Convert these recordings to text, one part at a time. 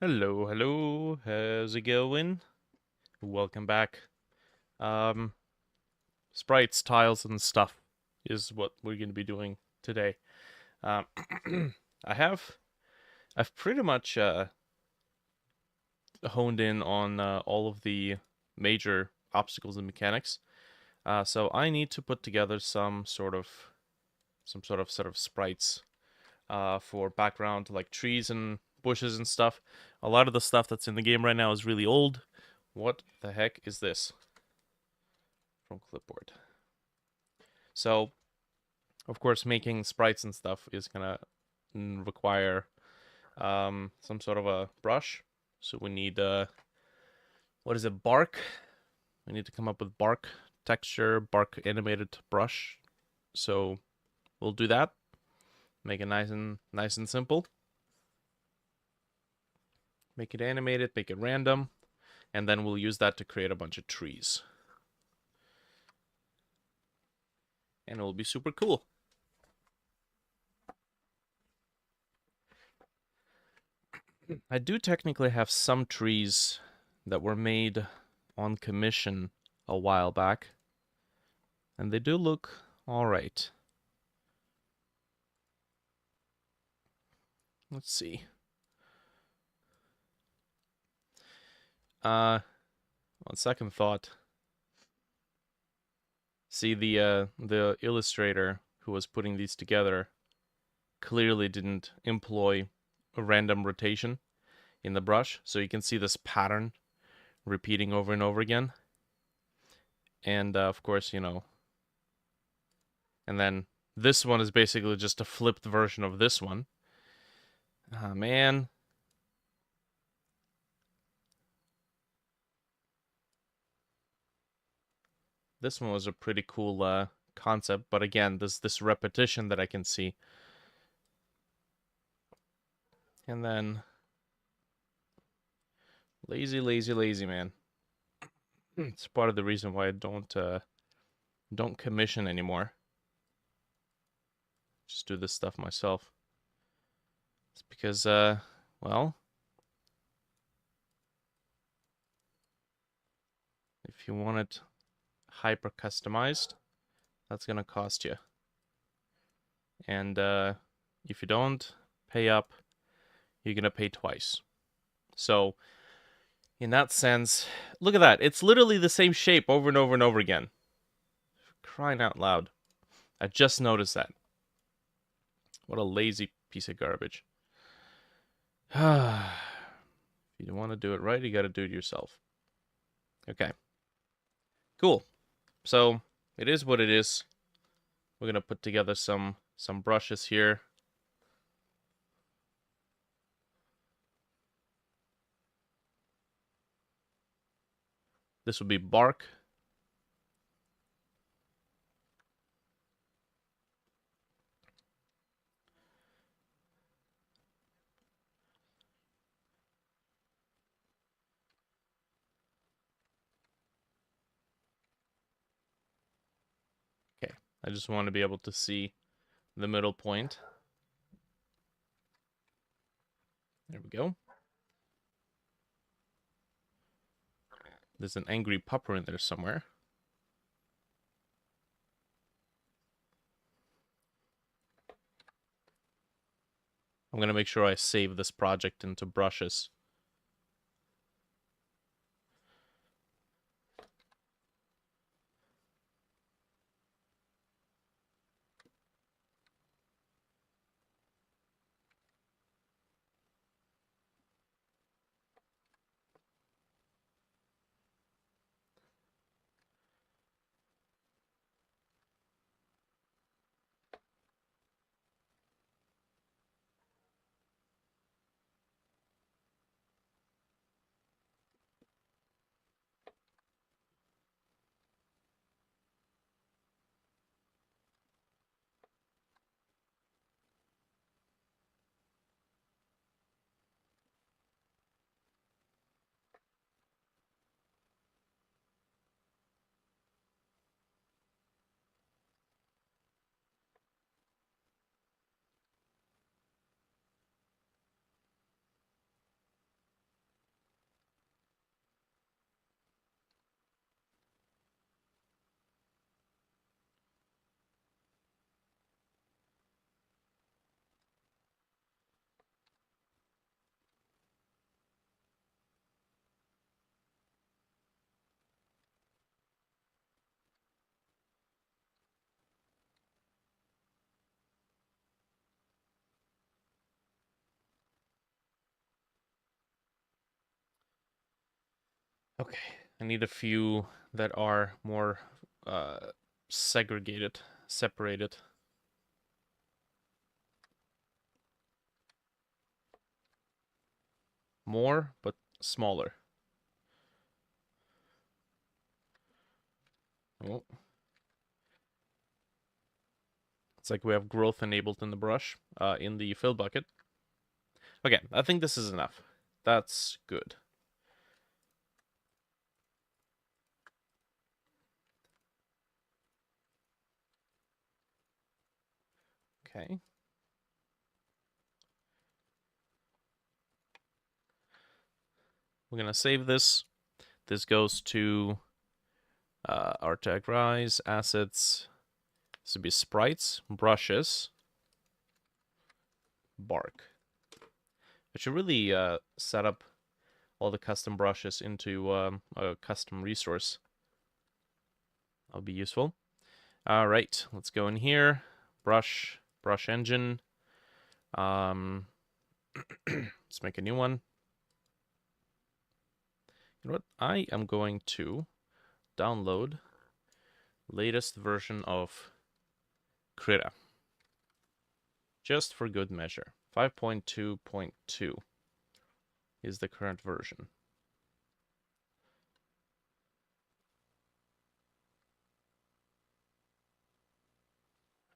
Hello, hello. How's it going? Welcome back. Um, Sprites, tiles, and stuff is what we're going to be doing today. Um, I have, I've pretty much honed in on all of the major obstacles and mechanics. So I need to put together some sort of set of sprites for background, like trees and bushes and stuff. A lot of the stuff that's in the game right now is really old. What the heck is this? From clipboard. So, of course, making sprites and stuff is gonna require some sort of a brush. So we need what is it? Bark. We need to come up with bark texture, bark animated brush. So we'll do that. Make it nice and simple. Make it animated. Make it random, and then we'll use that to create a bunch of trees, and it will be super cool. I do technically have some trees that were made on commission a while back, and they do look all right. Let's see. On second thought, see the illustrator who was putting these together clearly didn't employ a random rotation in the brush, so you can see this pattern repeating over and over again. And of course, and then this one is basically just a flipped version of this one. Ah, man. This one was a pretty cool concept, but again, there's this repetition that I can see. And then lazy, man. It's part of the reason why I don't commission anymore. Just do this stuff myself. It's because well, if you want it hyper customized, that's gonna cost you. And if you don't pay up, you're gonna pay twice. So in that sense, look at that. It's literally the same shape over and over and over again. Crying out loud. I just noticed that. What a lazy piece of garbage. If you want to do it right, you got to do it yourself. Okay. Cool. So, it is what it is. We're going to put together some brushes here. This would be bark. Okay. I just want to be able to see the middle point. There we go. There's an angry pupper in there somewhere. I'm going to make sure I save this project into brushes. Okay, I need a few that are more segregated, separated. More, but smaller. Oh. It's like we have growth enabled in the brush, in the fill bucket. Okay, I think this is enough. That's good. Okay. We're gonna save this. This goes to our tag rise, assets. This would be sprites, brushes, bark. I should really set up all the custom brushes into a custom resource. That'll be useful. All right, let's go in here. Brush engine. Let's make a new one. You know what? I am going to download latest version of Krita. Just for good measure. 5.2.2 is the current version.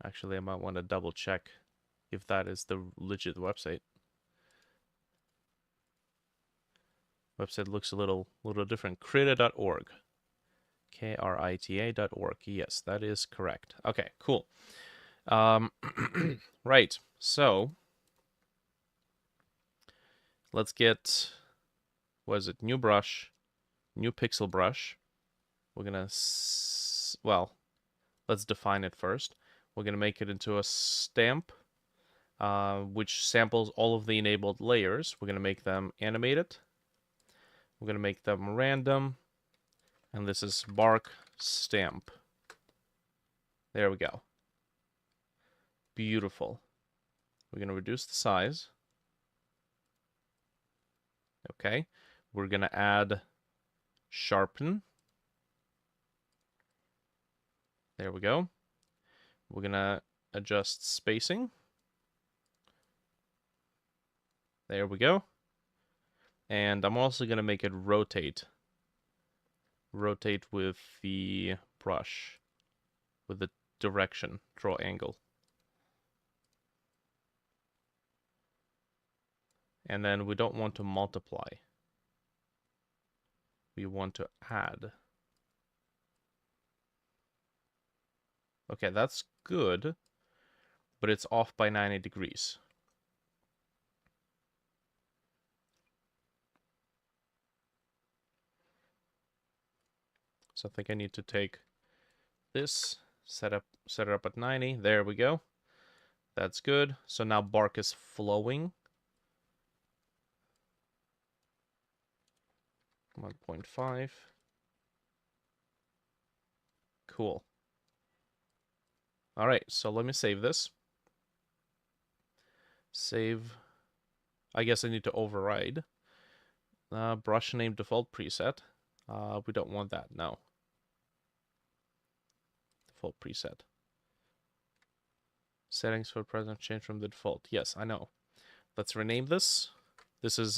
Actually, I might want to double check if that is the legit website. Website looks a little different. Krita.org. Krita.org. Yes, that is correct. Okay, cool. Right. So let's get, what is it? New brush, new pixel brush. We're gonna, well, let's define it first. We're gonna make it into a stamp, which samples all of the enabled layers. We're gonna make them animated. We're gonna make them random, and this is bark stamp. There we go. Beautiful. We're gonna reduce the size. Okay. We're gonna add sharpen. There we go. We're gonna adjust spacing. There we go. And I'm also gonna make it rotate. Rotate with the brush, with the direction, draw angle. And then we don't want to multiply. We want to add. Okay, that's good, but it's off by 90 degrees. So I think I need to take this, set it up at 90. There we go. That's good. So now bark is flowing. 1.5. Cool. All right, so let me save this. Save. I guess I need to override. Brush name default preset. We don't want that, no. Default preset. Settings for present change from the default. Yes, I know. Let's rename this. This is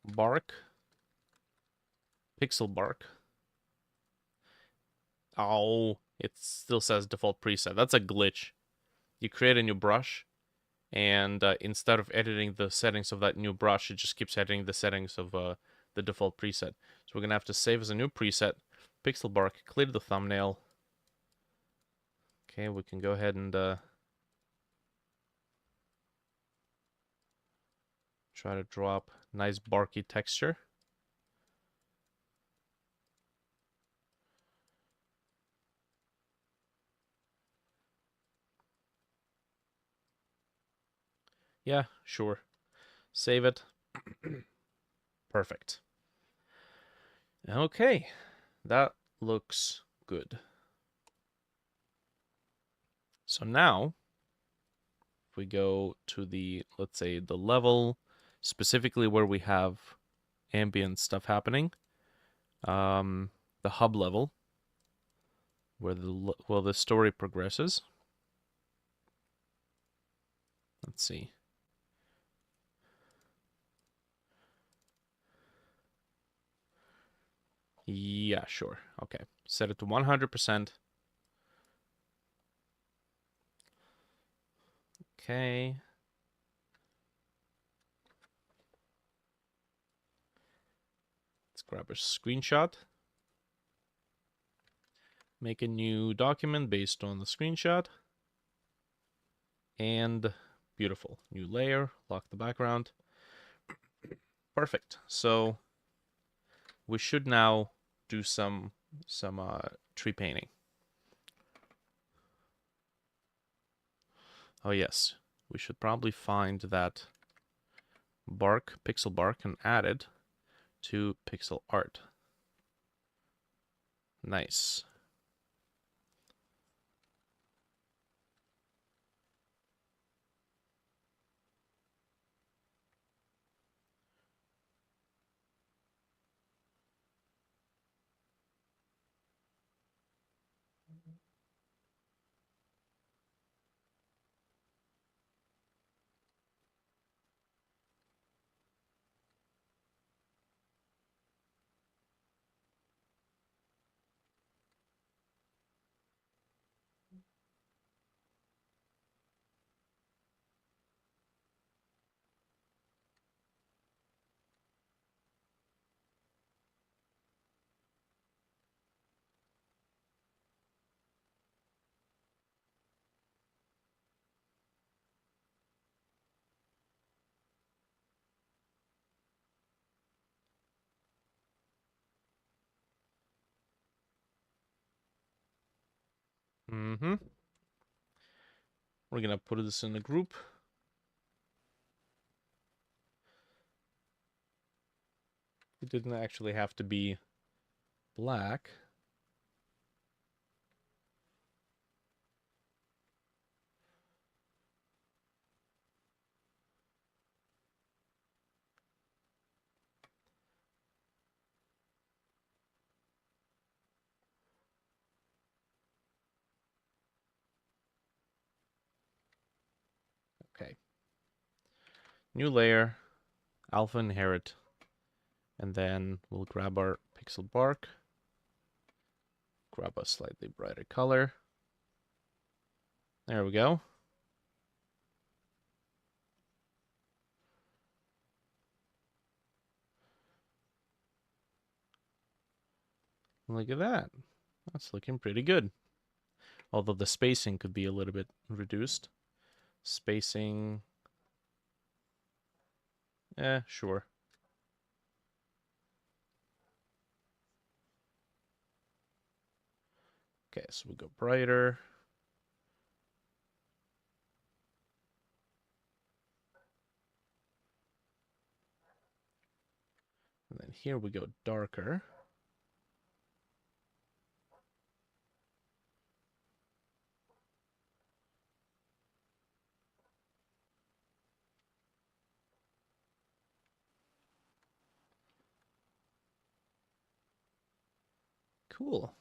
bark. Pixel bark. Oh, it still says default preset. That's a glitch. You create a new brush, and instead of editing the settings of that new brush, it just keeps editing the settings of the default preset. So we're gonna have to save as a new preset, pixel bark, clear the thumbnail. Okay, we can go ahead and try to draw up nice barky texture. Yeah, sure. Save it. Perfect. Okay, that looks good. So now, if we go to the, let's say, the level, specifically where we have ambient stuff happening. The hub level, where the story progresses. Let's see. Yeah, sure. Okay. Set it to 100%. Okay. Let's grab a screenshot. Make a new document based on the screenshot. And beautiful. New layer. Lock the background. Perfect. So we should now do some tree painting. Oh yes, we should probably find that bark, pixel bark, and add it to pixel art. Nice. Mm-hmm. We're gonna put this in a group. It didn't actually have to be black. Okay. New layer, alpha inherit, and then we'll grab our pixel bark, grab a slightly brighter color. There we go. Look at that. That's looking pretty good. Although the spacing could be a little bit reduced. Spacing. Sure. Okay, so we'll go brighter. And then here we go darker. Cool.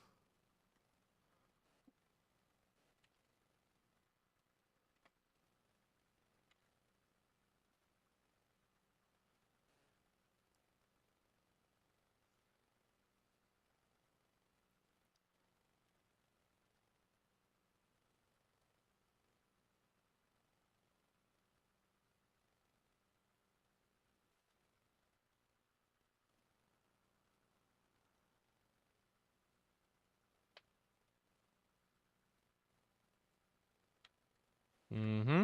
Mm-hmm.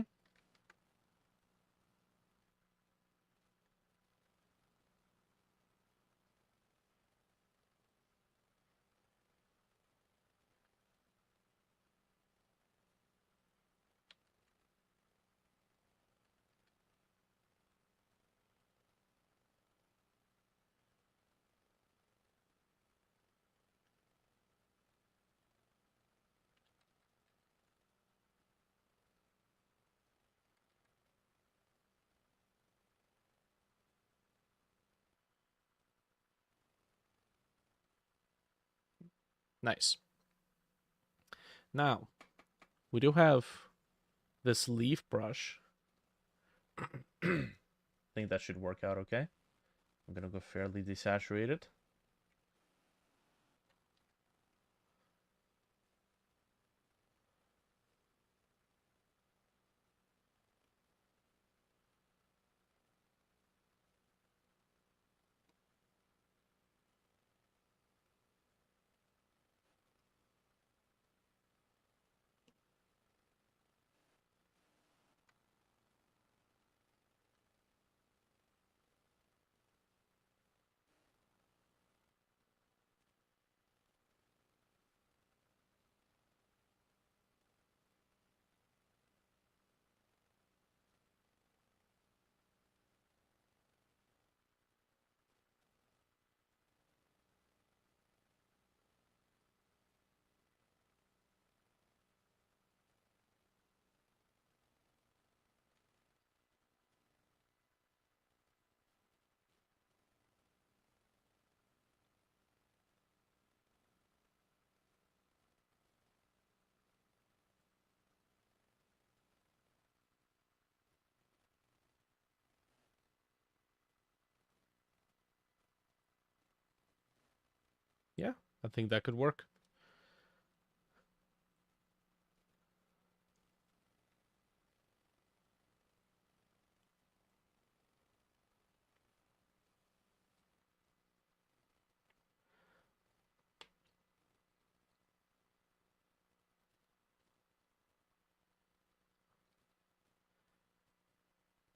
Nice. Now, we do have this leaf brush. I think that should work out okay. I'm gonna go fairly desaturated. Yeah, I think that could work.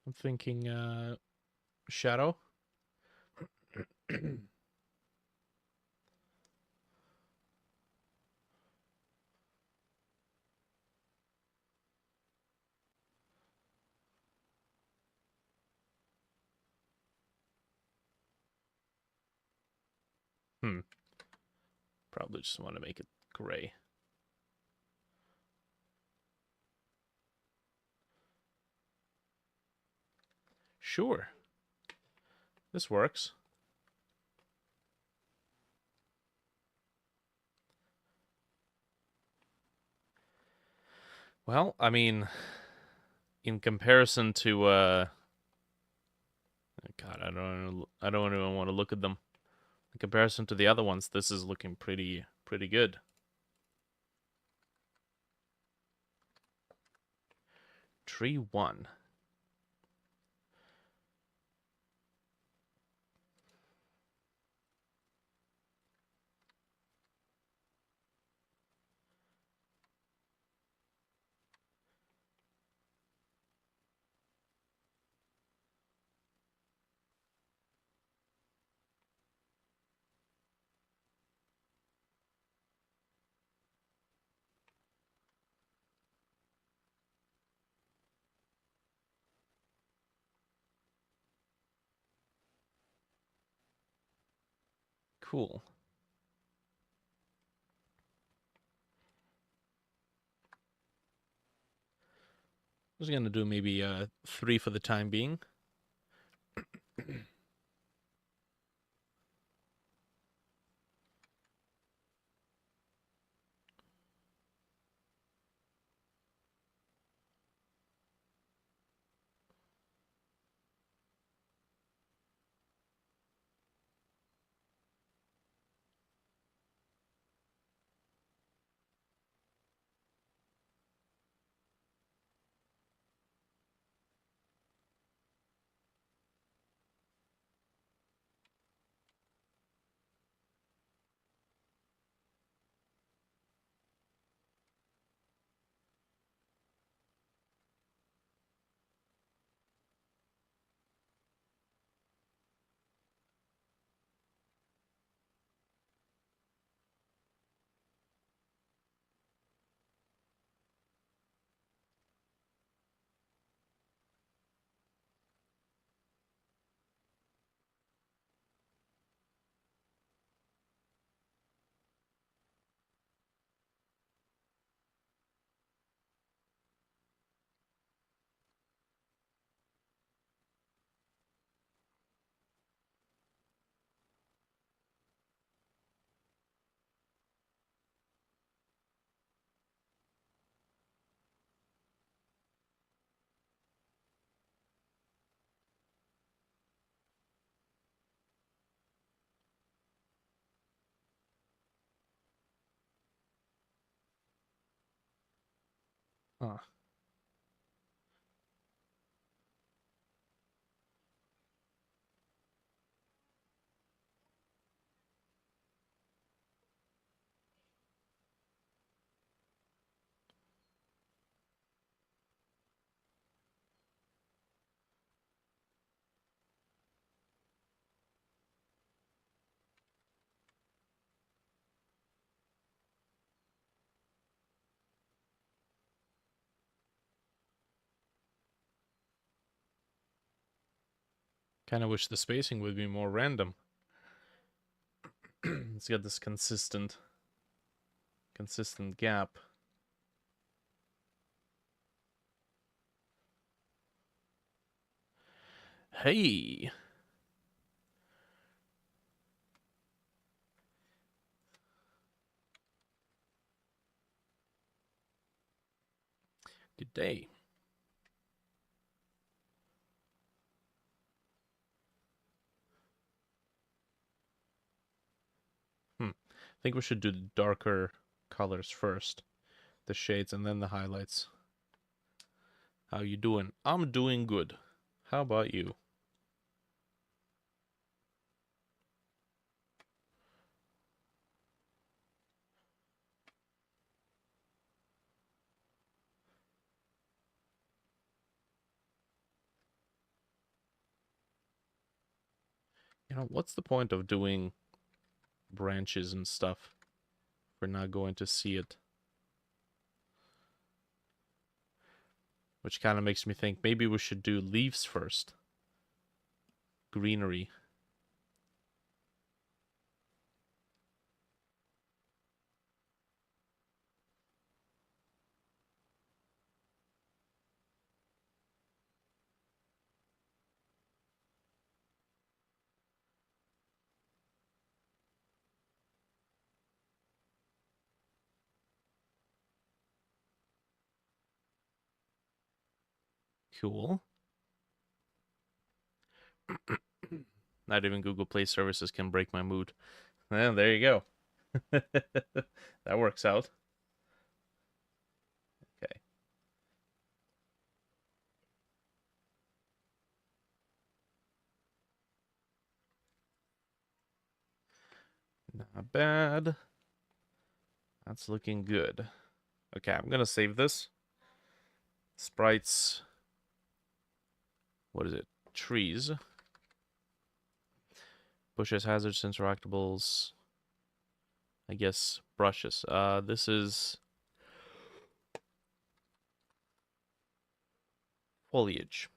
I'm thinking shadow. Probably just want to make it gray. Sure. This works. Well, I mean, in comparison to God, I don't even want to look at them. In comparison to the other ones, this is looking pretty good. Tree 1. Cool. I'm just gonna do maybe 3 for the time being. Huh. Kind of wish the spacing would be more random. It's got this consistent gap. Hey. Good day. I think we should do the darker colors first. The shades and then the highlights. How you doing? I'm doing good. How about you? You know, what's the point of doing branches and stuff if we're not going to see it? Which kind of makes me think maybe we should do leaves first. Greenery. Cool. Not even Google Play services can break my mood. Well, there you go. That works out. Okay. Not bad. That's looking good. Okay, I'm gonna save this. Sprites. What is it? Trees. Bushes, hazards, interactables. I guess brushes. This is foliage.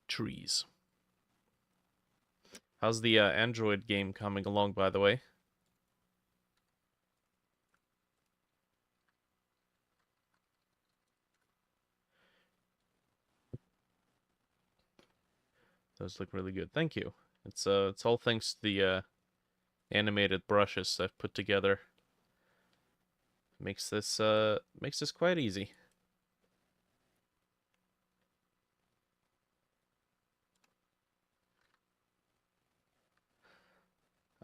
Trees. How's the Android game coming along, by the way? Those look really good. Thank you. It's all thanks to the animated brushes I've put together. Makes this quite easy.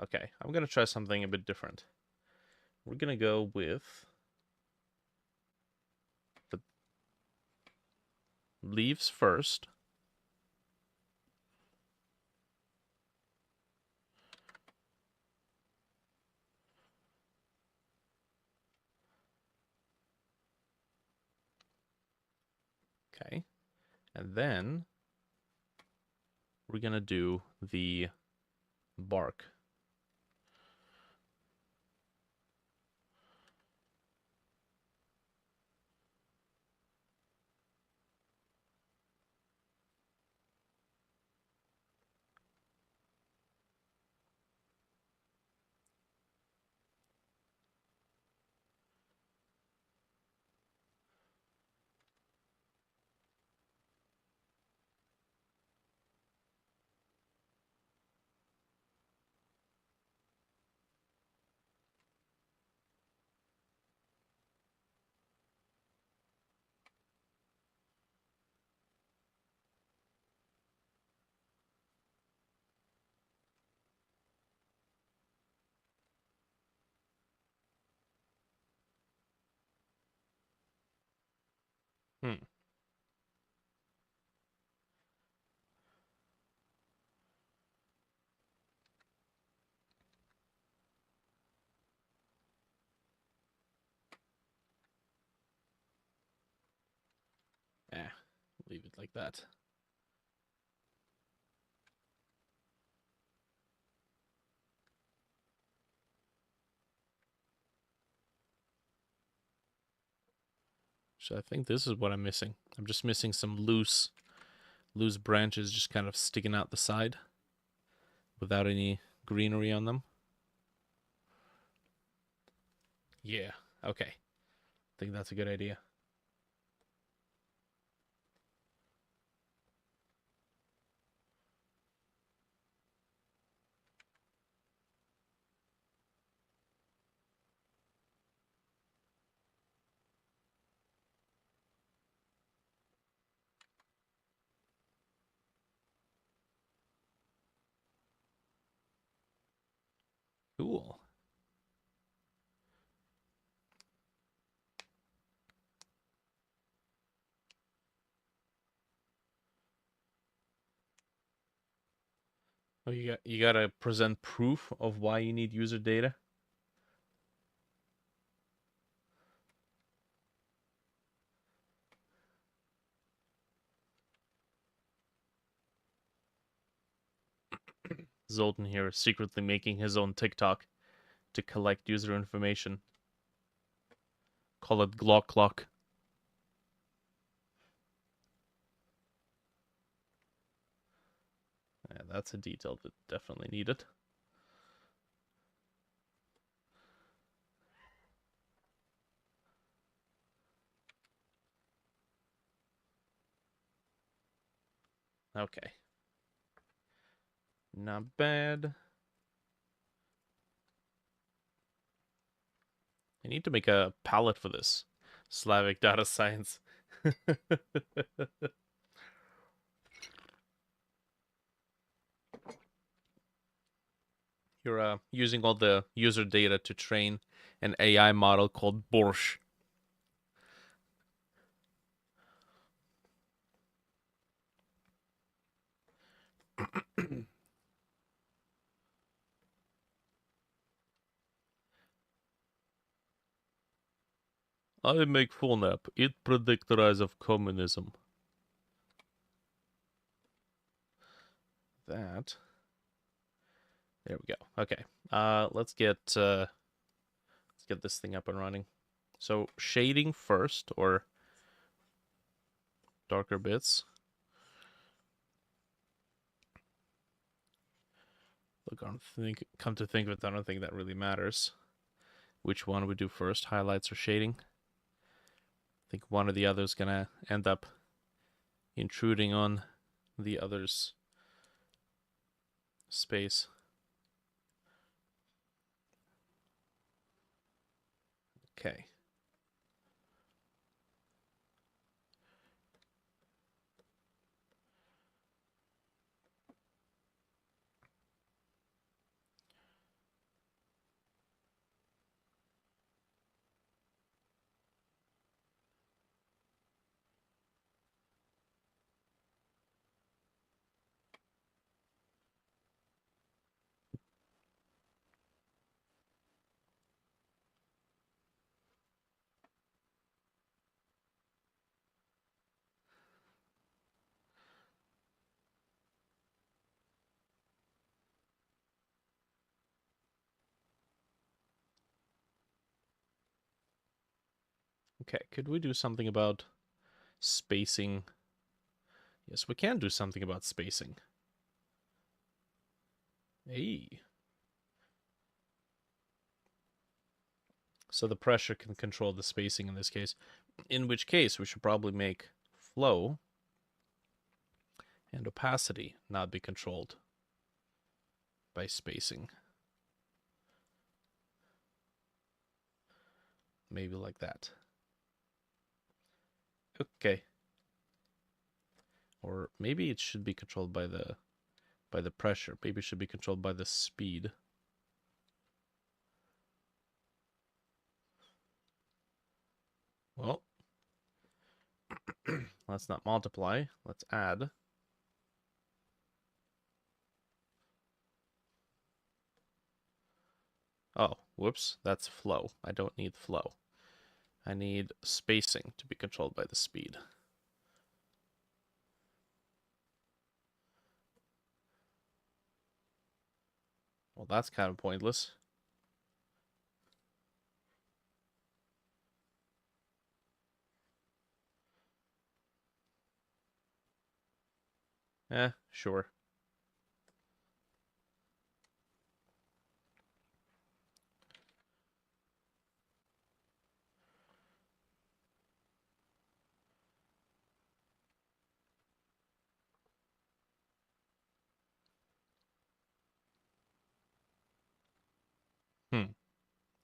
Okay, I'm gonna try something a bit different. We're gonna go with the leaves first. Okay, and then we're gonna do the bark. Hmm. Eh, leave it like that. So I think this is what I'm missing. I'm just missing some loose branches just kind of sticking out the side without any greenery on them. Yeah. Okay. I think that's a good idea. Cool. Oh, you gotta present proof of why you need user data. Zoltan here is secretly making his own TikTok to collect user information. Call it Glock Clock. Yeah, that's a detail that definitely needed. Okay. Not bad. I need to make a palette for this. Slavic data science. You're using all the user data to train an AI model called Borscht. I make phone app. It predict the rise of communism. That. There we go. Okay. Let's get this thing up and running. So shading first, or darker bits. Look, come to think of it, I don't think that really matters. Which one we do first, highlights or shading? I think one or the other is gonna end up intruding on the other's space. Okay. Okay, could we do something about spacing? Yes, we can do something about spacing. Hey. So the pressure can control the spacing in this case. In which case, we should probably make flow and opacity not be controlled by spacing. Maybe like that. Okay. Or maybe it should be controlled by the pressure. Maybe it should be controlled by the speed. Well, let's not multiply. Let's add. Oh, whoops. That's flow. I don't need flow. I need spacing to be controlled by the speed. Well, that's kind of pointless. Sure.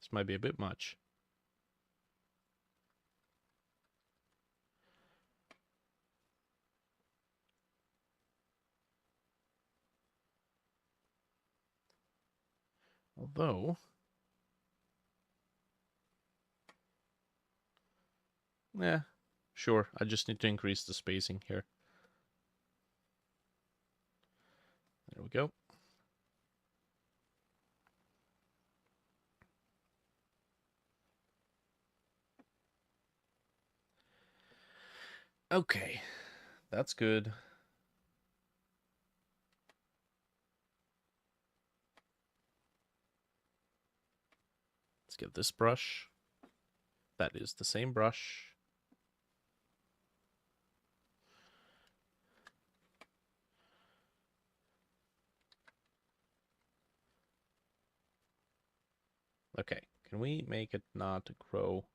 This might be a bit much. Although, sure. I just need to increase the spacing here. There we go. Okay, that's good. Let's get this brush. That is the same brush. Okay, can we make it not grow?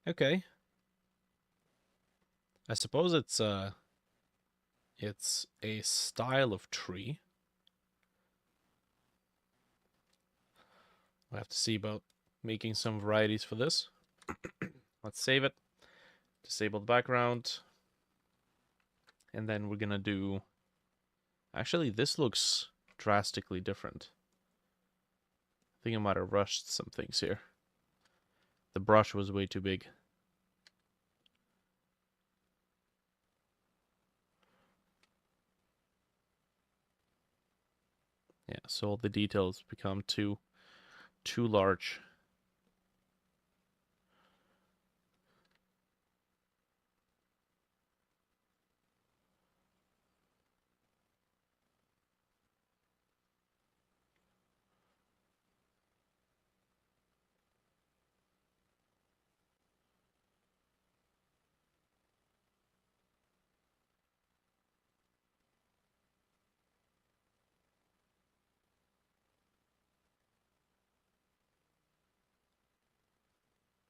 Okay. I suppose it's a style of tree. We'll have to see about making some varieties for this. Let's save it. Disable the background. And then we're gonna do... Actually, this looks drastically different. I think I might have rushed some things here. The brush was way too big. Yeah, so all the details become too large.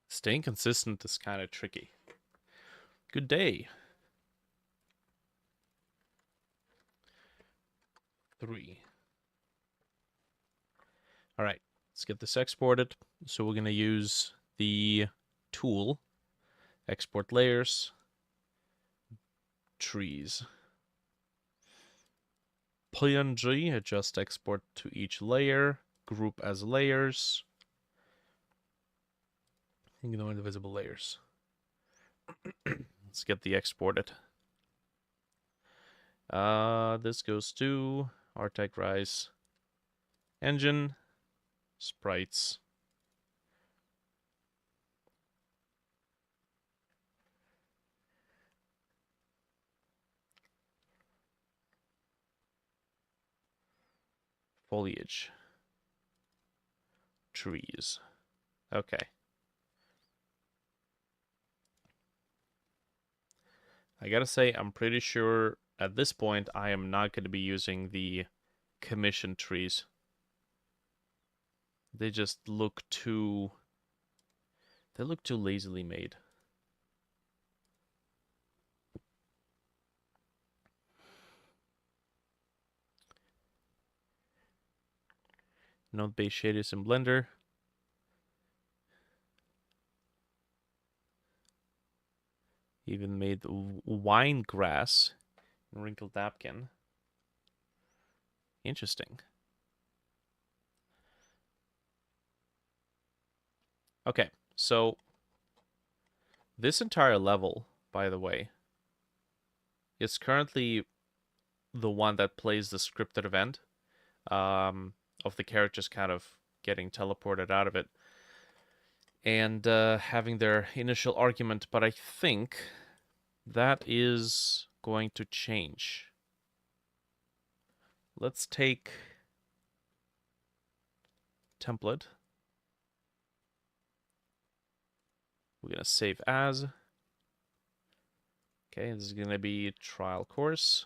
Staying consistent is kind of tricky. Good day. 3. All right, let's get this exported. So we're going to use the tool, export layers, trees. PNG, adjust export to each layer, group as layers. Ignore invisible layers. Let's get the exported. This goes to Artec Rise engine, sprites. Foliage. Trees. Okay. I gotta say, I'm pretty sure at this point I am not going to be using the commission trees. They just look too... They look too lazily made. Node base shaders in Blender. Even made wine grass in wrinkled napkin. Interesting. Okay, so this entire level, by the way, is currently the one that plays the scripted event of the characters kind of getting teleported out of it and having their initial argument, but I think that is going to change. Let's take template. We're going to save as. Okay, this is going to be trial course.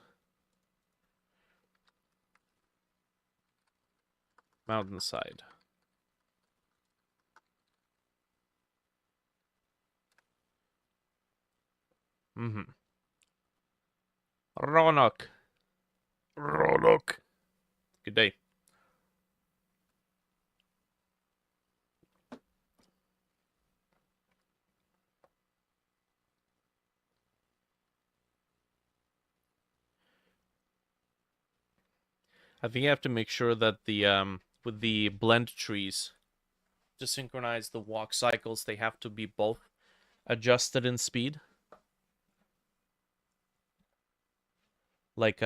Mountainside. Roanoke. Roanoke. Good day. I think you have to make sure that the with the blend trees, to synchronize the walk cycles, they have to be both adjusted in speed. Like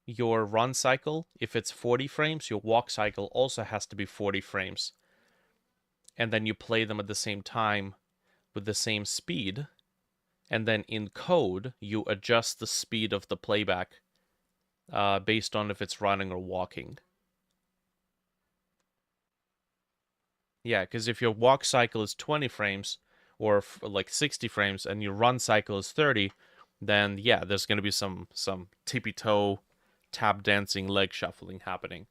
your run cycle, if it's 40 frames, your walk cycle also has to be 40 frames. And then you play them at the same time with the same speed. And then in code, you adjust the speed of the playback based on if it's running or walking. Yeah, because if your walk cycle is 20 frames or like 60 frames and your run cycle is 30, then yeah, there's going to be some tippy toe, tap dancing, leg shuffling happening.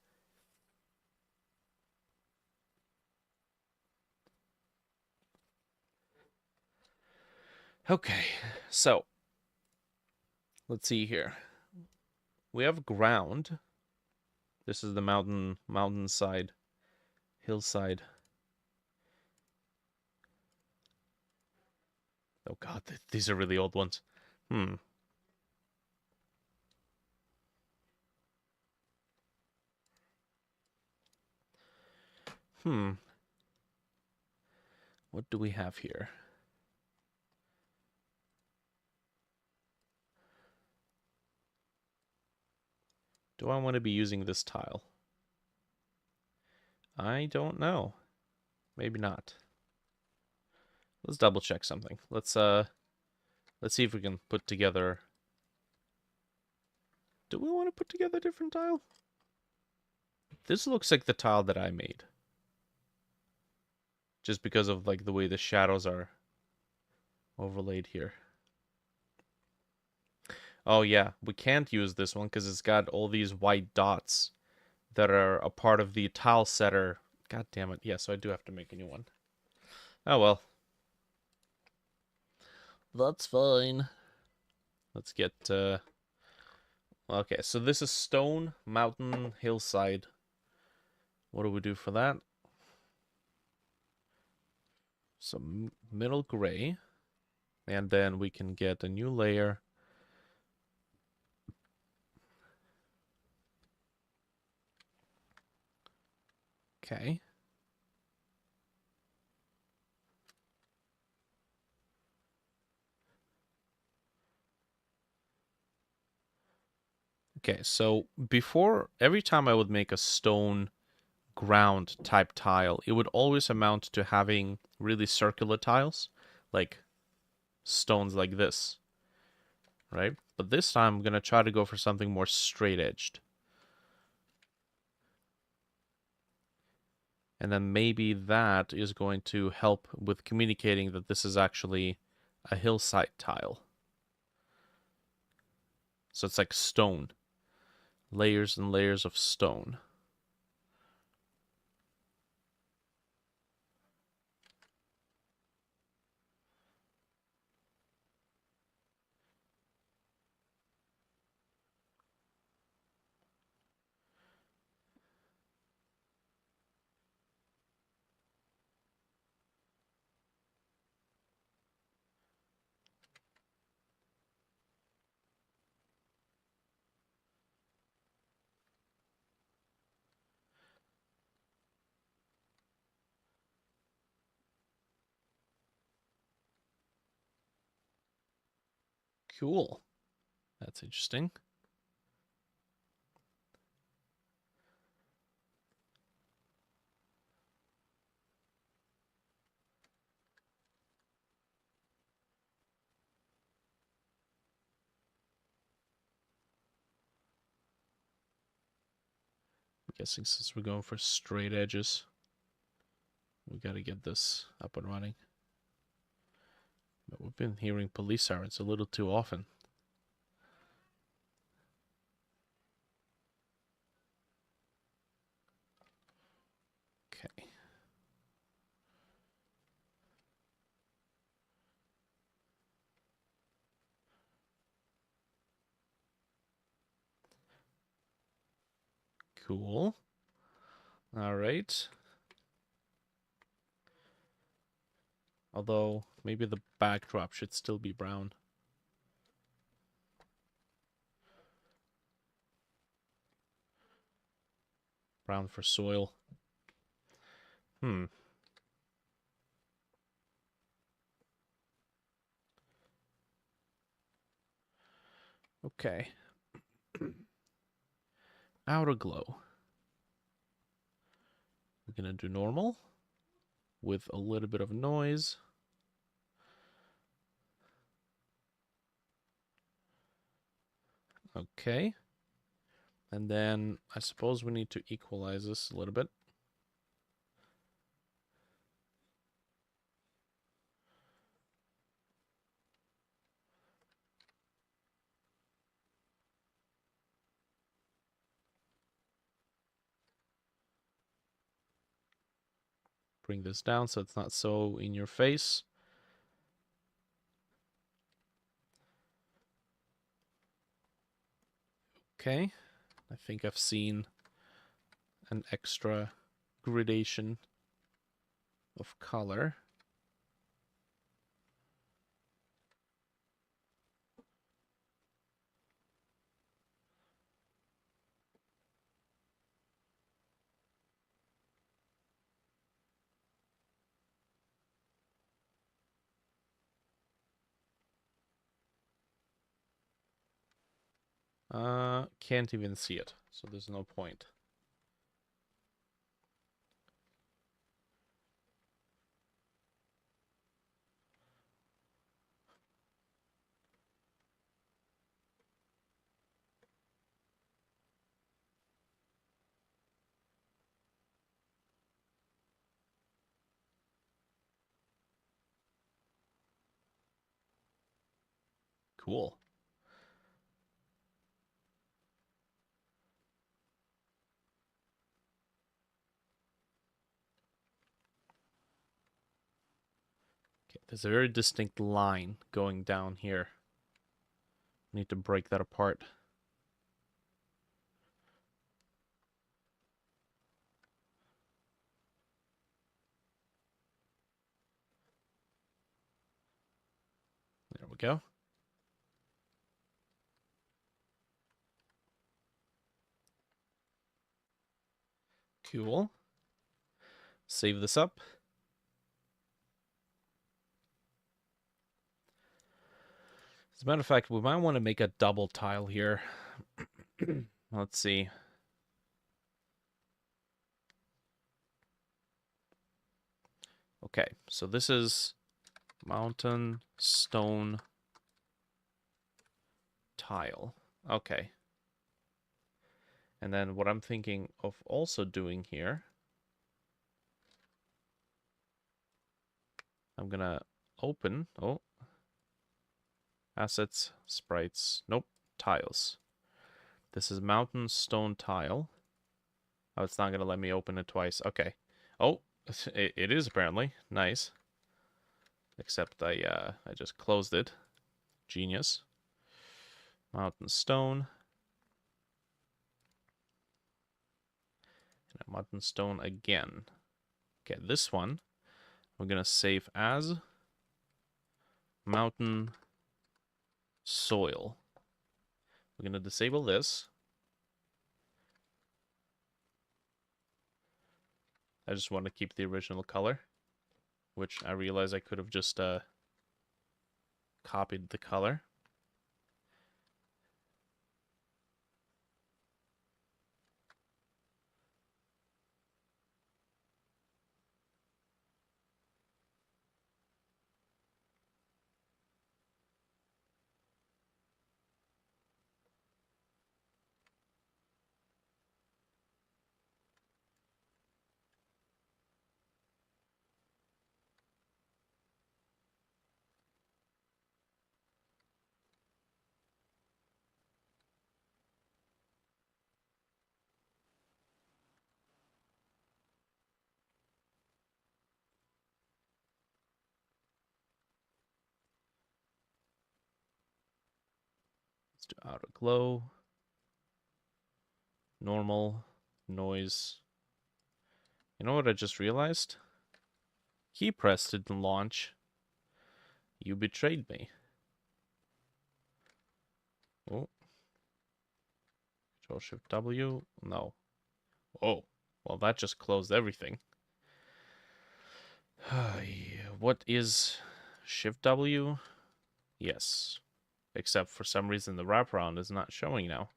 Okay, so let's see here. We have ground. This is the mountainside, hillside. Oh god, these are really old ones. What do we have here? Do I want to be using this tile? I don't know. Maybe not. Let's double check something. Let's see if we can put together... Do we want to put together a different tile? This looks like the tile that I made. Just because of like the way the shadows are overlaid here. Oh yeah, we can't use this one because it's got all these white dots that are a part of the tile setter. God damn it. Yeah, so I do have to make a new one. Oh well. That's fine. Let's get... Okay, so this is stone, mountain, hillside. What do we do for that? Some middle gray. And then we can get a new layer. Okay. Okay, so before, every time I would make a stone ground type tile, it would always amount to having really circular tiles, like stones like this, right? But this time I'm going to try to go for something more straight edged. And then maybe that is going to help with communicating that this is actually a hillside tile. So it's like stone. Layers and layers of stone. Cool. That's interesting. I'm guessing since we're going for straight edges, we gotta get this up and running. But we've been hearing police sirens a little too often. Okay. Cool. All right. Although, maybe the backdrop should still be brown. Brown for soil. Okay. Outer glow. We're gonna do normal with a little bit of noise. Okay. And then I suppose we need to equalize this a little bit. Bring this down so it's not so in your face. Okay. I think I've seen an extra gradation of color. Can't even see it, so there's no point. Cool. Okay, there's a very distinct line going down here. Need to break that apart. There we go. Cool. Save this up. As a matter of fact, we might want to make a double tile here. Let's see. Okay, so this is mountain stone tile. Okay. And then what I'm thinking of also doing here I'm gonna open, oh, assets, sprites, nope, tiles. This is mountain stone tile. Oh, it's not gonna let me open it twice. Okay. Oh, it is apparently. Nice. Except I just closed it. Genius. Mountain stone. And a mountain stone again. Okay, this one we're gonna save as mountain soil. We're gonna disable this. I just want to keep the original color, which I realize I could have just copied the color. Let's do outer glow, normal, noise. You know what I just realized? Key press didn't launch. You betrayed me. Oh. Control Shift W. No. Oh. Well, that just closed everything. What is Shift W? Yes. Except for some reason the wraparound is not showing now.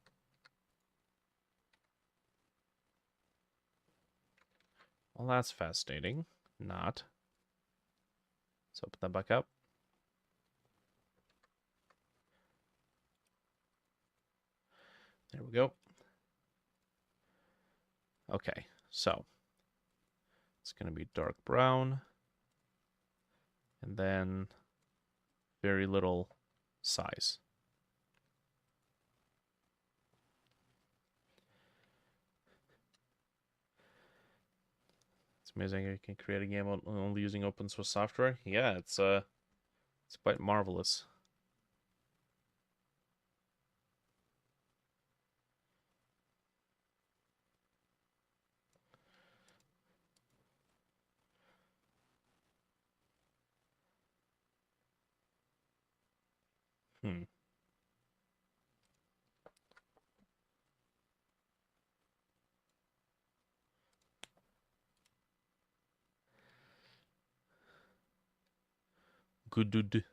Well, that's fascinating. Not. Let's open that back up. There we go. Okay, so it's going to be dark brown. And then very little size. It's amazing I can create a game only using open source software. Yeah, it's quite marvelous. Hmm. Good.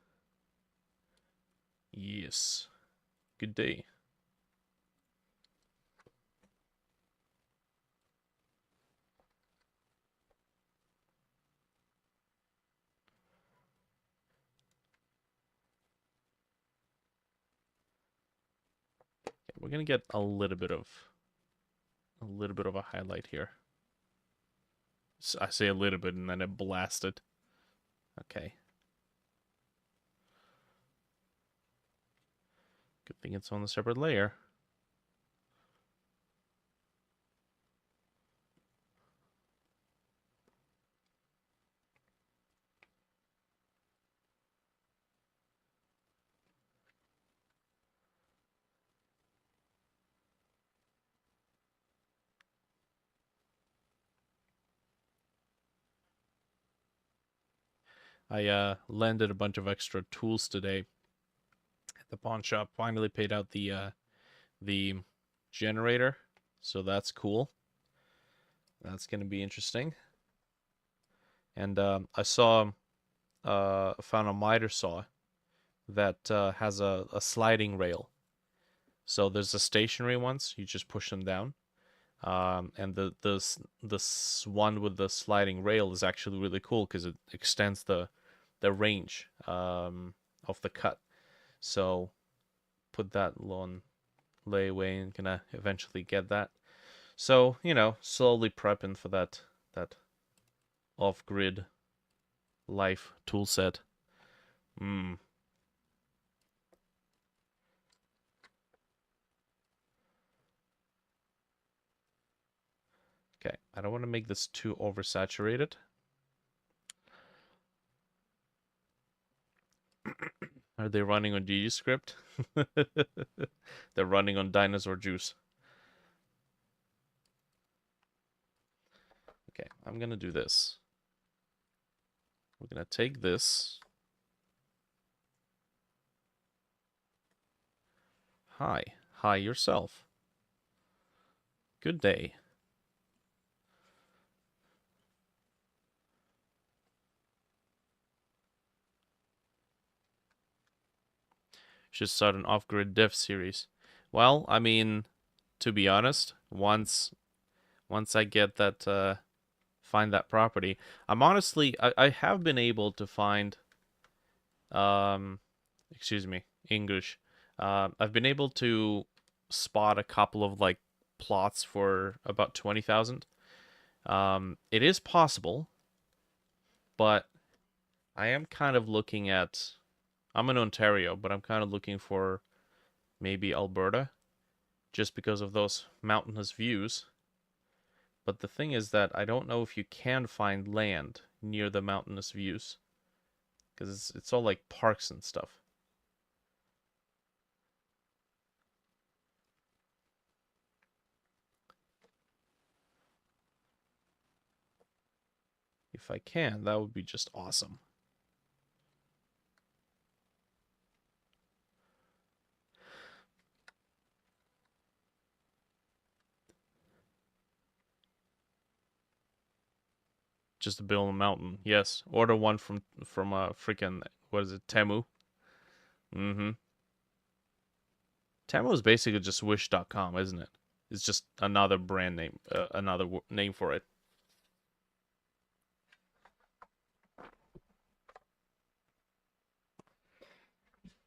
Yes. Good day. Okay, we're gonna get a little bit of a highlight here. So I say a little bit and then it blasted. Okay. Good thing it's on a separate layer. I landed a bunch of extra tools today at the pawn shop. Finally paid out the generator, so that's cool. That's gonna be interesting. And I saw found a miter saw that has a sliding rail. So there's the stationary ones, you just push them down. And this one with the sliding rail is actually really cool because it extends the range of the cut. So put that on layaway and gonna eventually get that. So, you know, slowly prepping for that off-grid life toolset. Hmm. Okay, I don't want to make this too oversaturated. Are they running on GGScript? They're running on dinosaur juice. Okay, I'm gonna do this. We're gonna take this. Hi. Hi yourself. Good day. Should start an off-grid dev series. Well, I mean, to be honest, once I get that find that property, I have been able to find excuse me, English. I've been able to spot a couple of like plots for about 20,000. It is possible, but I am kind of looking at. I'm in Ontario, but I'm kind of looking for maybe Alberta, just because of those mountainous views. But the thing is that I don't know if you can find land near the mountainous views, because it's all like parks and stuff. If I can, that would be just awesome. Just to build a mountain, yes. Order one from freaking, what is it, Temu? Mm-hmm. Temu is basically just Wish.com, isn't it? It's just another brand name, another name for it.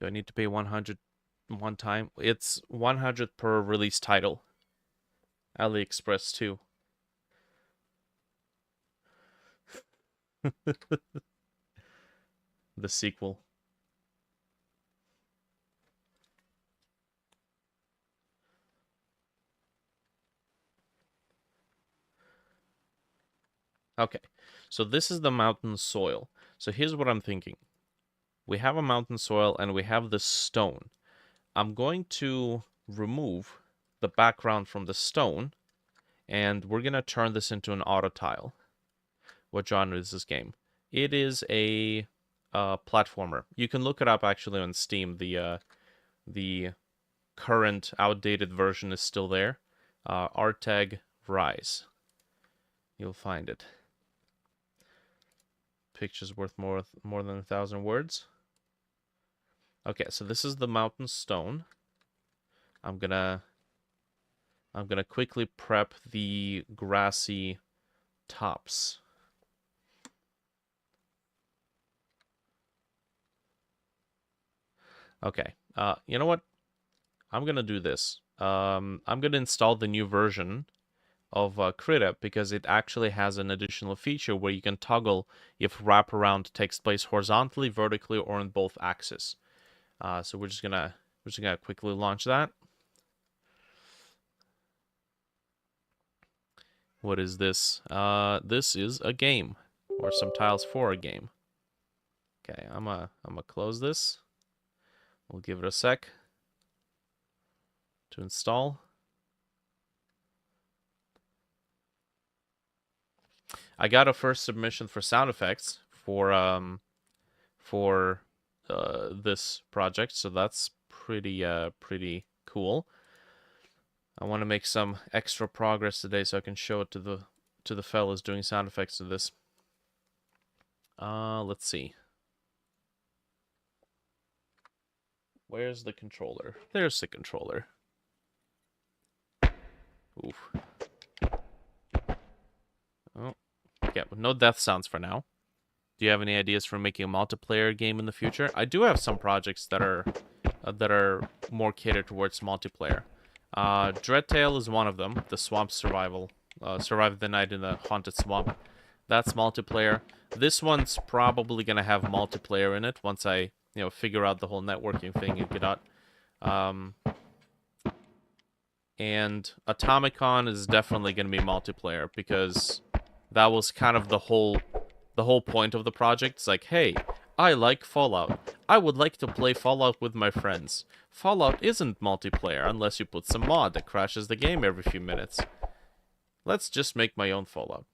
Do I need to pay 100 one time? It's 100 per release title. AliExpress too. The sequel. Okay, so this is the mountain soil. So here's what I'm thinking. We have a mountain soil and we have the stone. I'm going to remove the background from the stone, and we're going to turn this into an auto tile. What genre is this game? It is a platformer. You can look it up actually on Steam. The current outdated version is still there. Arteg Rise. You'll find it. Picture's worth more than 1,000 words. Okay, so this is the mountain stone. I'm gonna quickly prep the grassy tops. Okay. You know what? I'm gonna do this. I'm gonna install the new version of Krita because it actually has an additional feature where you can toggle if wraparound takes place horizontally, vertically, or on both axes. So we're just gonna quickly launch that. What is this? This is a game, or some tiles for a game. Okay, I'm gonna close this. We'll give it a sec to install. I got a first submission for sound effects for this project, so that's pretty cool. I want to make some extra progress today so I can show it to the fellas doing sound effects to this. Let's see. Where's the controller? There's the controller. Oof. Oh, yeah, no death sounds for now. Do you have any ideas for making a multiplayer game in the future? I do have some projects that are more catered towards multiplayer. Dreadtail is one of them. The swamp survival. Survive the night in the haunted swamp. That's multiplayer. This one's probably gonna have multiplayer in it once I, figure out the whole networking thing in Godot. And Atomicon is definitely gonna be multiplayer because that was kind of the whole point of the project. It's like, hey, I like Fallout. I would like to play Fallout with my friends. Fallout isn't multiplayer unless you put some mod that crashes the game every few minutes. Let's just make my own Fallout.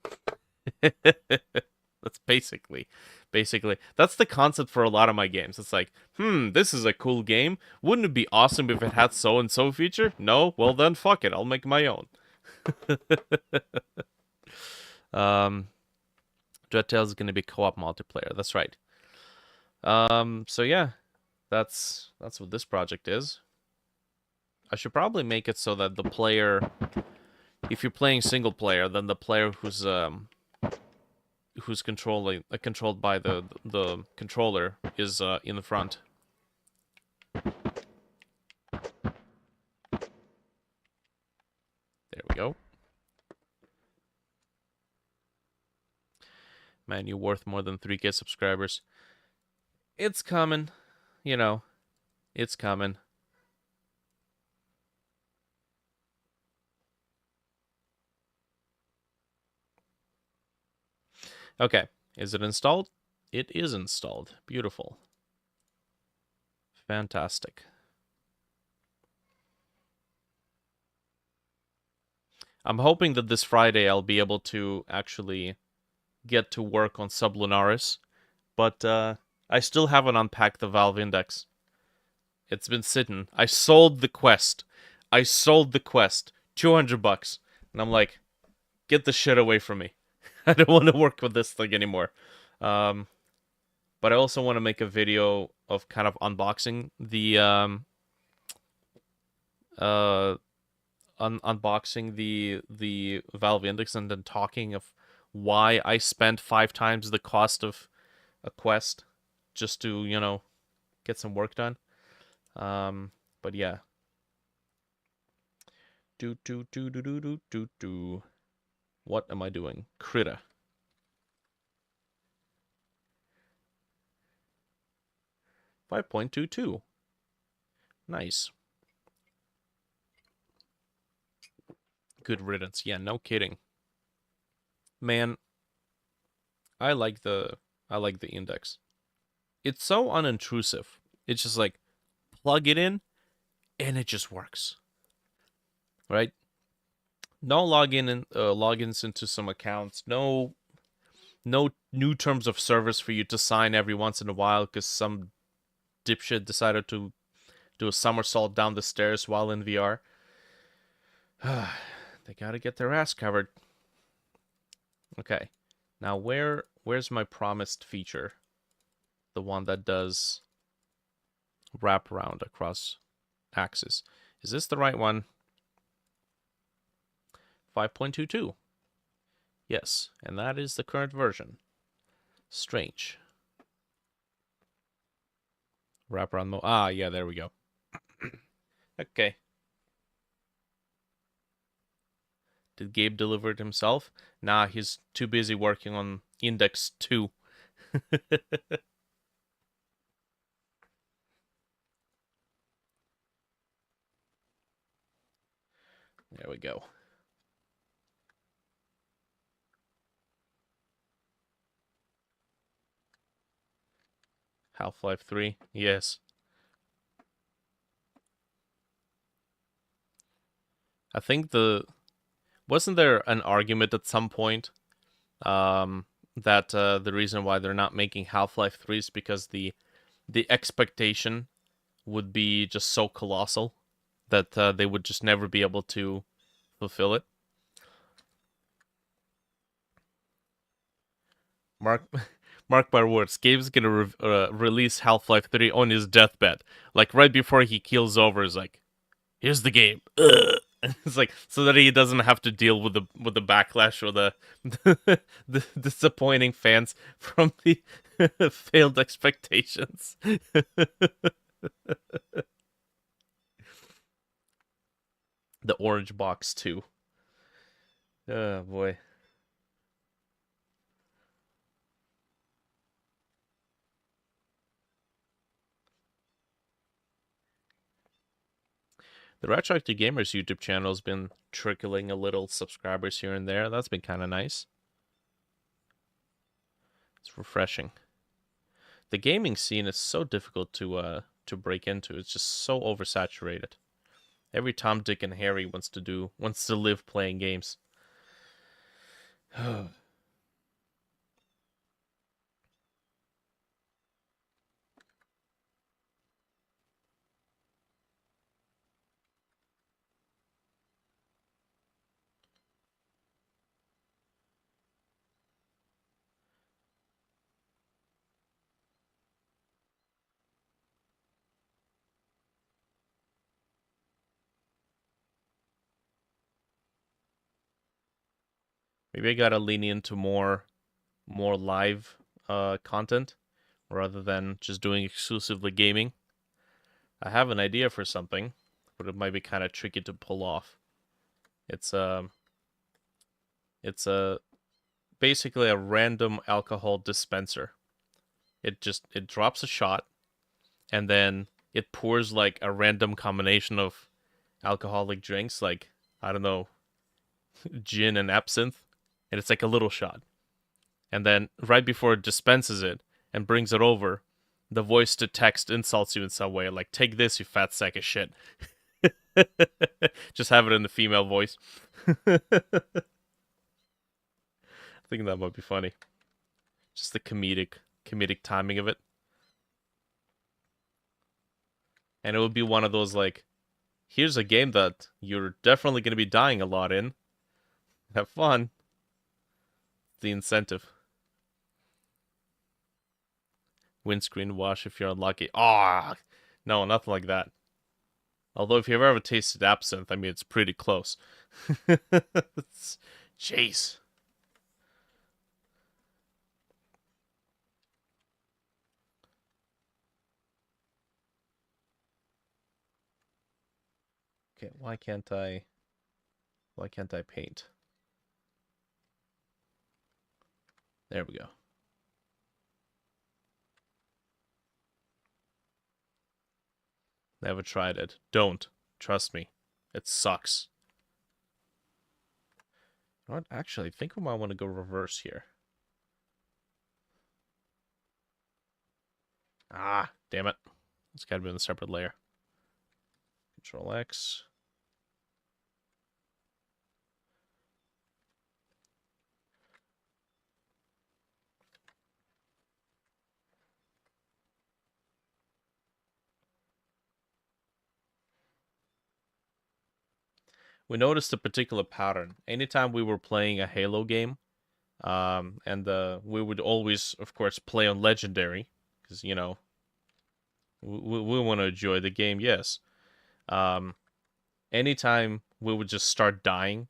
That's basically that's the concept for a lot of my games. It's like, this is a cool game. Wouldn't it be awesome if it had so and so feature? No, well then fuck it, I'll make my own. Dread Tales is gonna be co-op multiplayer. That's right. So yeah, that's what this project is. I should probably make it so that the player, if you're playing single player, then the player who's controlled by the controller is in the front. There we go. Man, you're worth more than 3K subscribers. It's coming, it's coming. Okay, is it installed? It is installed. Beautiful. Fantastic. I'm hoping that this Friday I'll be able to actually get to work on Sublunaris, but I still haven't unpacked the Valve Index. It's been sitting. I sold the Quest. 200 bucks. And I'm like, get the shit away from me. I don't want to work with this thing anymore. But I also want to make a video of kind of unboxing the unboxing the Valve Index and then talking of why I spent 5 times the cost of a Quest just to, get some work done. But yeah. What am I doing? Critter. 5.22. Nice. Good riddance. Yeah, no kidding. Man, I like the index. It's so unintrusive. It's just like plug it in and it just works. Right? No logins into some accounts. No new terms of service for you to sign every once in a while because some dipshit decided to do a somersault down the stairs while in VR. They gotta get their ass covered. Okay. Now where's my promised feature? The one that does wrap around across axis. Is this the right one? 5.22. Yes, and that is the current version. Strange. Wraparound mode. Ah, yeah, there we go. Okay. Did Gabe deliver it himself? Nah, he's too busy working on Index 2. There we go. Half-Life 3, yes. I think wasn't there an argument at some point that the reason why they're not making Half-Life 3 is because the expectation would be just so colossal that they would just never be able to fulfill it. Mark my words, Gabe's gonna release Half-Life 3 on his deathbed. Like, right before he keels over, is like, here's the game. It's like, so that he doesn't have to deal with the backlash or the disappointing fans from the failed expectations. The orange box, too. Oh, boy. The Retroactive Gamers YouTube channel has been trickling a little subscribers here and there. That's been kind of nice. It's refreshing. The gaming scene is so difficult to break into. It's just so oversaturated. Every Tom, Dick, and Harry wants to live playing games. Maybe I gotta lean into more live content rather than just doing exclusively gaming. I have an idea for something, but it might be kind of tricky to pull off. It's basically a random alcohol dispenser. It drops a shot, and then it pours like a random combination of alcoholic drinks, like I don't know, gin and absinthe, and it's like a little shot. And then right before it dispenses it and brings it over, the voice to text insults you in some way, like "Take this, you fat sack of shit." Just have it in the female voice. I think that might be funny. Just the comedic timing of it. And it would be one of those like, here's a game that you're definitely going to be dying a lot in. Have fun. The incentive. Windscreen wash if you're unlucky. Ah, no, nothing like that. Although if you've ever tasted absinthe, I mean, it's pretty close. Jeez. Okay, why can't I paint? There we go. Never tried it. Don't. Trust me. It sucks. You know what? Actually, I think we might want to go reverse here. Ah, damn it. It's gotta be in a separate layer. Control X. We noticed a particular pattern. Anytime we were playing a Halo game, and we would always, of course, play on Legendary, because, you know, we want to enjoy the game, yes. Anytime we would just start dying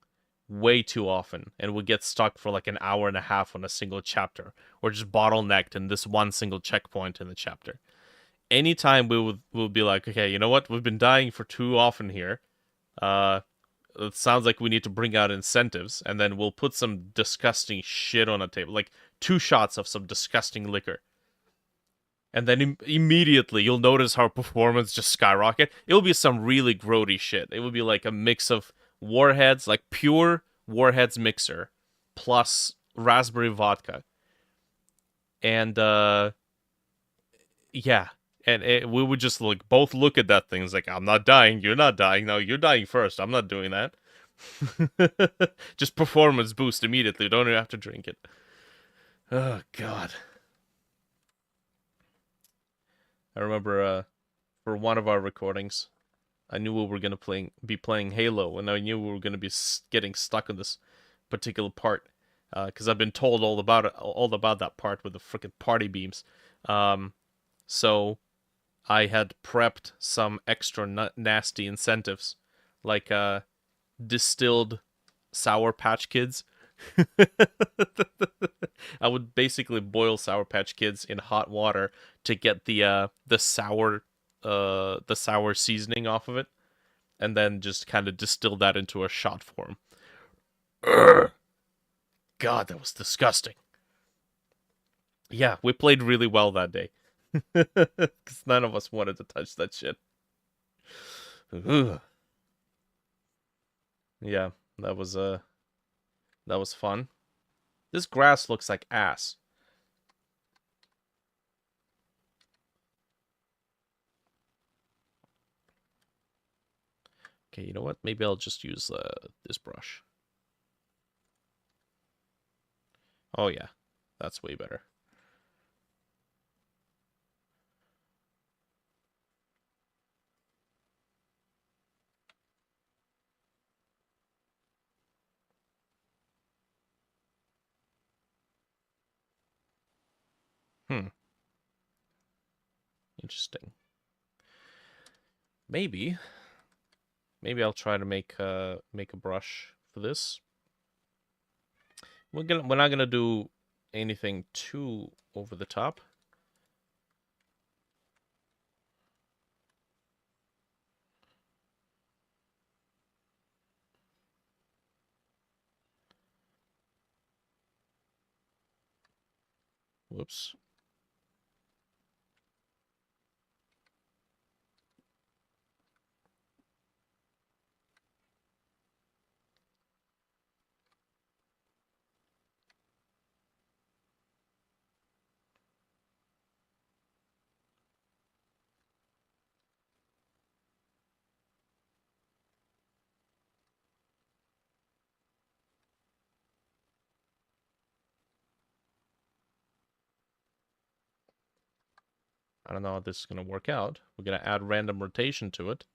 way too often, and would get stuck for like an hour and a half on a single chapter, or just bottlenecked in this one single checkpoint in the chapter. Anytime we would be like, okay, you know what? We've been dying for too often here. It sounds like we need to bring out incentives, and then we'll put some disgusting shit on a table, like 2 shots of some disgusting liquor. And then immediately you'll notice how performance just skyrocket. It'll be some really grody shit. It will be like a mix of Warheads, like pure Warheads mixer, plus raspberry vodka. And, yeah. And we would just like both look at that thing. It's like, I'm not dying. You're not dying. No, you're dying first. I'm not doing that. Just performance boost immediately. Don't even have to drink it. Oh, God. I remember for one of our recordings, I knew we were going to be playing Halo, and I knew we were going to be getting stuck in this particular part. Because I've been told all about it, all about that part with the freaking party beams. So I had prepped some extra nasty incentives, like distilled Sour Patch Kids. I would basically boil Sour Patch Kids in hot water to get the sour seasoning off of it, and then just kind of distill that into a shot form. Urgh. God, that was disgusting. Yeah, we played really well that day. Because none of us wanted to touch that shit. Ugh. Yeah, that was fun. This grass looks like ass. Okay, you know what? Maybe I'll just use this brush. Oh yeah, that's way better. Hmm, interesting. Maybe I'll try to make a brush for this. We're not gonna do anything too over the top. Whoops. I don't know how this is gonna work out. We're gonna add random rotation to it.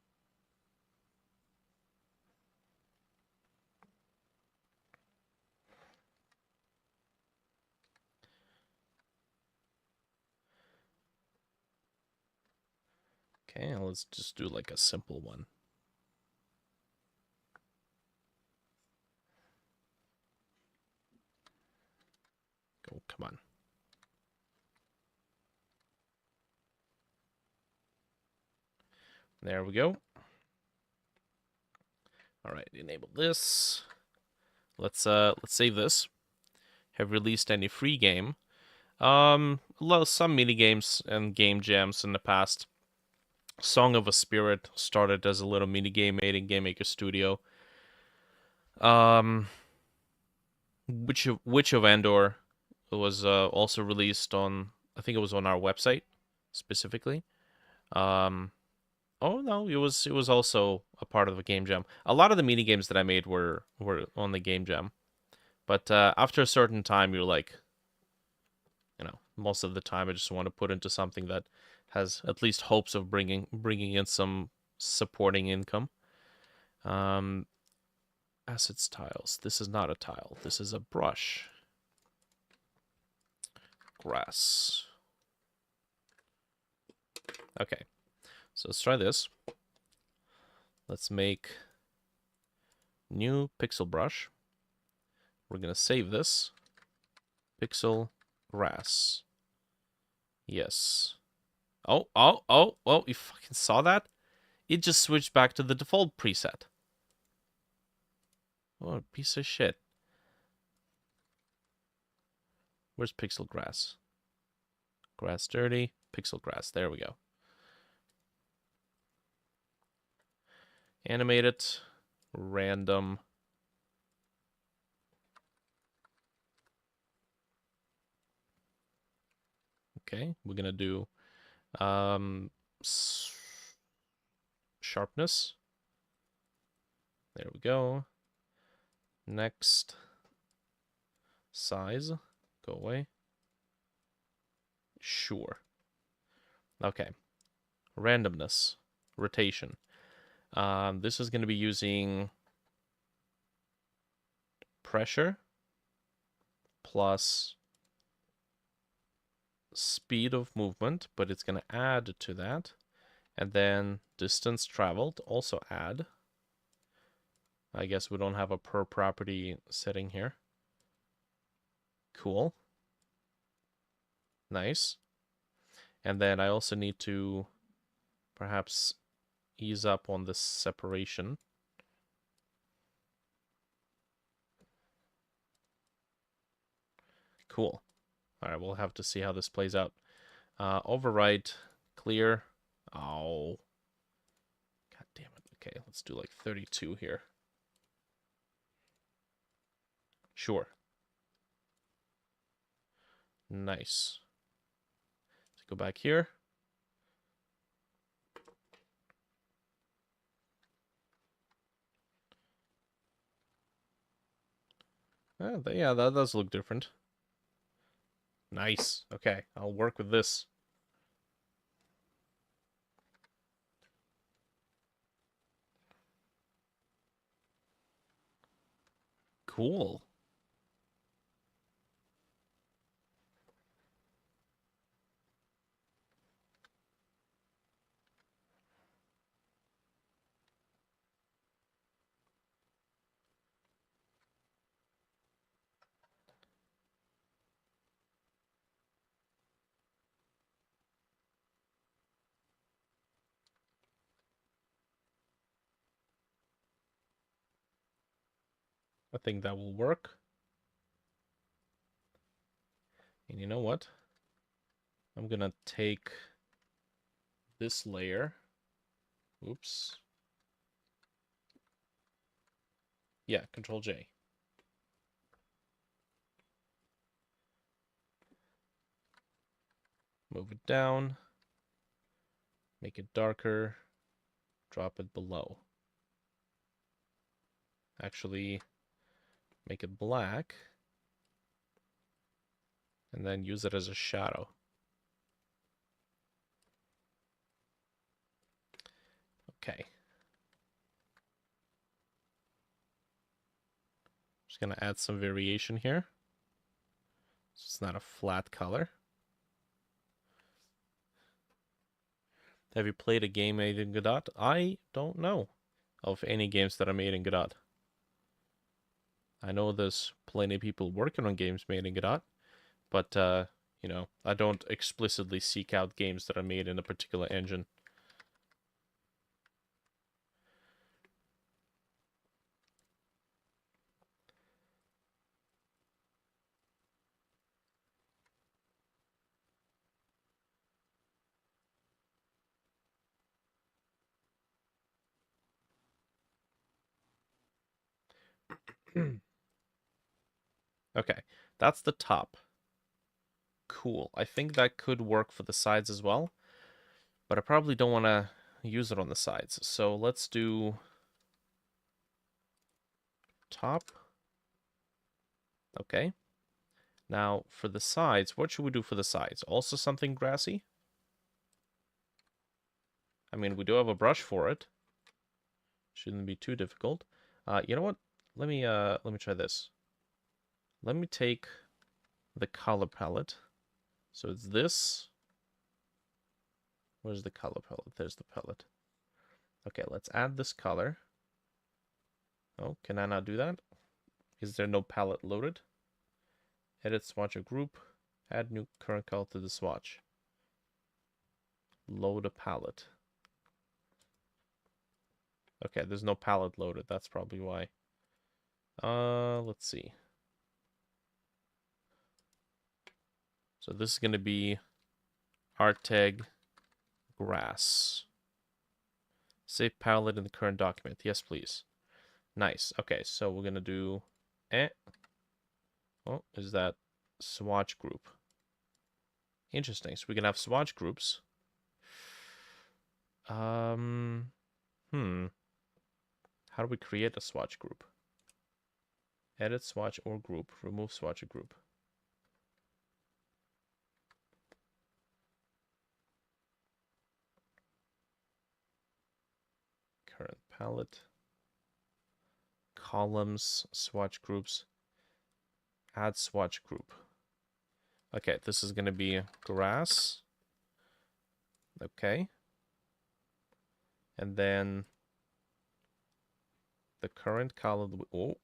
Okay, let's just do like a simple one. Oh, come on. There we go. All right, enable this. Let's save this. Have released any free game. Some mini games and game jams in the past. Song of a Spirit started as a little mini game made in Game Maker Studio. Witch of Endor was also released on, I think it was on our website specifically. Um, oh no, it was also a part of the game jam. A lot of the mini games that I made were on the game jam, but after a certain time, you're like, most of the time I just want to put into something that has at least hopes of bringing in some supporting income. Um, Assets tiles. This is not a tile. This is a brush. Grass. Okay, so let's try this. Let's make new pixel brush. We're gonna save this. Pixel grass. Yes. Oh, oh, oh, oh, you fucking saw that? It just switched back to the default preset. Oh, piece of shit. Where's pixel grass? Grass dirty, pixel grass. There we go. Animate it. Random. Okay, we're gonna do sharpness. There we go. Next. Size. Go away. Sure. Okay. Randomness. Rotation. This is going to be using pressure plus speed of movement, but it's going to add to that. And then distance traveled, also add. I guess we don't have a per property setting here. Cool. Nice. And then I also need to perhaps ease up on this separation. Cool. All right, we'll have to see how this plays out. Overwrite, clear. Oh. God damn it. Okay, let's do like 32 here. Sure. Nice. Let's go back here. Yeah, that does look different. Nice. Okay, I'll work with this. Cool. I think that will work. And you know what? I'm gonna take this layer. Oops. Yeah, Control J. Move it down. Make it darker. Drop it below. Actually, make it black. And then use it as a shadow. Okay. Just gonna add some variation here. So it's not a flat color. Have you played a game made in Godot? I don't know of any games that are made in Godot. I know there's plenty of people working on games made in Godot, but you know, I don't explicitly seek out games that are made in a particular engine. Okay, that's the top. Cool. I think that could work for the sides as well, but I probably don't want to use it on the sides. So let's do top. Okay. Now for the sides, what should we do for the sides? Also something grassy? I mean, we do have a brush for it. Shouldn't be too difficult. You know what? Let me try this. Let me take the color palette. So it's this. Where's the color palette? There's the palette. Okay, let's add this color. Oh, can I not do that? Is there no palette loaded? Edit swatch or group. Add new current color to the swatch. Load a palette. Okay, there's no palette loaded. That's probably why. Let's see. So this is going to be art tag grass. Save palette in the current document. Yes, please. Nice. Okay, so we're going to do... Oh, is that swatch group? Interesting. So we can have swatch groups. How do we create a swatch group? Edit swatch or group. Remove swatch or group. Current palette. Columns, swatch groups. Add swatch group. Okay, this is going to be grass. Okay. And then the current color. Oh.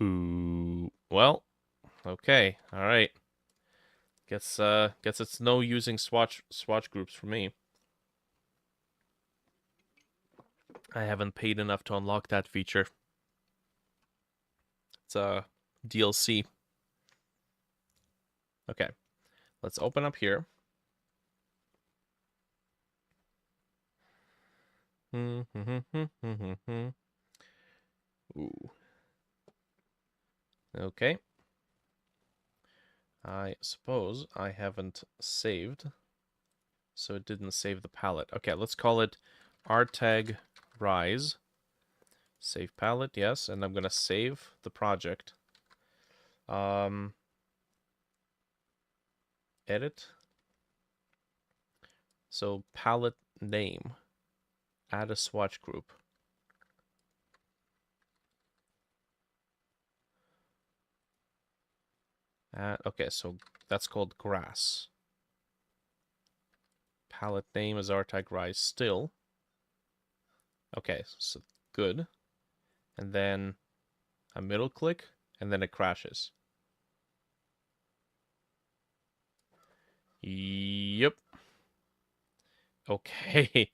Ooh. Well. Okay. All right. Guess it's no using swatch groups for me. I haven't paid enough to unlock that feature. It's a DLC. Okay. Let's open up here. Ooh. Okay. I suppose I haven't saved, so it didn't save the palette. Okay, let's call it rtag rise. Save palette, yes, and I'm gonna save the project. Edit. So palette name. Add a swatch group. Okay, so that's called grass. Palette name is rtag rise still. Okay, so good. And then a middle click, and then it crashes. Yep. Okay.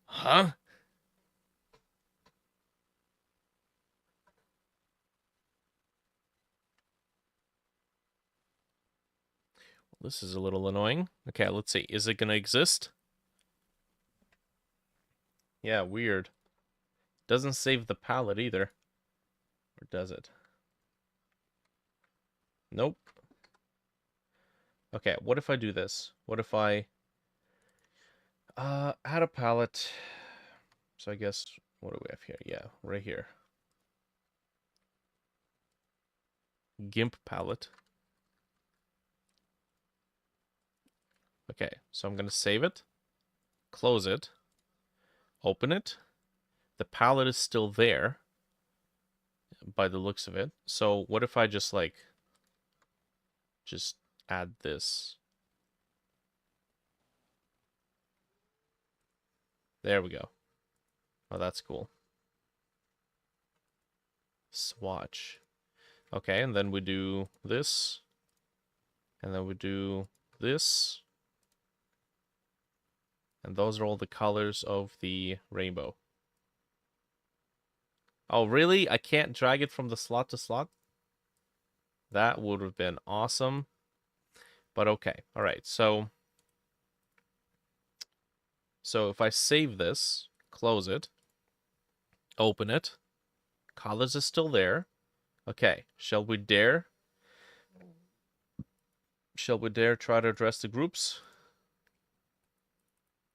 Huh? This is a little annoying. Okay, let's see. Is it gonna exist? Yeah, weird. Doesn't save the palette either. Or does it? Nope. Okay, what if I do this? What if I add a palette? So I guess what do we have here? Yeah, right here. GIMP palette. Okay, so I'm gonna save it, close it, open it. The palette is still there by the looks of it. So what if I just add this? There we go. Oh, that's cool. Swatch. Okay, and then we do this. And then we do this. And those are all the colors of the rainbow. Oh, really? I can't drag it from the slot to slot? That would have been awesome. But okay. All right. So if I save this, close it, open it, colors is still there. Okay. Shall we dare try to address the groups?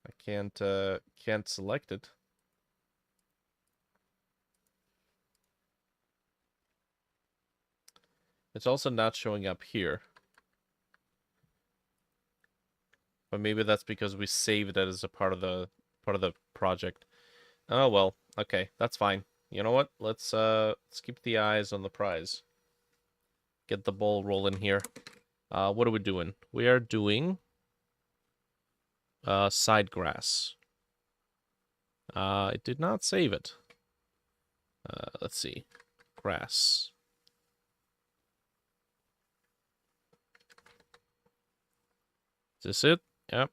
I can't select it. It's also not showing up here. But maybe that's because we saved it as a part of the project. Oh well, okay, that's fine. You know what? Let's keep the eyes on the prize. Get the ball rolling here. What are we doing? We are doing side grass. It did not save it. Let's see. Grass. Is this it? Yep.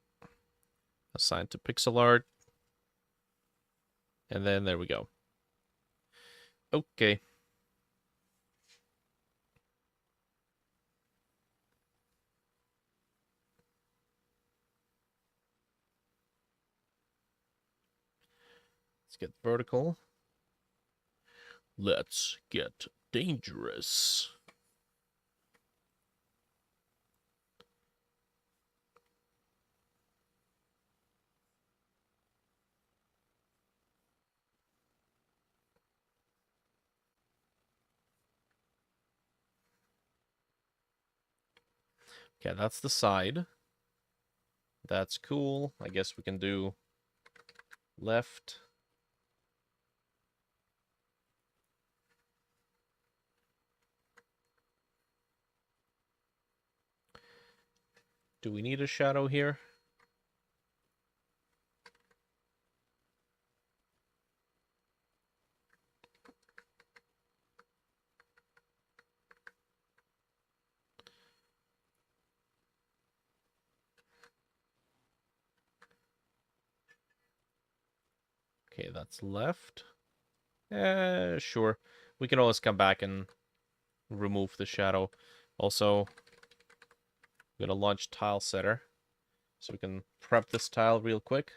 Assign to pixel art. And then there we go. Okay. Let's get vertical. Let's get dangerous. Okay, that's the side. That's cool. I guess we can do left. Do we need a shadow here? Okay, that's left. Sure. We can always come back and remove the shadow. Also, I'm gonna launch tile setter so we can prep this tile real quick.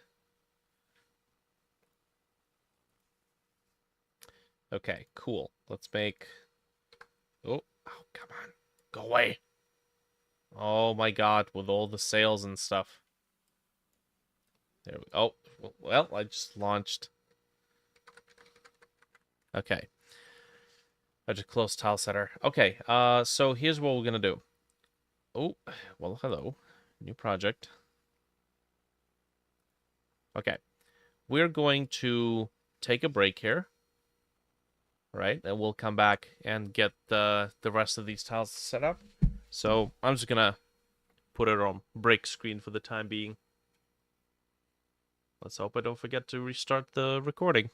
Okay, cool. Let's make Oh, come on. Go away. Oh my god, with all the sales and stuff. There we go. Oh, well, I just launched. Okay. I just closed tile setter. Okay, so here's what we're gonna do. Oh, well, hello. New project. Okay. We're going to take a break here. Right? And we'll come back and get the rest of these tiles set up. So I'm just gonna put it on break screen for the time being. Let's hope I don't forget to restart the recording.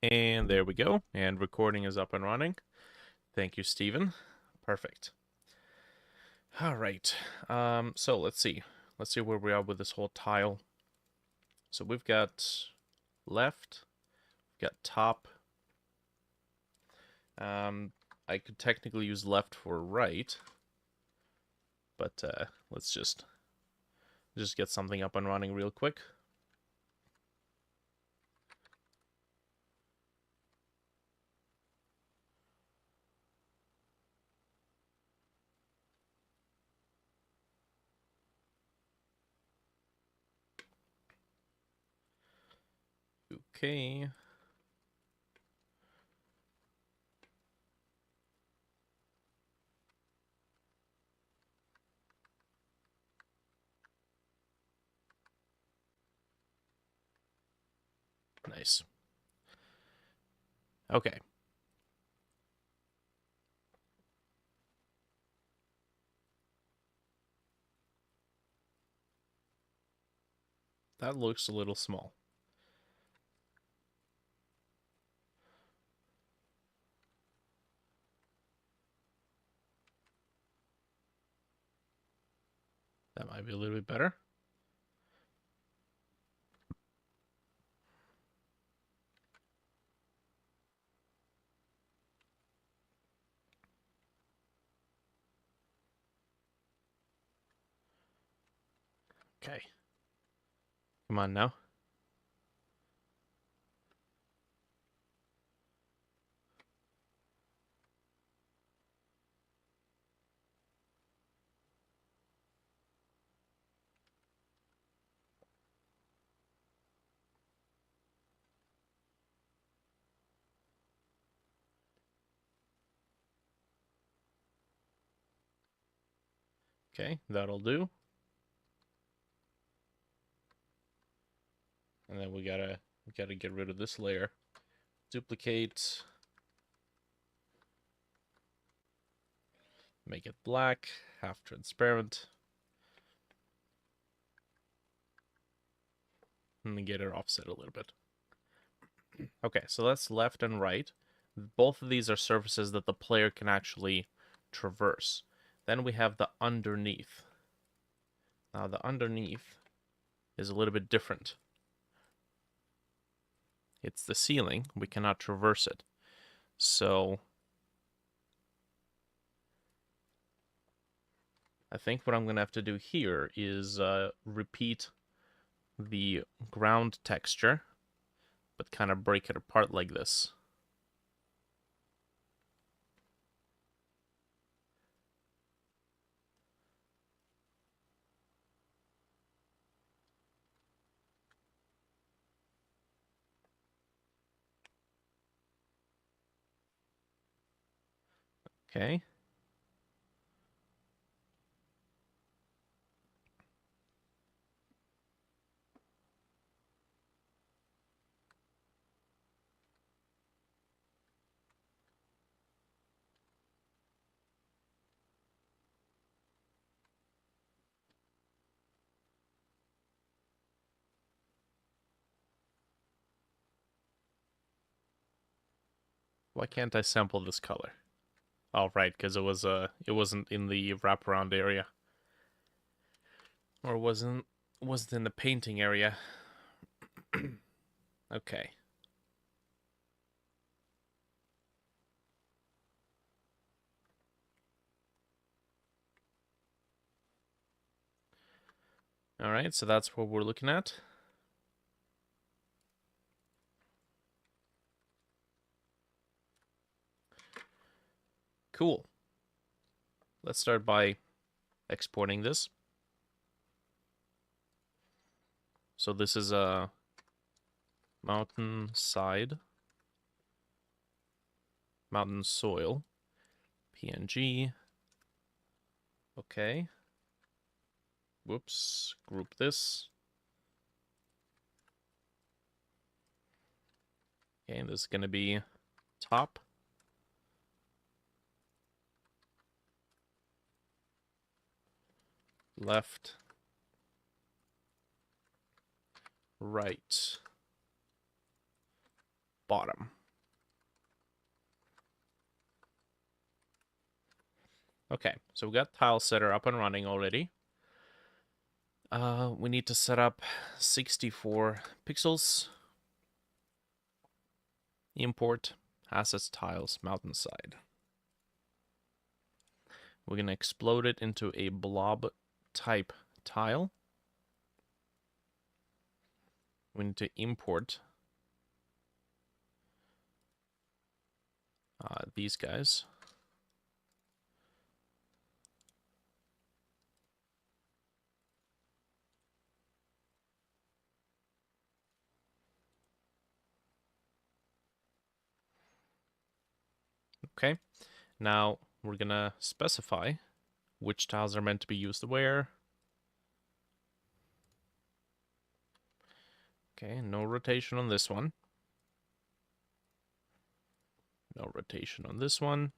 And there we go. And recording is up and running. Thank you, Steven. Perfect. All right. So let's see. Let's see where we are with this whole tile. So we've got left, we've got top. I could technically use left for right, but let's just get something up and running real quick. Okay. Nice. Okay. That looks a little small. That might be a little bit better. Okay. Come on now. Okay, that'll do. And then we gotta get rid of this layer. Duplicate. Make it black, half transparent. And get it offset a little bit. Okay, so that's left and right. Both of these are surfaces that the player can actually traverse. Then we have the underneath. Now the underneath is a little bit different. It's the ceiling. We cannot traverse it. So I think what I'm going to have to do here is repeat the ground texture, but kind of break it apart like this. Okay. Why can't I sample this color? Oh, right, because it wasn't in the wraparound area. Or wasn't in the painting area. Okay. All right, so that's what we're looking at. Cool. Let's start by exporting this. So this is a mountain side, mountain soil, PNG. Okay. Whoops, group this. Okay, this is going to be top. Left. Right. bottom. Okay, so we got tile setter up and running already. We need to set up 64 pixels. Import assets tiles mountainside. We're going to explode it into a blob type tile. We need to import these guys. Okay, now we're going to specify which tiles are meant to be used where. Okay, no rotation on this one. No rotation on this one.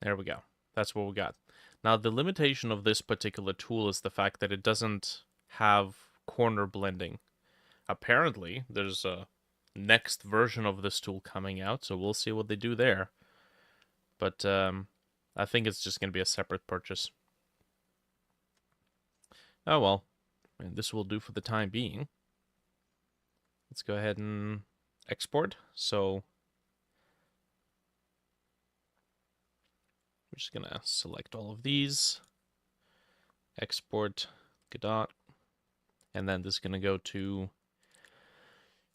There we go. That's what we got. Now, the limitation of this particular tool is the fact that it doesn't have corner blending. Apparently, there's a next version of this tool coming out, so we'll see what they do there. But I think it's just going to be a separate purchase. Oh well, and this will do for the time being. Let's go ahead and export. So we're just going to select all of these, export Godot, and then this is going to go to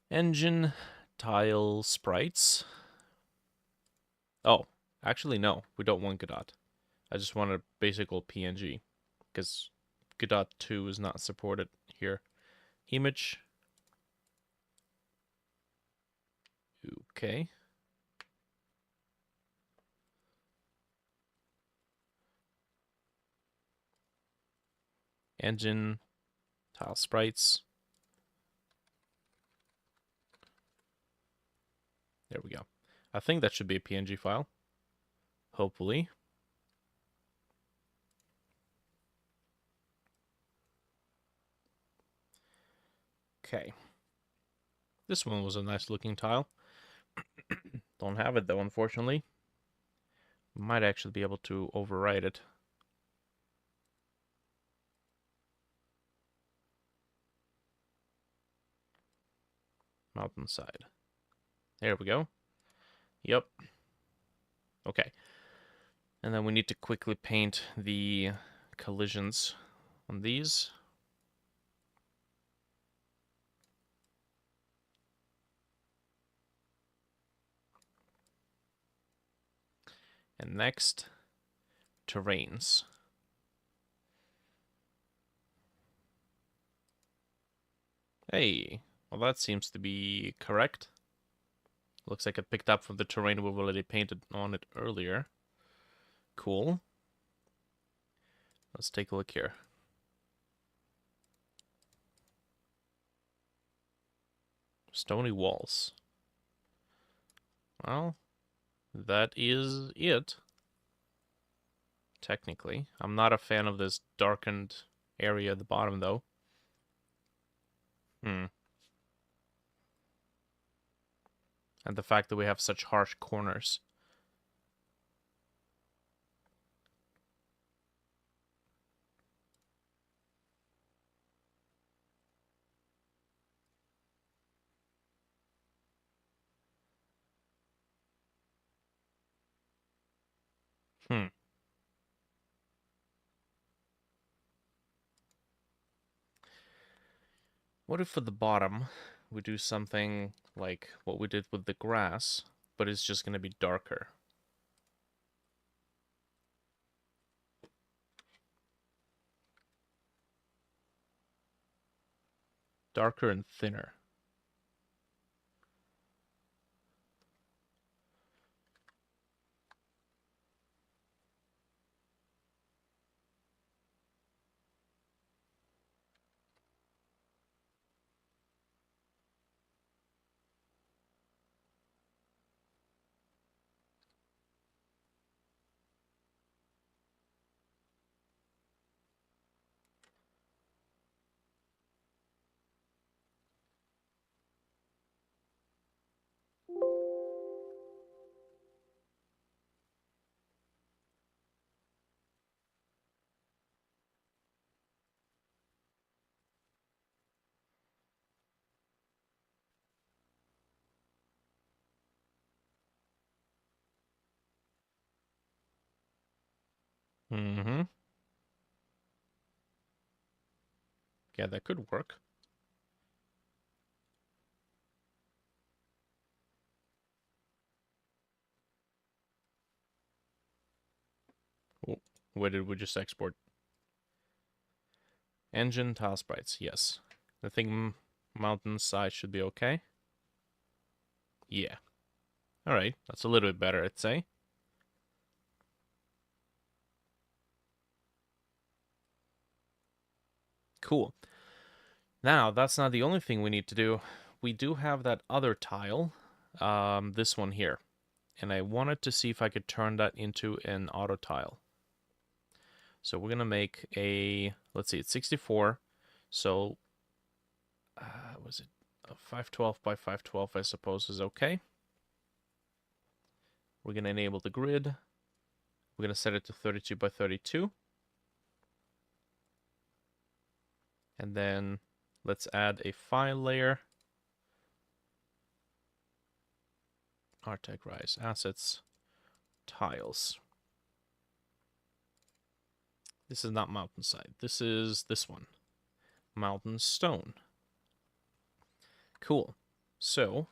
engine, tile, sprites. Oh, actually, no, we don't want Godot. I just want a basic old PNG, because Godot 2 is not supported here. Image. Okay. Engine, tile sprites. There we go. I think that should be a PNG file. Hopefully. Okay. This one was a nice looking tile. Don't have it though, unfortunately. Might actually be able to overwrite it. Mountainside. There we go. Yep. Okay. And then we need to quickly paint the collisions on these. And next, terrains. Hey, well that seems to be correct. Looks like it picked up from the terrain we've already painted on it earlier. Cool. Let's take a look here. Stony walls. Well, that is it. Technically. I'm not a fan of this darkened area at the bottom, though. And the fact that we have such harsh corners. What if for the bottom, we do something like what we did with the grass, but it's just going to be darker? Darker and thinner. Mm-hmm. Yeah, that could work. Where did we just export? Engine, tile sprites, yes. I think mountain side should be okay. Yeah. Alright, that's a little bit better, I'd say. Cool. Now, that's not the only thing we need to do. We do have that other tile, this one here. And I wanted to see if I could turn that into an auto tile. So we're going to make a, let's see, it's 64. So, was it a 512 by 512, I suppose, is okay. We're going to enable the grid. We're going to set it to 32 by 32. And then let's add a file layer. Artec Rise Assets Tiles. This is not mountainside. This is this one. Mountain Stone. Cool. So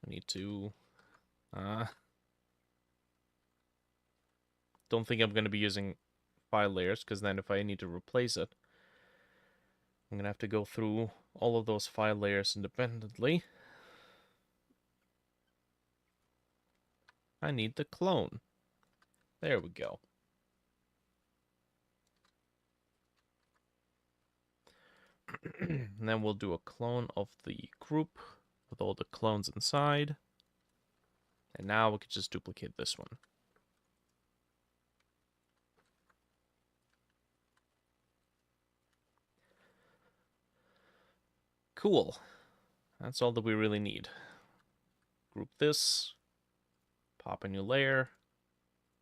I need to don't think I'm going to be using file layers, because then if I need to replace it, I'm going to have to go through all of those file layers independently. I need the clone. There we go. And then we'll do a clone of the group with all the clones inside. And now we can just duplicate this one. Cool. That's all that we really need. Group this. Pop a new layer.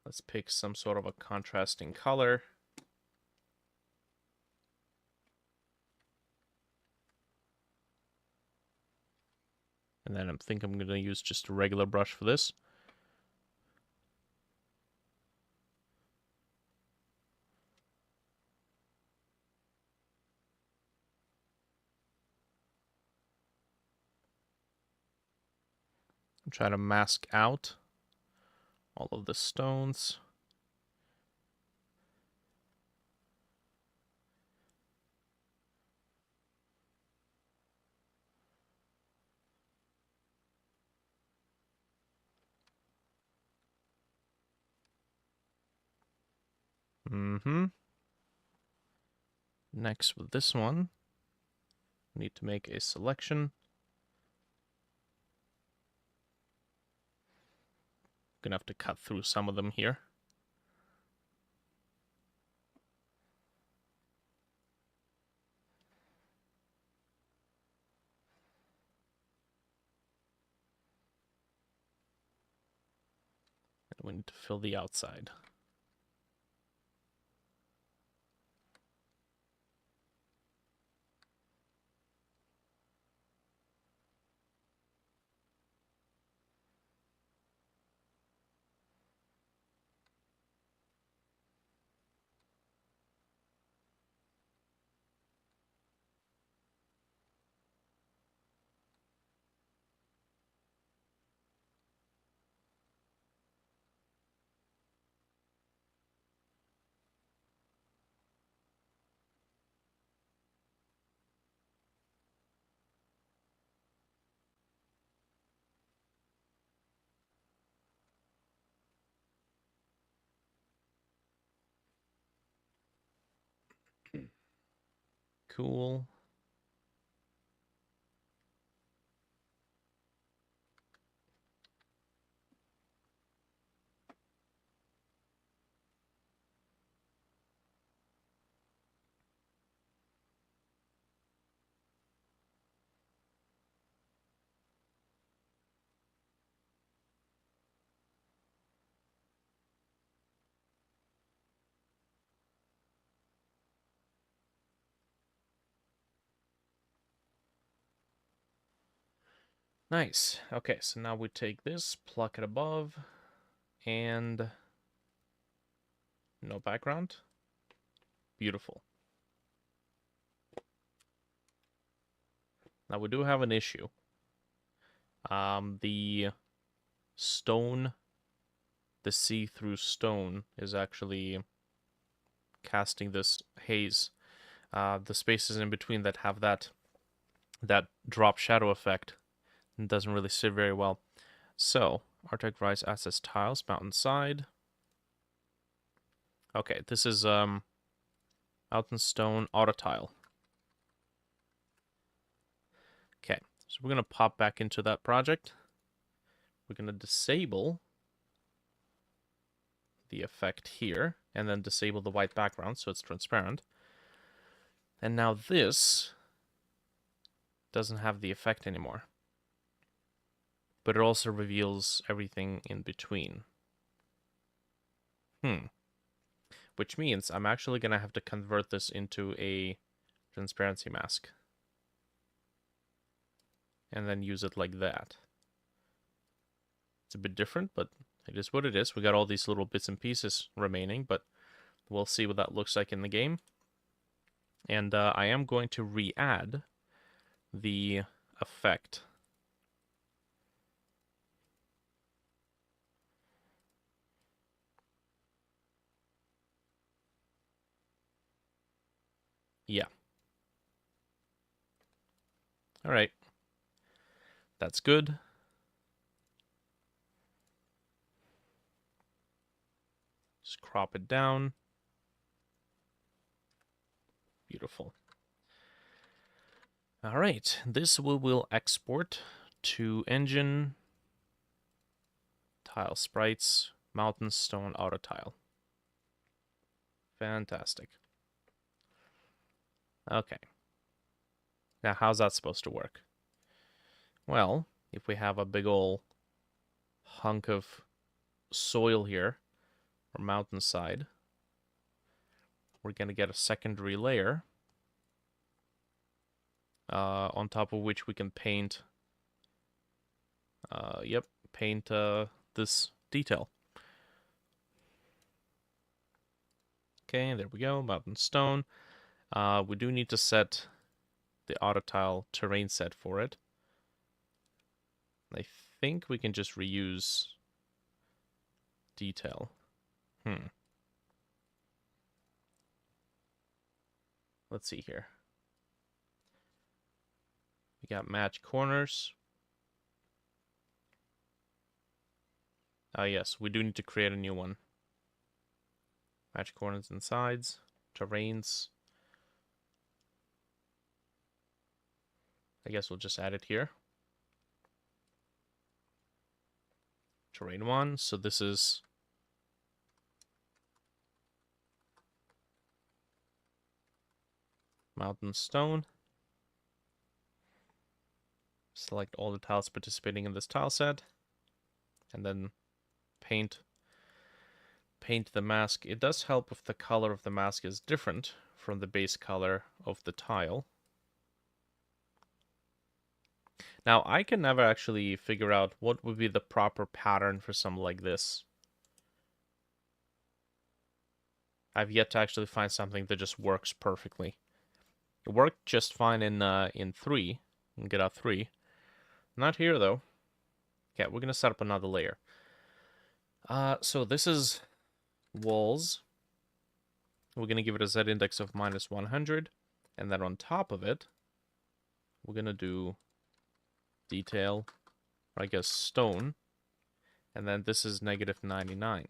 Let's pick some sort of a contrasting color. And then I think I'm going to use just a regular brush for this. Try to mask out all of the stones. Next, with this one, we need to make a selection. Gonna have to cut through some of them here. And we need to fill the outside. Cool. Nice. Okay, so now we take this, pluck it above, And no background. Beautiful. Now we do have an issue. The stone, the see-through stone is actually casting this haze. The spaces in between that have that drop shadow effect doesn't really sit very well. So, Arctic Rise access tiles, mountainside. Okay, this is mountain stone auto tile. Okay, so we're gonna pop back into that project. We're gonna disable the effect here, and then disable the white background so it's transparent. And now this doesn't have the effect anymore. But it also reveals everything in between. Which means I'm actually going to have to convert this into a transparency mask. And then use it like that. It's a bit different, but it is what it is. We got all these little bits and pieces remaining, but we'll see what that looks like in the game. And I am going to re-add the effect. Yeah. All right. That's good. Just crop it down. Beautiful. All right. This we will export to engine, tile sprites, mountain stone auto tile. Fantastic. Okay. Now, how's that supposed to work? Well, if we have a big ol' hunk of soil here, or mountainside, we're going to get a secondary layer on top of which we can paint, paint this detail. Okay, there we go, mountain stone. We do need to set the auto tile terrain set for it. I think we can just reuse detail. Let's see here. We got match corners. Yes, we do need to create a new one. Match corners and sides. Terrains. I guess we'll just add it here. Terrain 1. So this is mountain stone. Select all the tiles participating in this tile set. And then paint the mask. It does help if the color of the mask is different from the base color of the tile. Now, I can never actually figure out what would be the proper pattern for something like this. I've yet to actually find something that just works perfectly. It worked just fine in 3, in Godot 3. Not here, though. Okay, we're going to set up another layer. So this is walls. We're going to give it a z-index of -100. And then on top of it, we're going to do detail, or I guess stone. And then this is -99.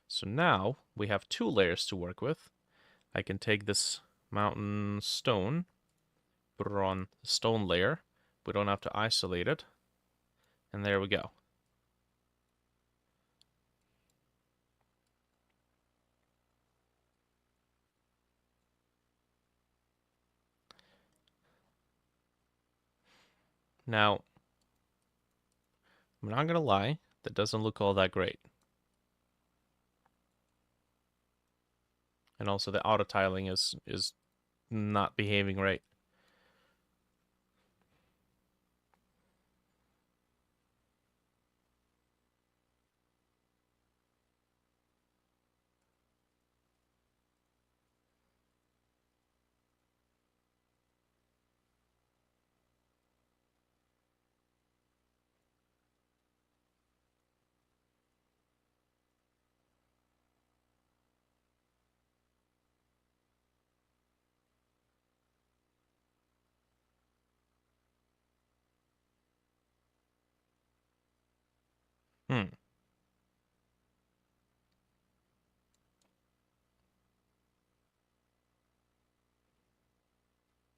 So now we have 2 layers to work with. I can take this mountain stone, put it on the stone layer. We don't have to isolate it. And there we go. Now, I'm not going to lie, that doesn't look all that great. And also the auto tiling is not behaving right.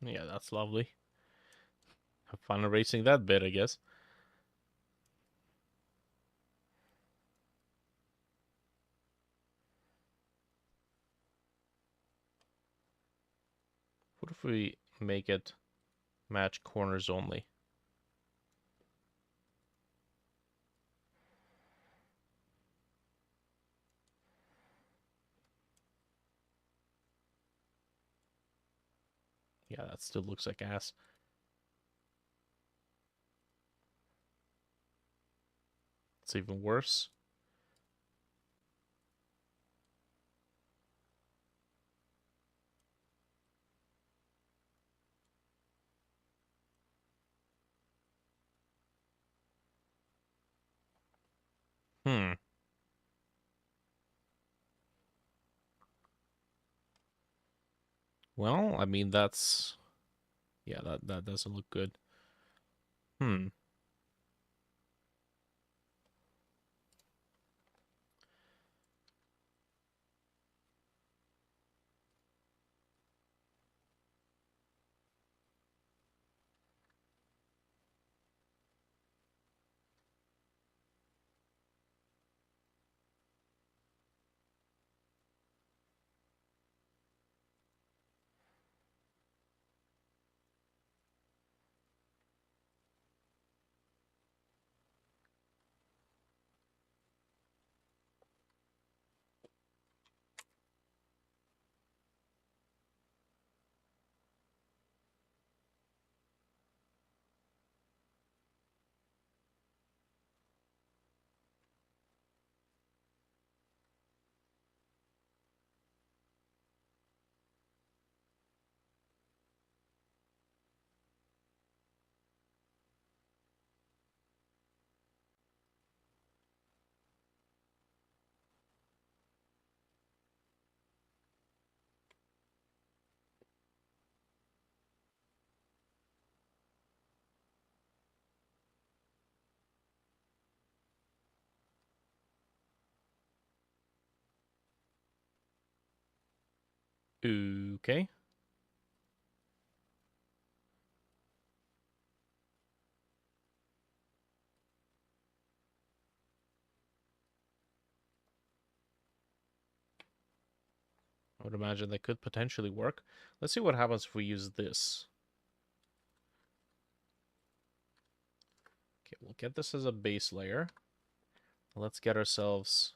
Yeah, that's lovely. Have fun erasing that bit, I guess. What if we make it match corners only? Yeah, that still looks like ass. It's even worse. Hmm. Well, I mean, that's... Yeah, that doesn't look good. Hmm. Okay. I would imagine that could potentially work. Let's see what happens if we use this. Okay, we'll get this as a base layer. Let's get ourselves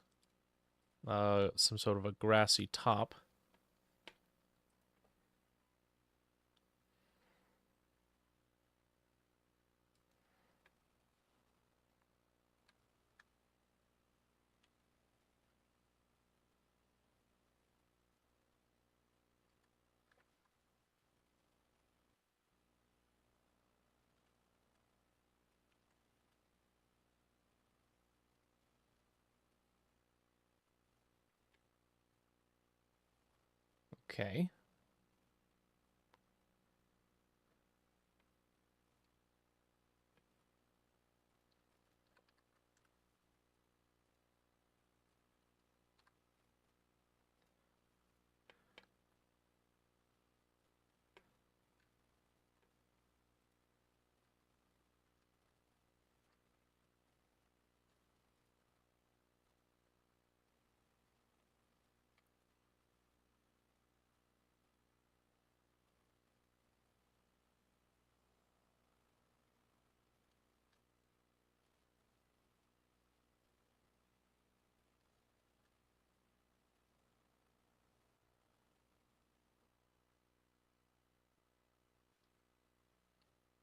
some sort of a grassy top. Okay.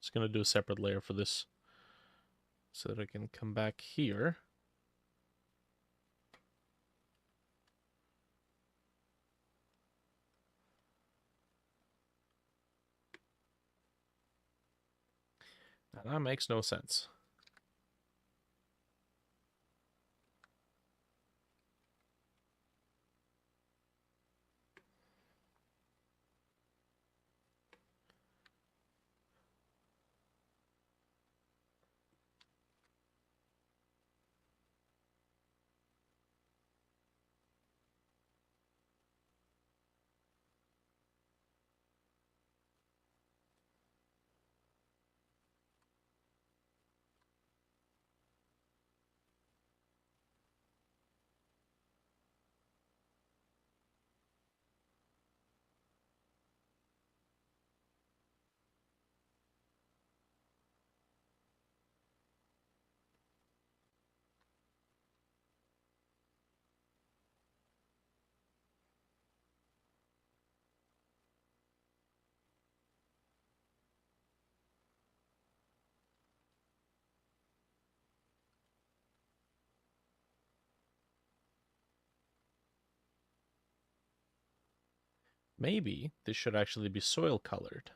Just gonna do a separate layer for this so that I can come back here. Now, that makes no sense. maybe this should actually be soil colored.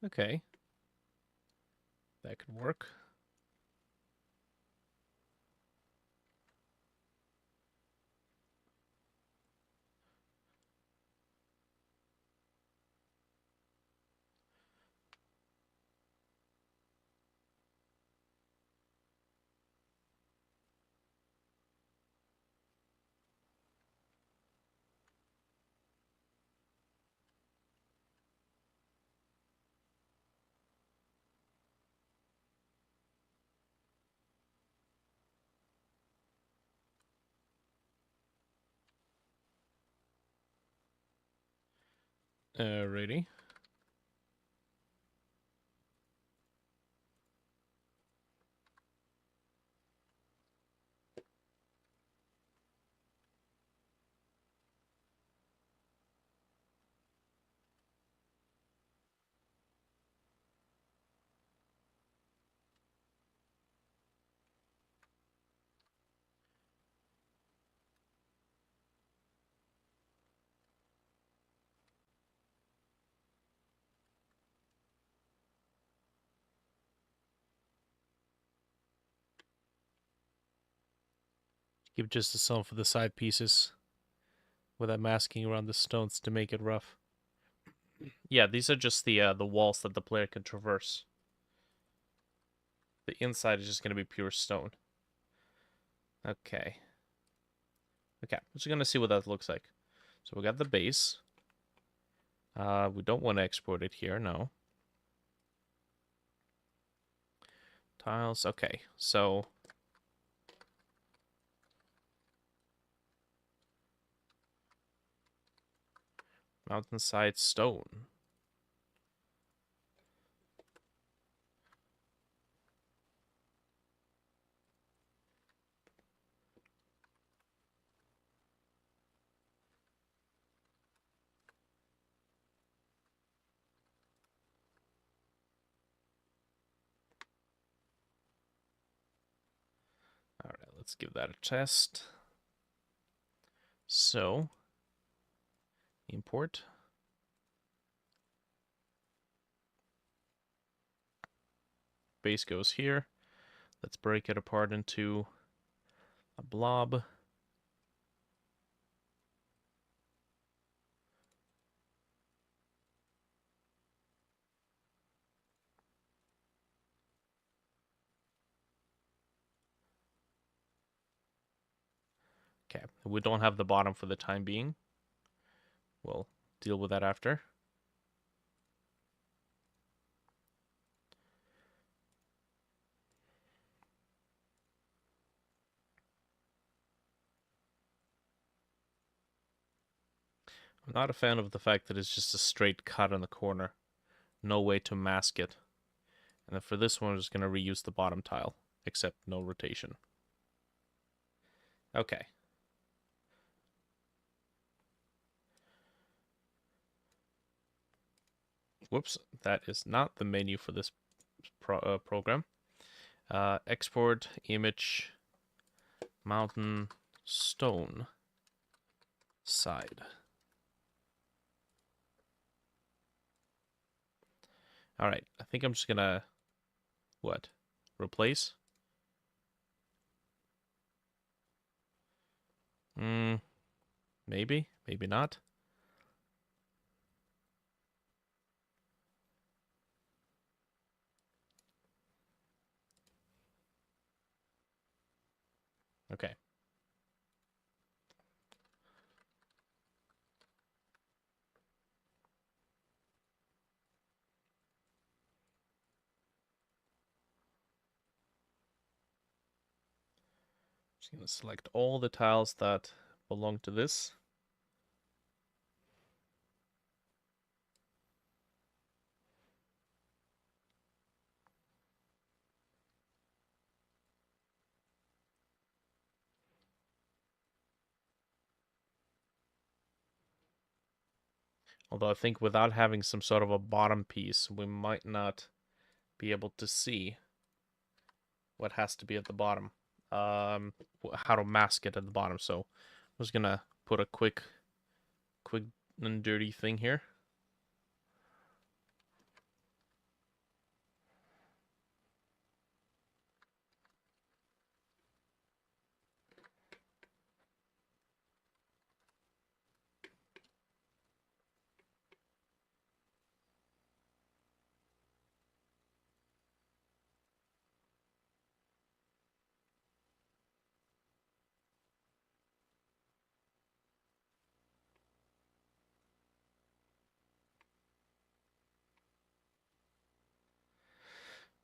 Okay. That could work. Alrighty. Give just some for the side pieces without masking around the stones to make it rough. Yeah, these are just the walls that the player can traverse. The inside is just going to be pure stone. Okay. Okay, I'm just going to see what that looks like. So we got the base. We don't want to export it here, no. Tiles, okay. So mountainside stone. Alright, let's give that a test. So, import. Base goes here. Let's break it apart into a blob. Okay, we don't have the bottom for the time being. We'll deal with that after. I'm not a fan of the fact that it's just a straight cut on the corner. No way to mask it. And then for this one, we're just going to reuse the bottom tile, except no rotation. Okay. Whoops, that is not the menu for this program. Export image mountain stone side. All right, I think I'm just gonna what? Replace? Maybe, maybe not. Okay. Just gonna select all the tiles that belong to this. Although I think without having some sort of a bottom piece, we might not be able to see what has to be at the bottom. How to mask it at the bottom. So I'm just gonna put a quick and dirty thing here.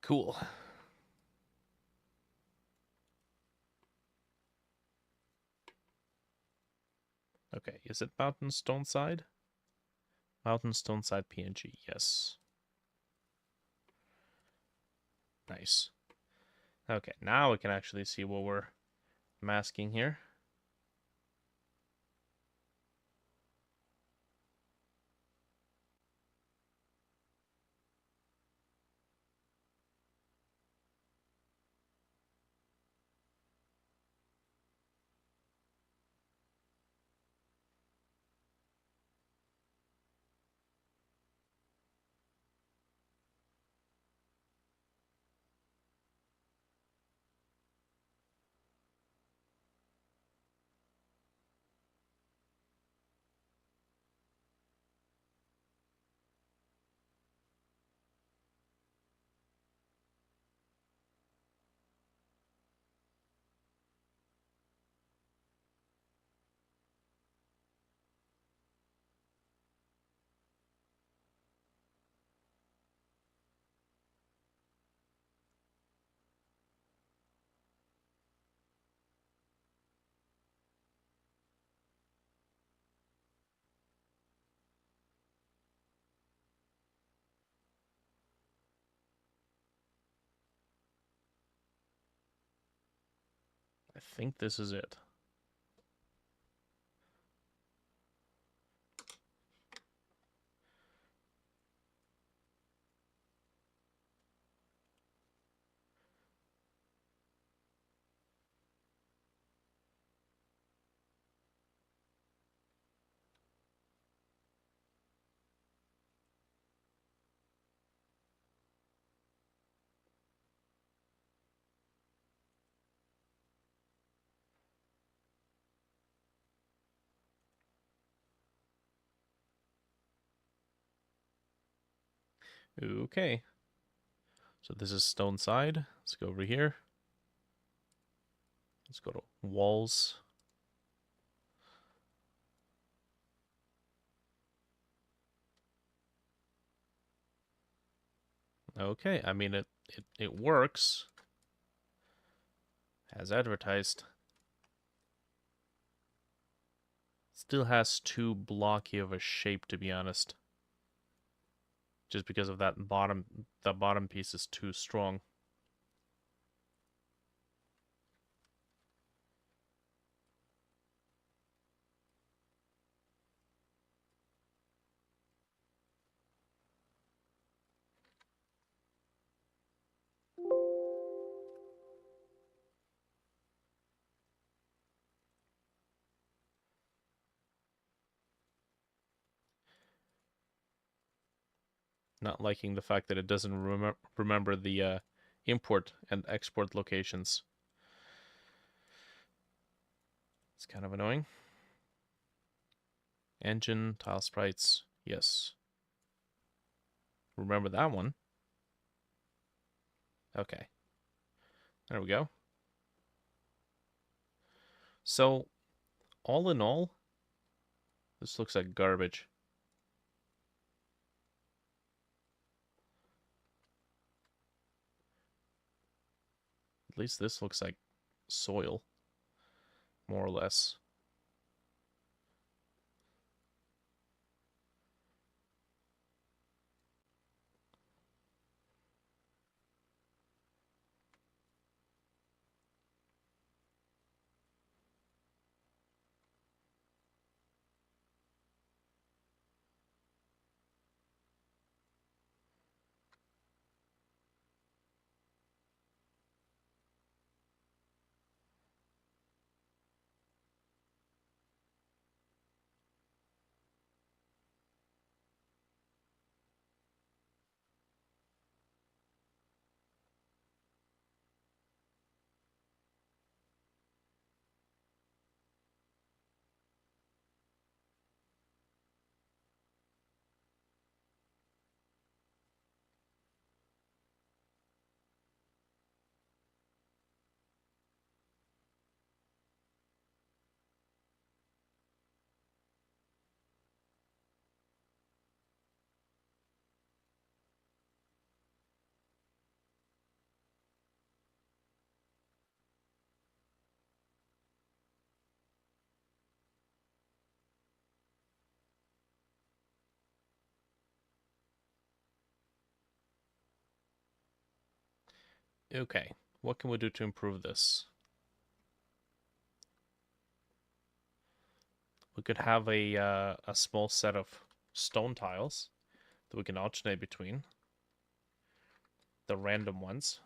Cool. Okay, is it Mountain Stone Side? Mountain Stone Side PNG, yes. Nice. Okay, now we can actually see what we're masking here. I think this is it. Okay. So this is Stone Side. Let's go over here. Let's go to walls. Okay, I mean it works as advertised. Still has too blocky of a shape, to be honest. Just because of that bottom piece is too strong. Not liking the fact that it doesn't remember the import and export locations. It's kind of annoying. Engine, tile sprites, yes. Remember that one. Okay. There we go. So, all in all, this looks like garbage. At least this looks like soil, more or less. Okay, what can we do to improve this? We could have a small set of stone tiles that we can alternate between, the random ones.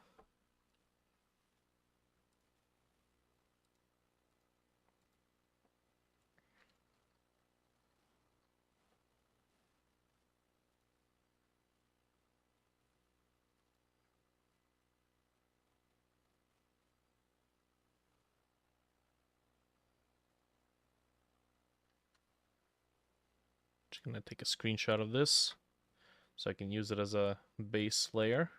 Just gonna take a screenshot of this so I can use it as a base layer.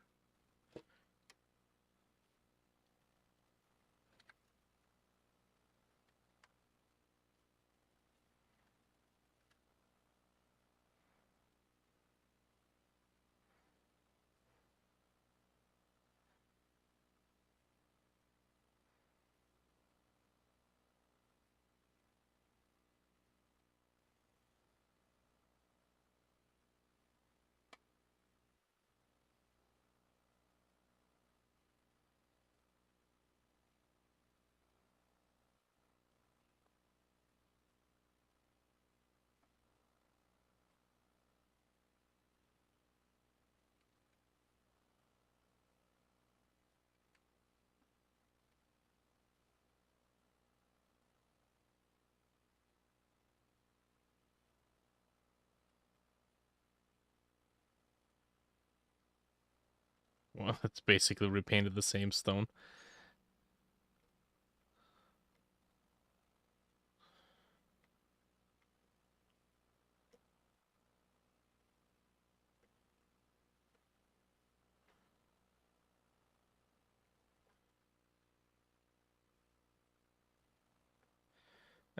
Well, it's basically repainted the same stone.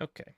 Okay.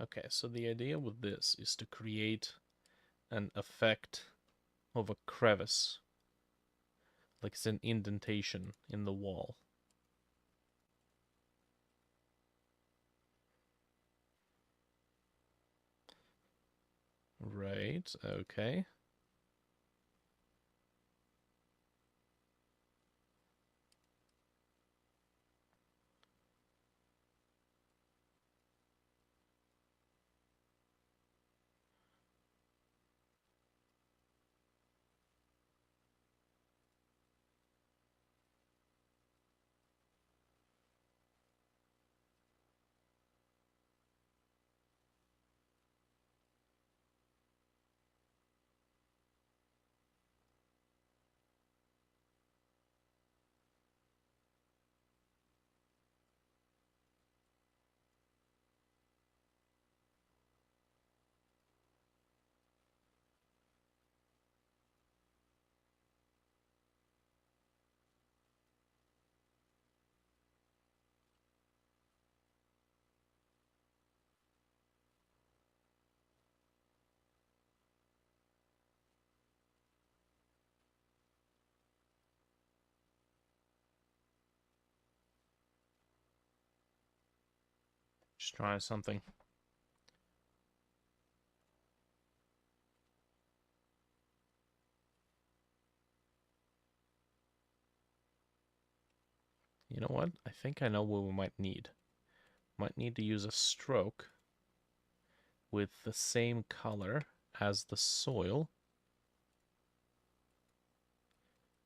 Okay, so the idea with this is to create an effect of a crevice, like it's an indentation in the wall. Right, okay. Just try something. You know what? I think I know what we might need. Might need to use a stroke with the same color as the soil.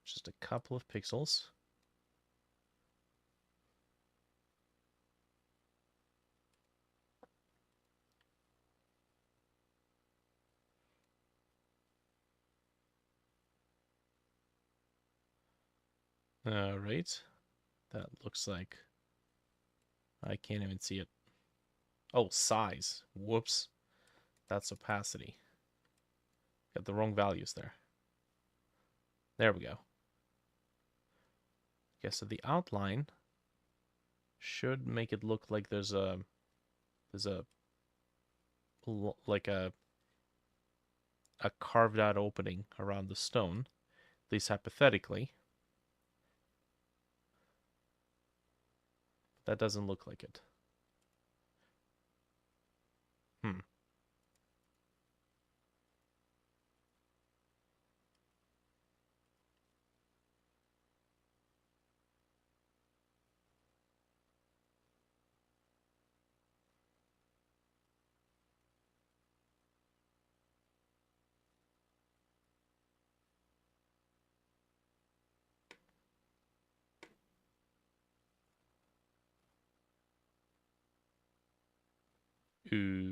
Just a couple of pixels. Alright. That looks like... I can't even see it. Oh, size. Whoops. That's opacity. Got the wrong values there. There we go. Okay, so the outline should make it look like there's a like a carved out opening around the stone, at least hypothetically. That doesn't look like it. Hmm.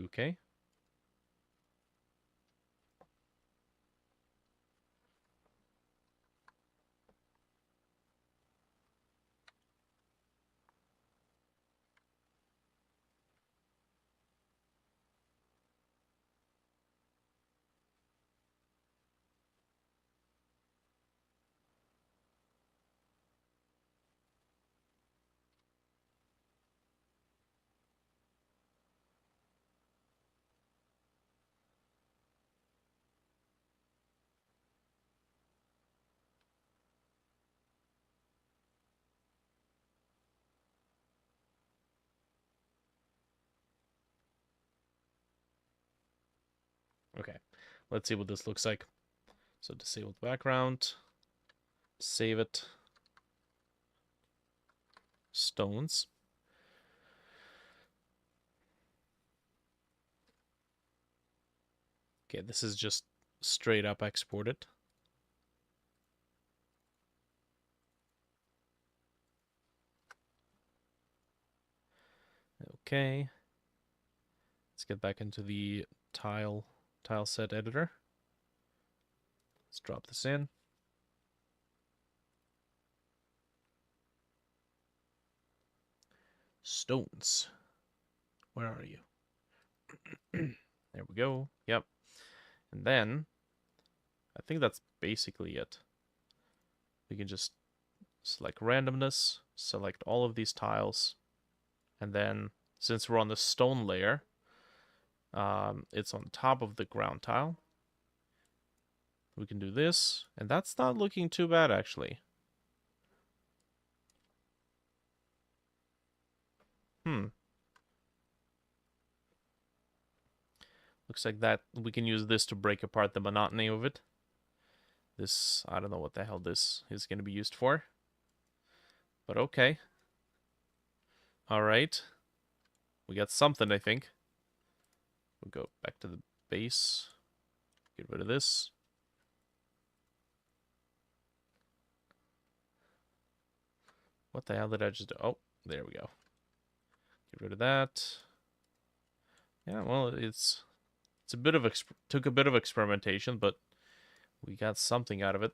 Okay. Okay. Let's see what this looks like. So disable the background. Save it. Stones. Okay, this is just straight up exported. Okay. Let's get back into the tile set editor. Let's drop this in. Stones. Where are you? There we go. Yep. And then I think that's basically it. We can just select randomness, select all of these tiles, and then since we're on the stone layer, it's on top of the ground tile. We can do this, and that's not looking too bad actually. Looks like that we can use this to break apart the monotony of it. This, I don't know what the hell this is going to be used for. But okay. Alright. We got something, I think. We'll go back to the base. Get rid of this. What the hell did I just do? Oh, there we go. Get rid of that. Yeah, well, it's a bit of took a bit of experimentation, but we got something out of it.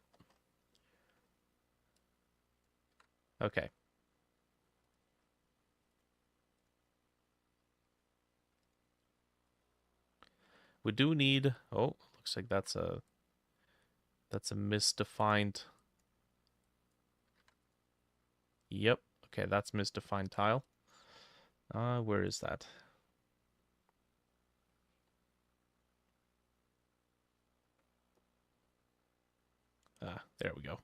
Okay. We do need... Oh, looks like that's a misdefined... Yep. Okay, that's misdefined tile. Where is that? Ah, there we go.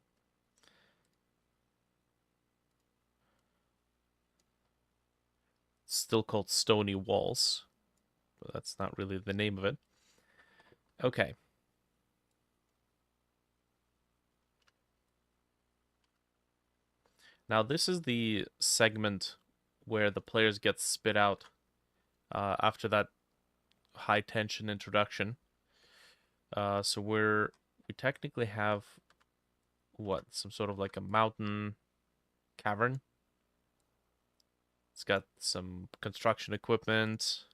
still called Stony Walls, but that's not really the name of it. Okay. Now this is the segment where the players get spit out after that high tension introduction. So we technically have what, some sort of like a mountain cavern. It's got some construction equipment,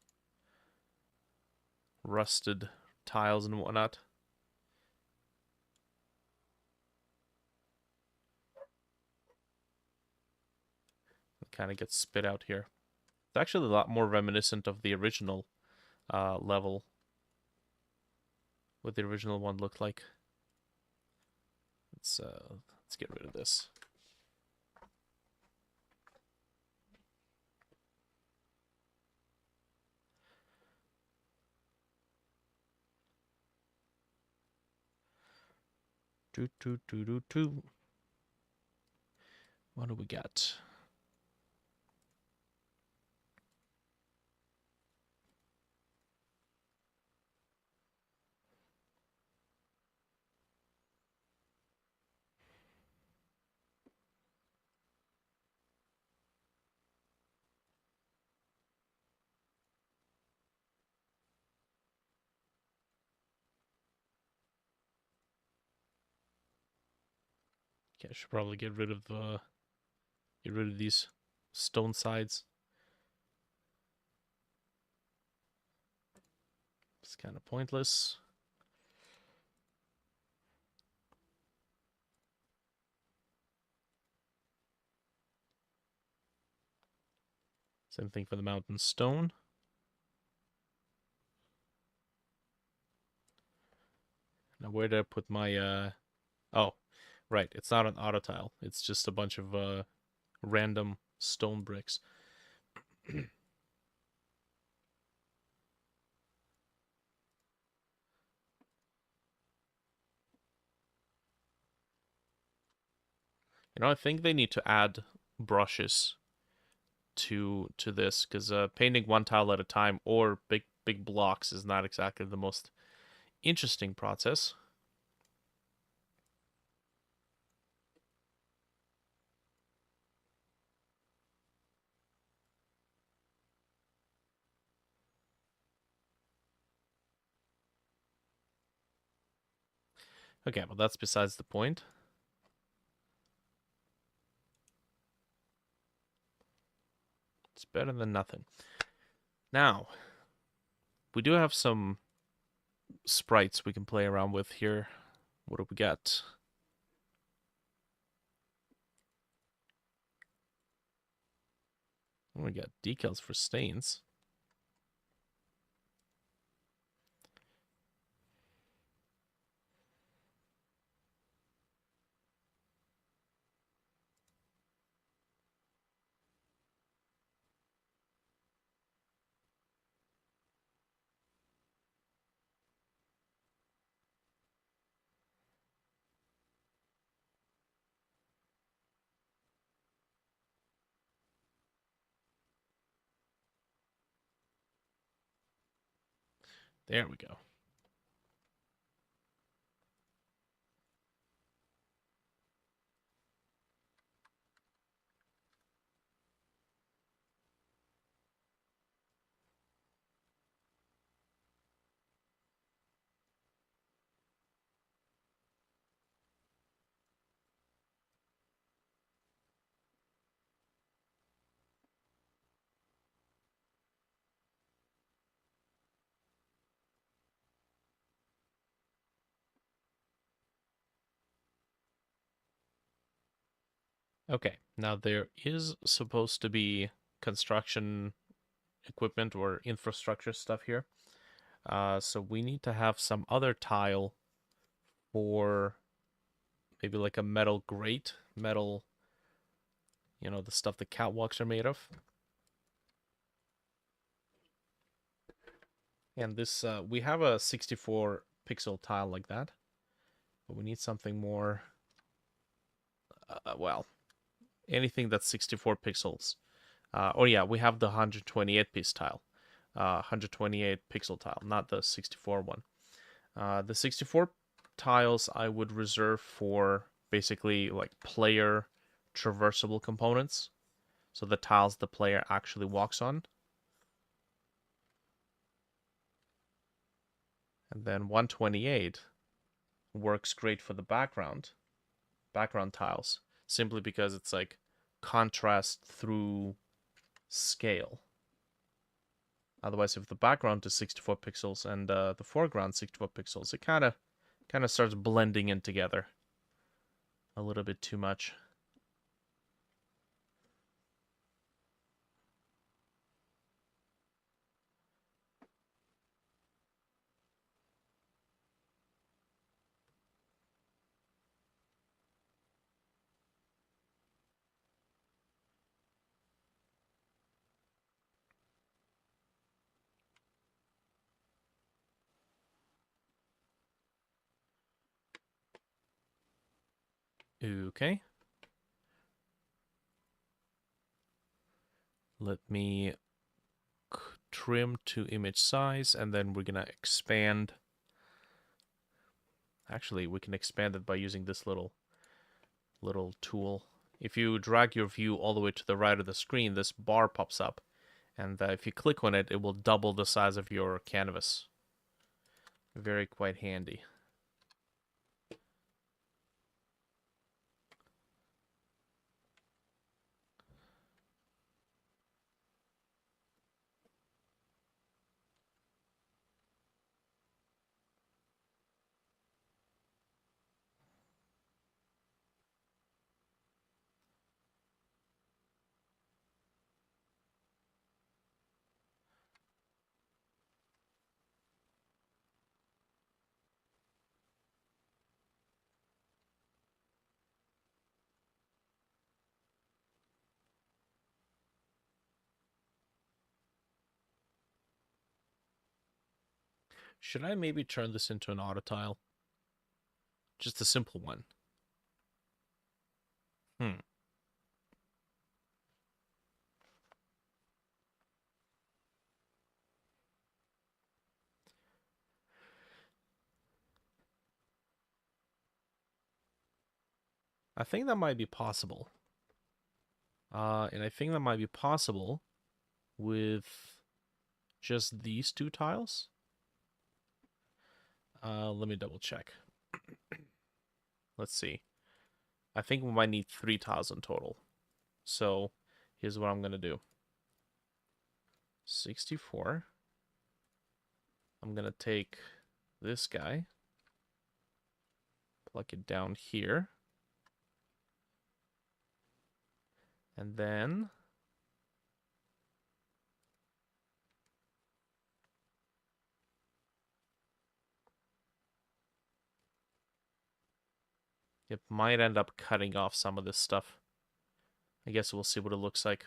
rusted tiles and whatnot. It kind of gets spit out here. It's actually a lot more reminiscent of the original level. What the original one looked like. Let's get rid of this. What do we got? Okay, I should probably get rid of these stone sides. It's kind of pointless. Same thing for the mountain stone. Now where did I put my oh, right, it's not an auto tile. It's just a bunch of random stone bricks. I think they need to add brushes to this, because painting one tile at a time or big blocks is not exactly the most interesting process. Okay, well that's besides the point. It's better than nothing. Now, we do have some sprites we can play around with here. What do we got? Oh, we got decals for stains. There we go. Okay, now there is supposed to be construction equipment or infrastructure stuff here. So we need to have some other tile for maybe like a metal grate, metal, the stuff the catwalks are made of. And this, we have a 64 pixel tile like that, but we need something more, well, anything that's 64 pixels Oh yeah, we have the 128 piece tile, 128 pixel tile, not the 64 one. The 64 tiles I would reserve for basically like player traversable components. So the tiles the player actually walks on. And then 128 works great for the background tiles, simply because it's like contrast through scale. Otherwise, if the background is 64 pixels and the foreground 64 pixels, it kind of starts blending in together a little bit too much. Okay. Let me trim to image size, and then we're gonna expand. Actually, we can expand it by using this little tool. If you drag your view all the way to the right of the screen, this bar pops up, and if you click on it, it will double the size of your canvas. Very quite handy. Should I maybe turn this into an auto tile? Just a simple one. Hmm. I think that might be possible. And I think that might be possible with just these two tiles. Let me double check. Let's see. I think we might need 3 tiles in total. So here's what I'm going to do. 64. I'm going to take this guy, plug it down here, and then it might end up cutting off some of this stuff. I guess we'll see what it looks like.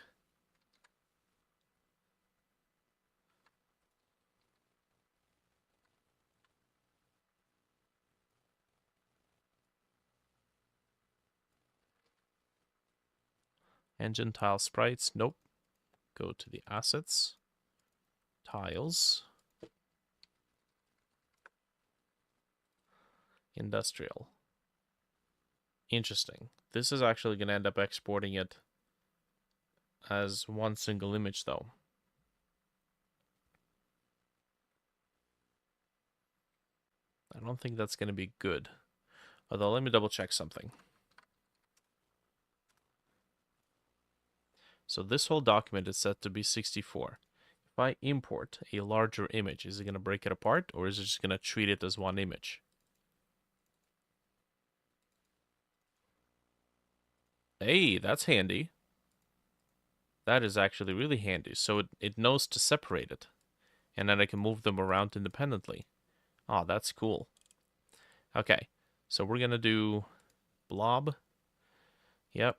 Engine tile sprites. Nope. Go to the assets. Tiles. Industrial. Interesting. This is actually going to end up exporting it as one single image, though. I don't think that's going to be good. Although, let me double check something. So this whole document is set to be 64. If I import a larger image, is it going to break it apart, or is it just going to treat it as one image? Hey, that's handy. That is actually really handy. So it knows to separate it. And then I can move them around independently. Oh, that's cool. Okay, so we're going to do blob. Yep.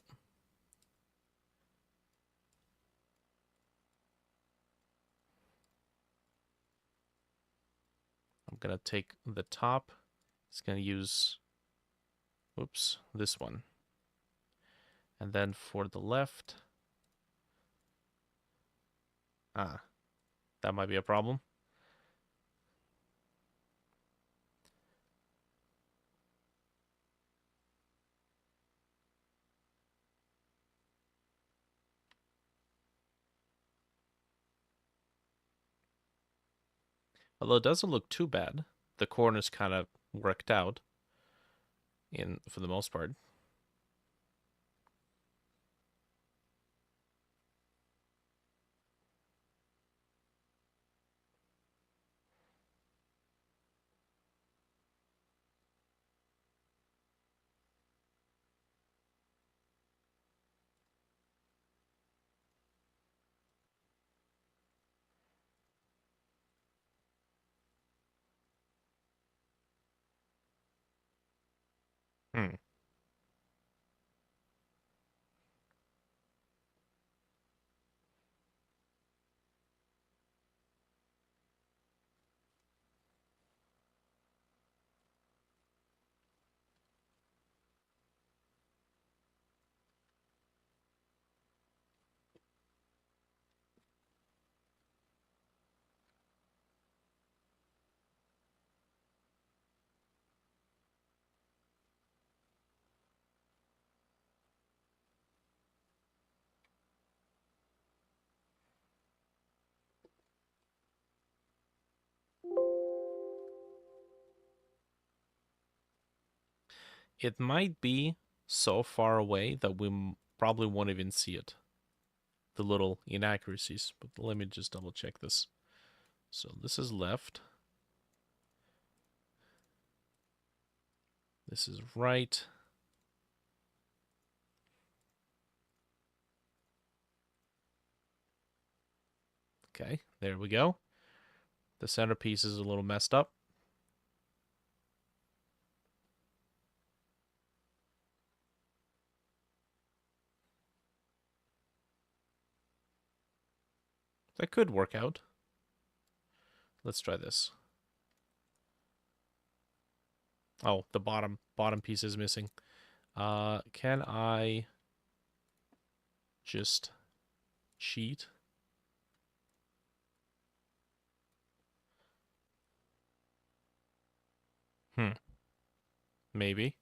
I'm going to take the top. It's going to use, oops, this one. And then for the left, Ah, that might be a problem. Although it doesn't look too bad. The corners kind of worked out for the most part. Hmm. It might be so far away that we probably won't even see it. The little inaccuracies. But let me just double check this. So this is left. This is right. Okay, there we go. The centerpiece is a little messed up. That could work out. Let's try this. Oh, the bottom piece is missing. Can I just cheat? Maybe.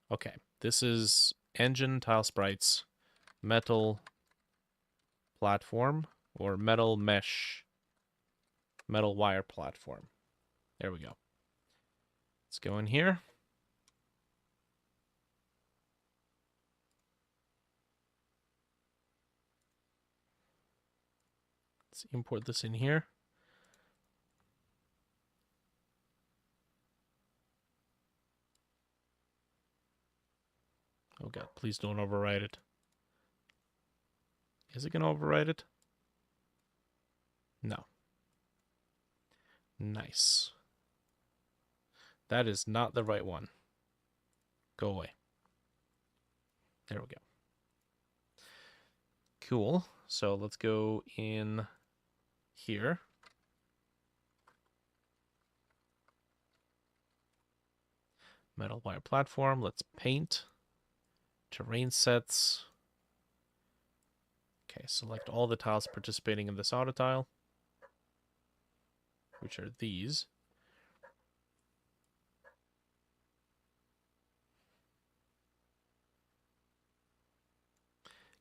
Okay, this is engine tile sprites, metal platform, or metal mesh, metal wire platform. There we go. Let's go in here. Let's import this in here. Oh god, please don't override it. Is it going to override it? No. Nice. That is not the right one. Go away. There we go. Cool. So let's go in here. Metal wire platform. Let's paint. Terrain sets. Okay, select all the tiles participating in this auto tile, which are these.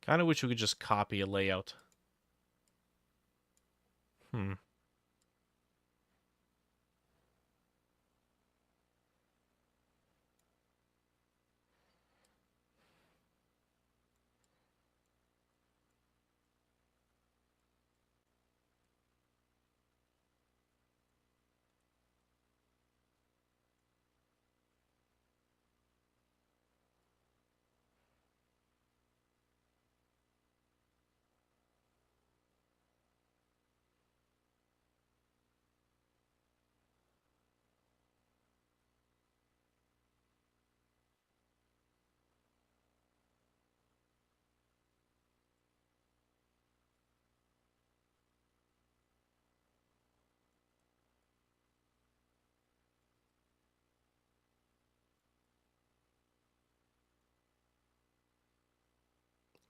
Kind of wish we could just copy a layout.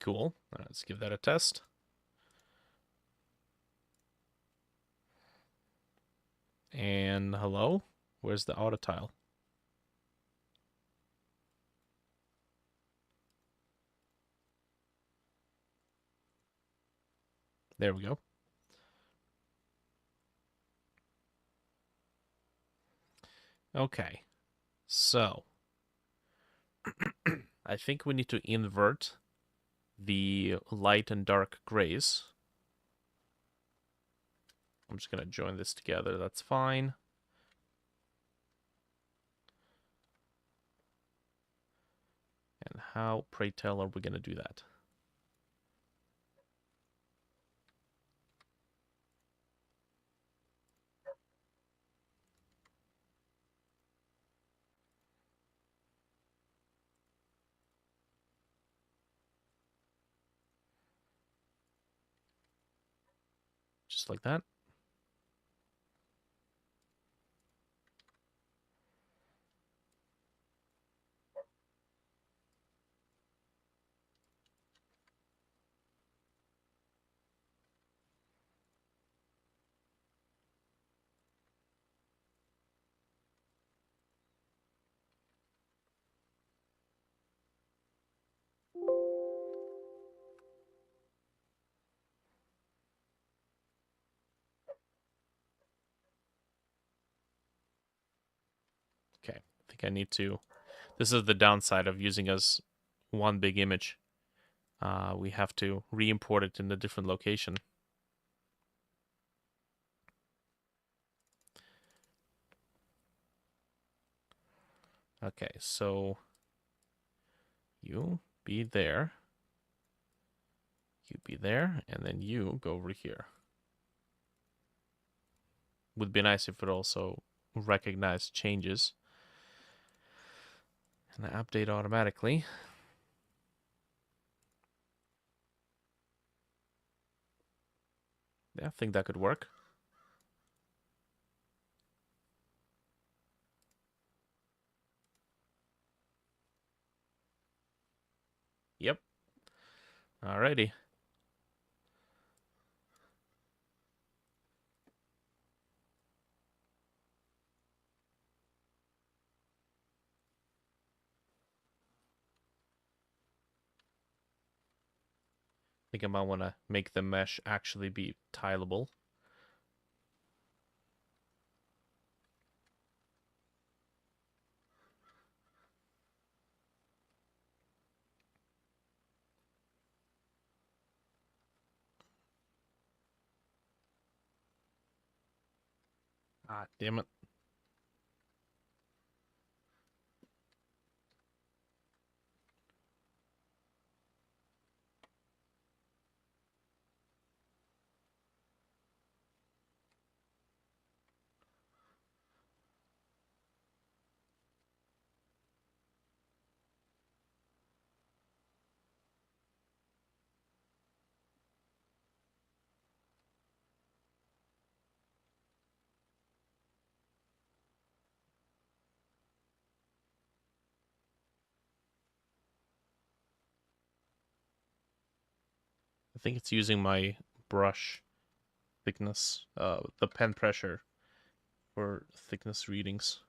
Cool. Let's give that a test. And hello? Where's the auto tile? There we go. Okay. So, I think we need to invert the light and dark grays. I'm just going to join this together. That's fine. And how, pray tell, are we going to do that? Just like that. Okay, I think I need to... This is the downside of using as one big image. We have to re-import it in a different location. Okay, so you be there. You be there, and then you go over here. Would be nice if it also recognized changes and update automatically. Yeah, I think that could work. Yep. Alrighty. I think I might want to make the mesh actually be tileable. Ah, damn it. I think it's using my brush thickness, the pen pressure for thickness readings.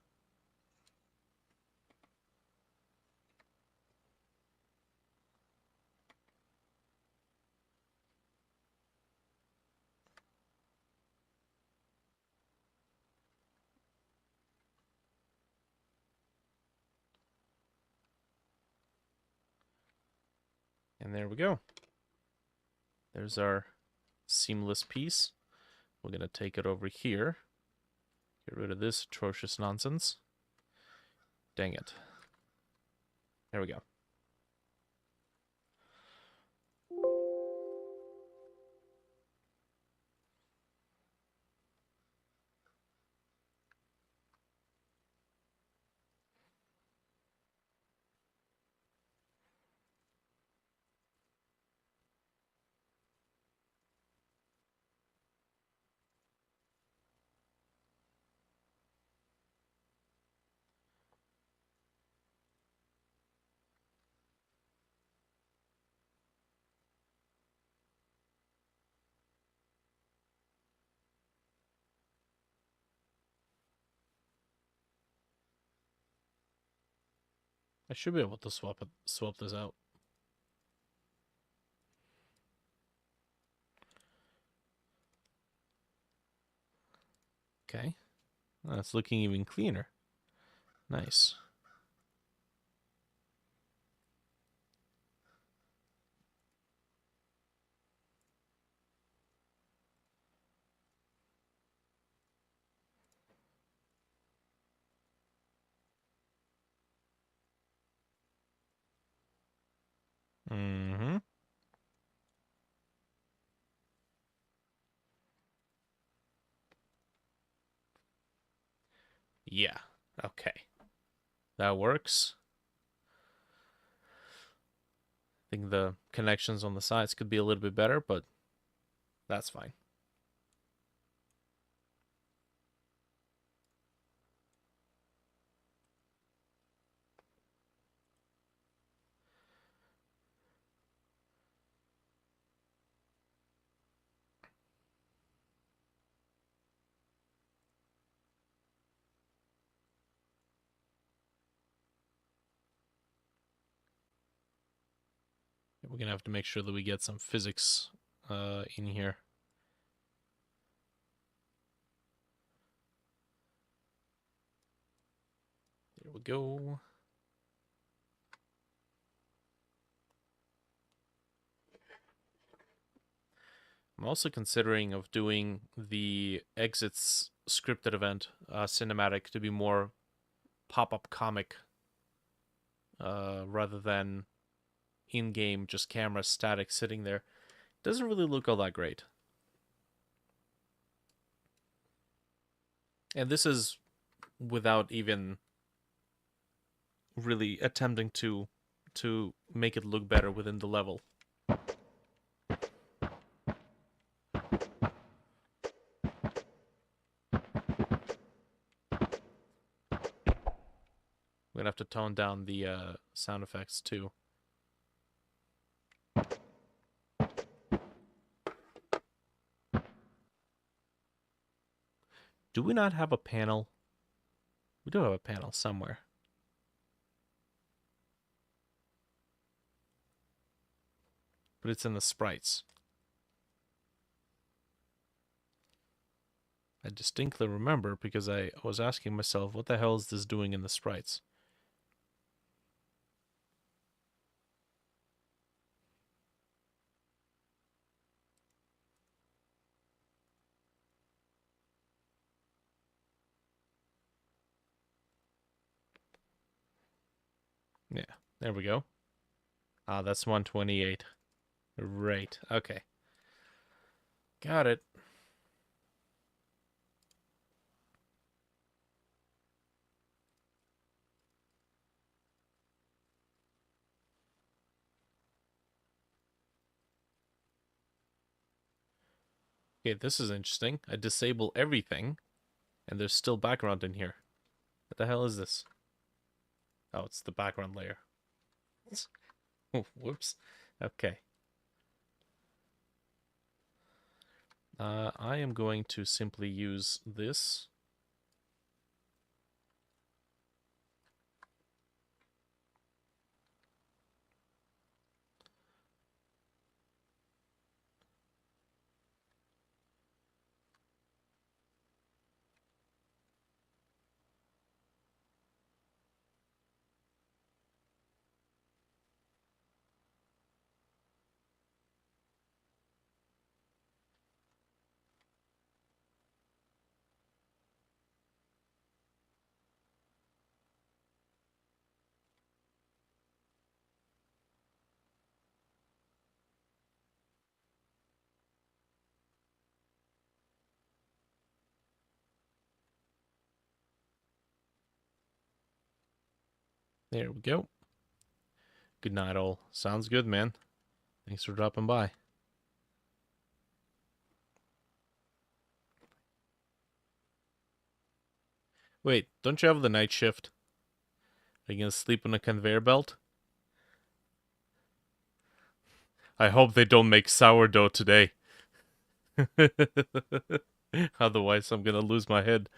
And there we go. There's our seamless piece. We're going to take it over here. Get rid of this atrocious nonsense. Dang it. There we go. I should be able to swap this out. Okay. That's looking even cleaner. Nice. Mm-hmm. Yeah. Okay. That works. I think the connections on the sides could be a little bit better, but that's fine. We're gonna have to make sure that we get some physics in here. There we go. I'm also considering of doing the exits scripted event cinematic to be more pop-up comic rather than in-game just camera static sitting there. Doesn't really look all that great. And this is without even really attempting to make it look better within the level. We're gonna have to tone down the sound effects too. Do we not have a panel? We do have a panel somewhere. But it's in the sprites. I distinctly remember because I was asking myself, what the hell is this doing in the sprites? Yeah, there we go. Ah, that's 128. Right, okay. Got it. Okay, this is interesting. I disable everything, and there's still background in here. What the hell is this? Oh, it's the background layer. Whoops. Okay. I am going to simply use this. There we go. Good night, all. Sounds good, man. Thanks for dropping by. Wait, don't you have the night shift? Are you gonna sleep on a conveyor belt? I hope they don't make sourdough today. Otherwise, I'm gonna lose my head.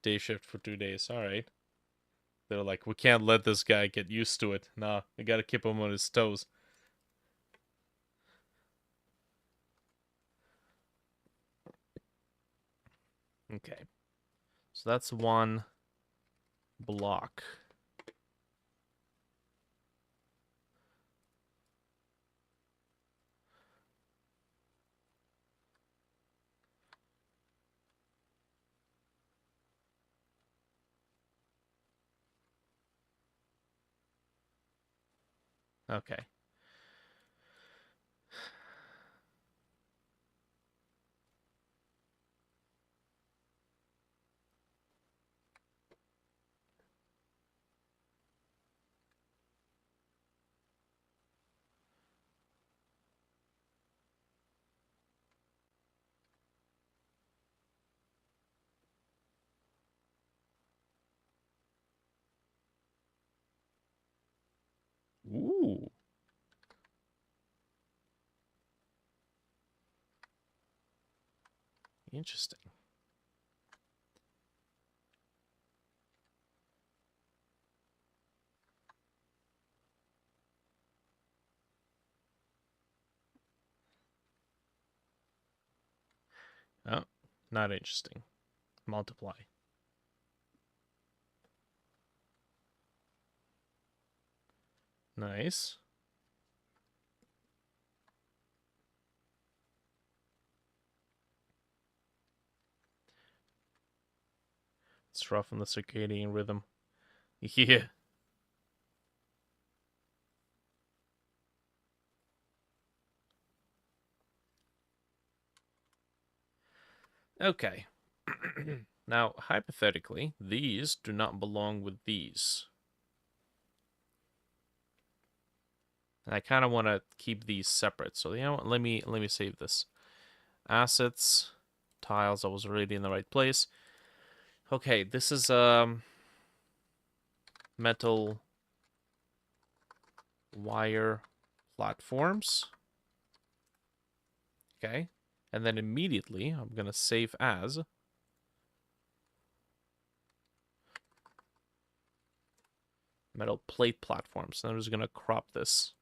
day shift for 2 days. All right. They're like, we can't let this guy get used to it. Nah, we gotta keep him on his toes. Okay. So that's one block. Okay. Ooh. Interesting. Oh, not interesting. Multiply. Nice. It's rough on the circadian rhythm. Yeah. Okay. Now, hypothetically, these do not belong with these. And I kind of want to keep these separate. So, you know what? Let me save this. Assets, tiles. I was already in the right place. Okay, this is metal wire platforms. Okay. And then immediately I'm going to save as metal plate platforms. And I'm just going to crop this.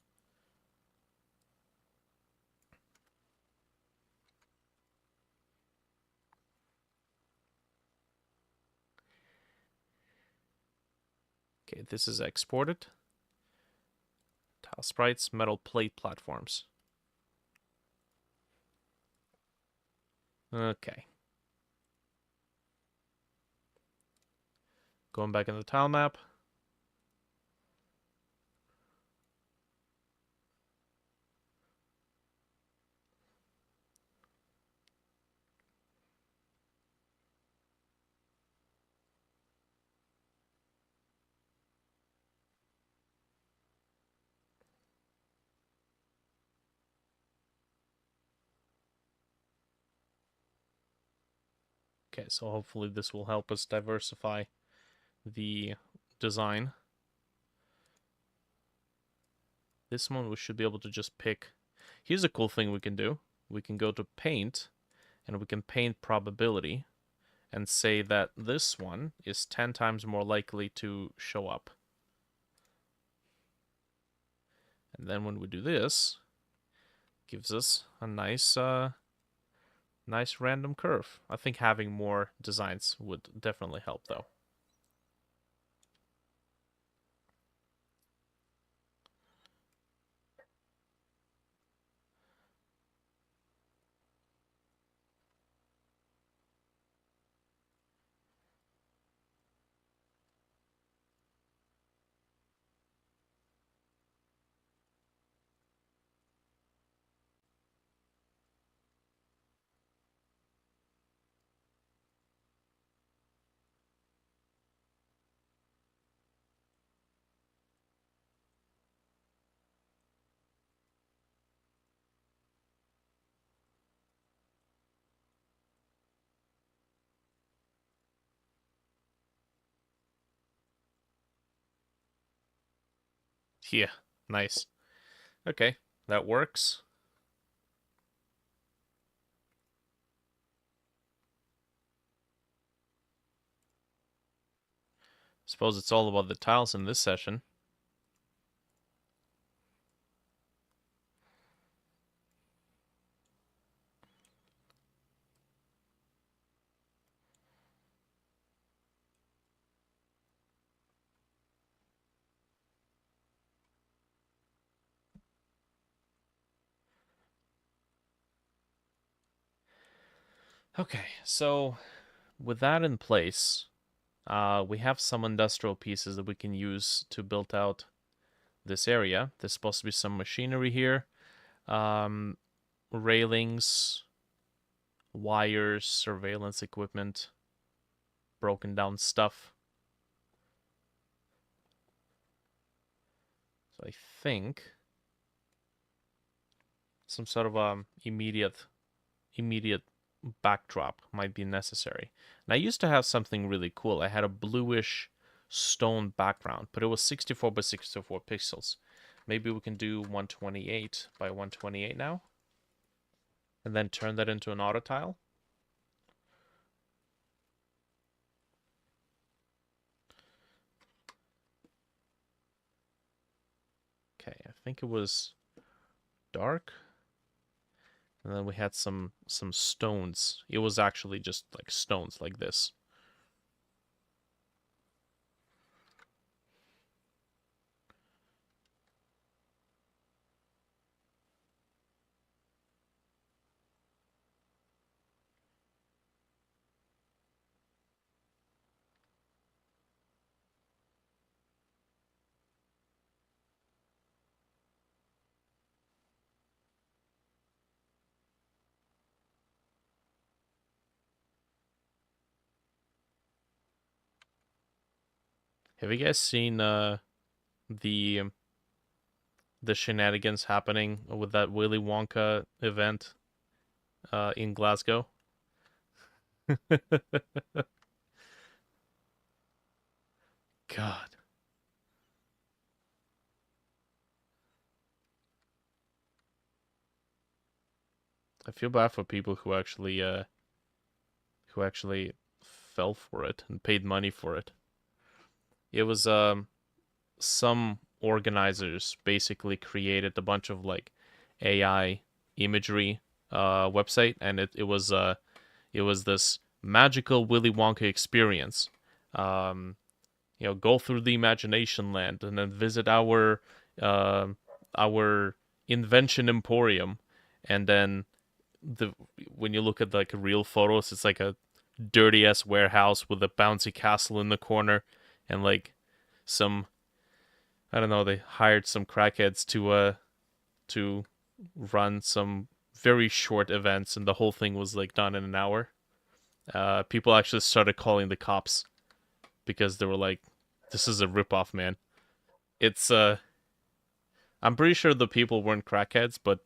Okay, this is exported. Tile sprites, metal plate platforms. Okay. Going back in the tile map. Okay, so hopefully this will help us diversify the design. This one we should be able to just pick. Here's a cool thing we can do. We can go to paint and we can paint probability and say that this one is 10 times more likely to show up. And then when we do this, gives us a nice nice random curve. I think having more designs would definitely help though. Yeah, nice. Okay, that works. Suppose it's all about the tiles in this session. Okay, so with that in place, we have some industrial pieces that we can use to build out this area. There's supposed to be some machinery here, railings, wires, surveillance equipment, broken down stuff. So I think some sort of immediate backdrop might be necessary. And I used to have something really cool. I had a bluish stone background, but it was 64 by 64 pixels. Maybe we can do 128 by 128 now, and then turn that into an auto tile. Okay, I think it was dark. And then we had some stones. It was actually just like stones like this. Have you guys seen the shenanigans happening with that Willy Wonka event in Glasgow? God. I feel bad for people who actually fell for it and paid money for it. It was some organizers basically created a bunch of like AI imagery website, and it was this magical Willy Wonka experience. Um, go through the imagination land and then visit uh, our invention emporium, and then the when you look at like real photos, it's like a dirty ass warehouse with a bouncy castle in the corner, and like some I don't know, they hired some crackheads to run some very short events, and the whole thing was like done in an hour. People actually started calling the cops because they were like, "This is a ripoff, man." It's I'm pretty sure the people weren't crackheads, but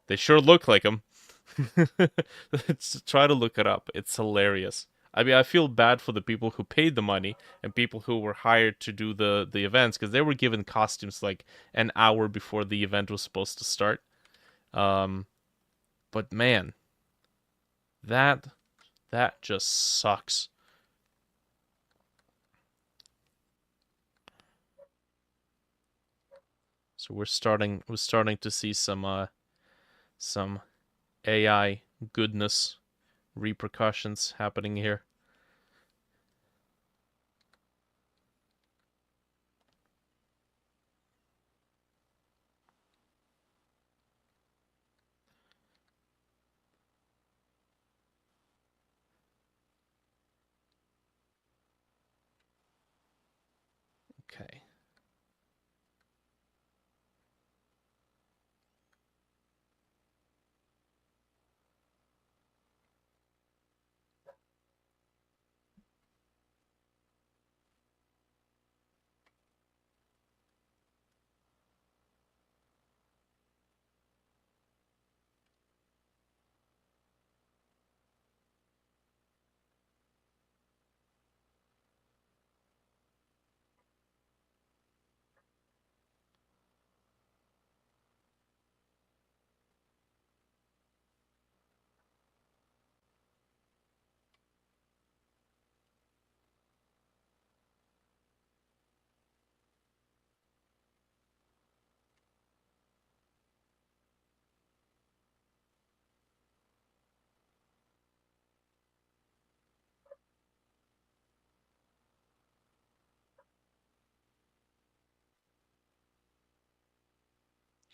they sure look like them. Try to look it up. It's hilarious. I mean, I feel bad for the people who paid the money and people who were hired to do the events because they were given costumes like an hour before the event was supposed to start. Um, but man, that that just sucks. So we're starting to see some AI goodness repercussions happening here. Okay.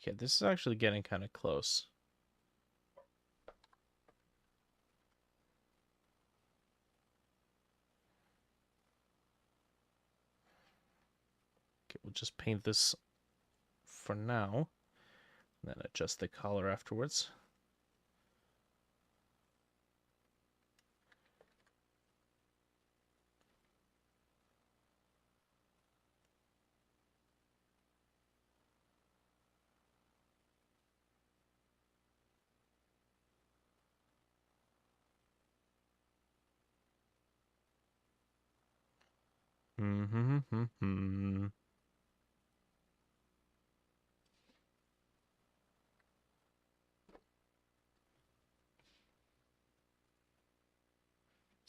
Okay, this is actually getting kind of close. Okay, we'll just paint this for now, and then adjust the color afterwards. Mm-hmm.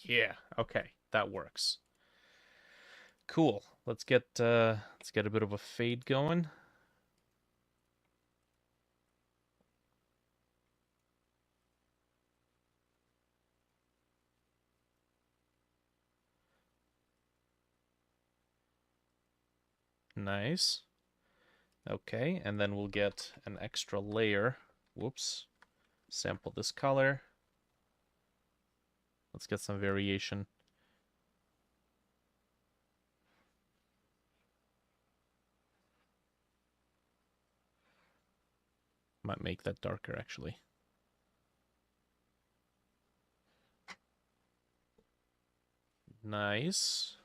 Yeah, okay, that works. Cool. Let's get a bit of a fade going. Nice. Okay, and then we'll get an extra layer. Whoops. Sample this color. Let's get some variation. Might make that darker, actually. Nice.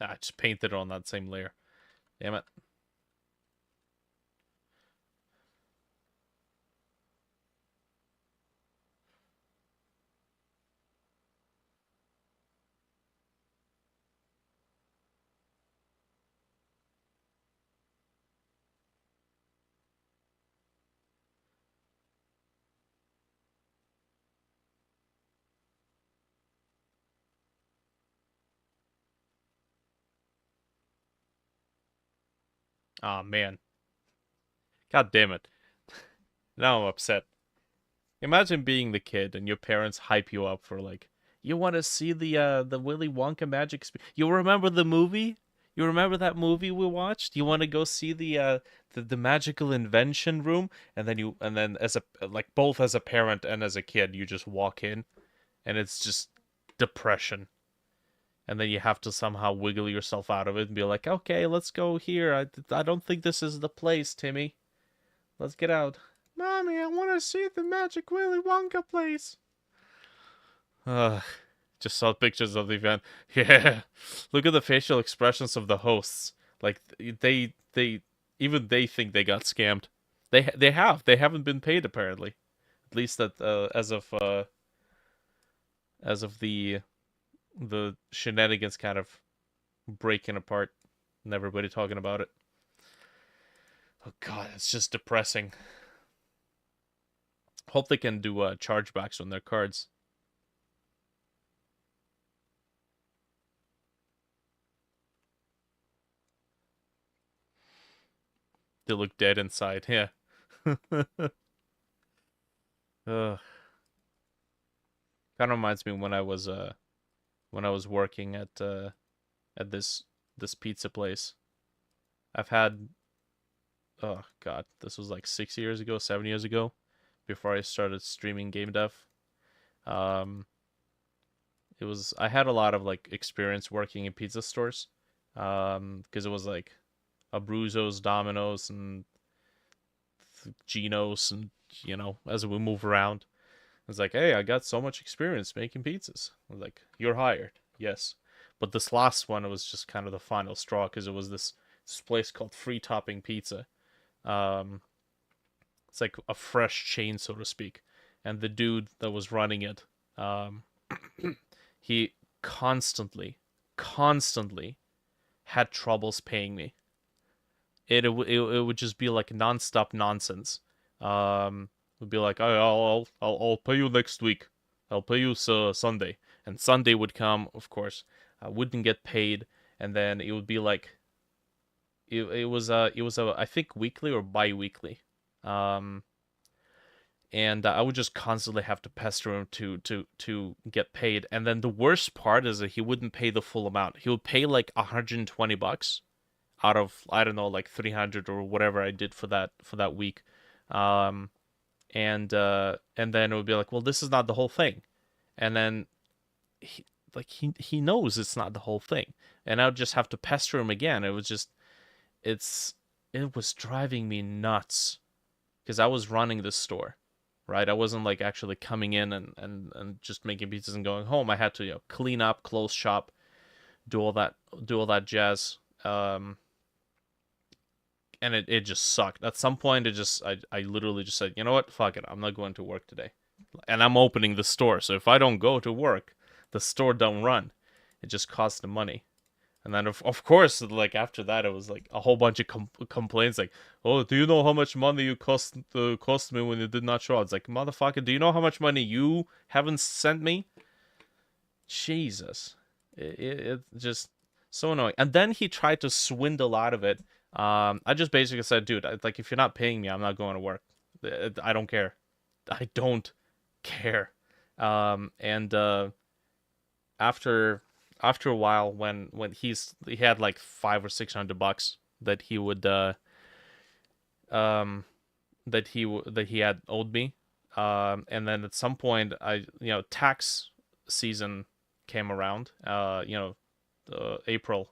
I just painted it on that same layer. Damn it. Ah, man. God damn it. Now I'm upset. Imagine being the kid and your parents hype you up for like, you want to see the Willy Wonka magic you remember the movie? You remember that movie we watched? You want to go see the magical invention room, and then as a like both as a parent and as a kid you just walk in and it's just depression. And then you have to somehow wiggle yourself out of it and be like, "Okay, let's go here. I don't think this is the place, Timmy. Let's get out." Mommy, I want to see the magic Willy Wonka place. Ugh. Just saw pictures of the event. Yeah. Look at the facial expressions of the hosts. Like they even they think they got scammed. They haven't been paid apparently. At least that as of the shenanigans kind of breaking apart and everybody talking about it. Oh god, it's just depressing. Hope they can do chargebacks on their cards. They look dead inside. Yeah. Ugh. Kind of reminds me when I was working at this pizza place. I've had oh god, this was like 6 years ago, 7 years ago, before I started streaming Gamedev. Um, it was I had a lot of like experience working in pizza stores, because it was like Abruzzo's, Domino's, and Geno's, and as we move around, it's like, hey, I got so much experience making pizzas. I was like, you're hired, yes. But this last one, it was just kind of the final straw because it was this place called Free Topping Pizza. Um, it's like a fresh chain, so to speak. And the dude that was running it, um, he constantly had troubles paying me. It would just be like nonstop nonsense. It would be like, oh, I'll pay you next week. I'll pay you Sunday, and Sunday would come. Of course, I wouldn't get paid, and then it would be like it was I think weekly or bi-weekly. Um, and I would just constantly have to pester him to get paid. And then the worst part is that he wouldn't pay the full amount. He would pay like $120 out of, I don't know, like 300 or whatever I did for that week. Um, and then it would be like, well, this is not the whole thing. And then he knows it's not the whole thing, and I would just have to pester him again. It's it was driving me nuts because I was running this store, right? I wasn't like actually coming in and just making pizzas and going home. I had to, clean up, close shop, do all that jazz. And it just sucked. At some point, I literally just said, you know what, fuck it, I'm not going to work today, and I'm opening the store. So if I don't go to work, the store don't run. It just costs the money. And then of course, like after that, it was like a whole bunch of complaints, like, oh, do you know how much money you cost me when you did not show up? It's like, motherfucker, do you know how much money you haven't sent me? Jesus, it just so annoying. And then he tried to swindle out of it. I just basically said, dude, like, if you're not paying me, I'm not going to work. I don't care. I don't care. And after a while, when he had like $500 or $600 that he would that he had owed me. And then at some point, tax season came around. April.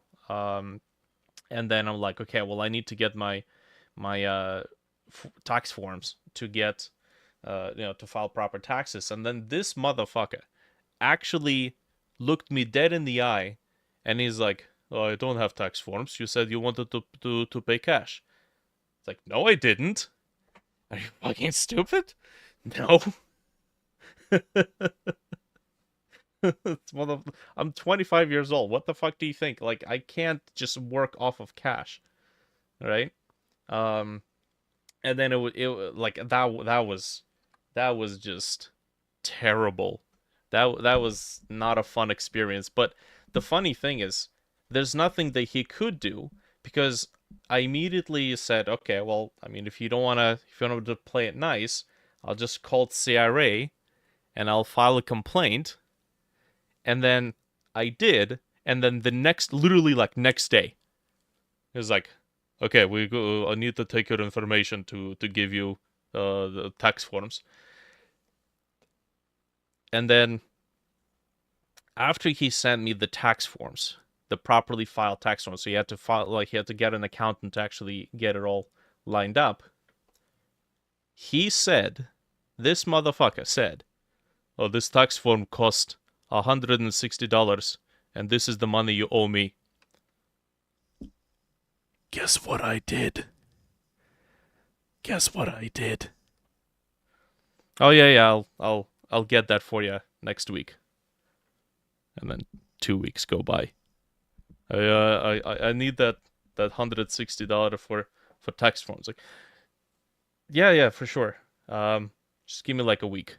And then I'm like, okay, well, I need to get my tax forms to get to file proper taxes. And then this motherfucker actually looked me dead in the eye, and he's like, oh, I don't have tax forms. You said you wanted to pay cash. It's like, no, I didn't. Are you fucking stupid? No. I'm 25 years old. What the fuck do you think? Like, I can't just work off of cash, right? Um, and then it like that was just terrible. That was not a fun experience. But the funny thing is, there's nothing that he could do, because I immediately said, okay, well, I mean, if you don't want to play it nice, I'll just call CRA and I'll file a complaint. And then I did, and then literally like next day, it was like, okay, I need to take your information to give you the tax forms. And then after he sent me the tax forms, the properly filed tax forms, so he had to get an accountant to actually get it all lined up. This motherfucker said, oh, this tax form cost $160, and this is the money you owe me. Guess what I did? Oh yeah, I'll get that for you next week. And then 2 weeks go by. I need that $160 for tax forms. Like, yeah, for sure. Just give me like a week.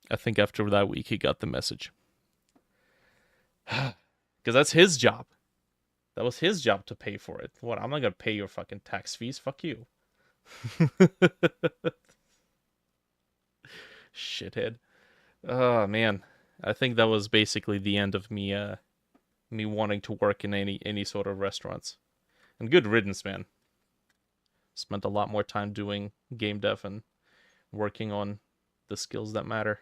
I think after that week he got the message. Because that's his job. That was his job to pay for it. What? I'm not gonna pay your fucking tax fees. Fuck you. Shithead. Oh man. I think that was basically the end of me me wanting to work in any sort of restaurants. And good riddance, man. Spent a lot more time doing game dev and working on the skills that matter.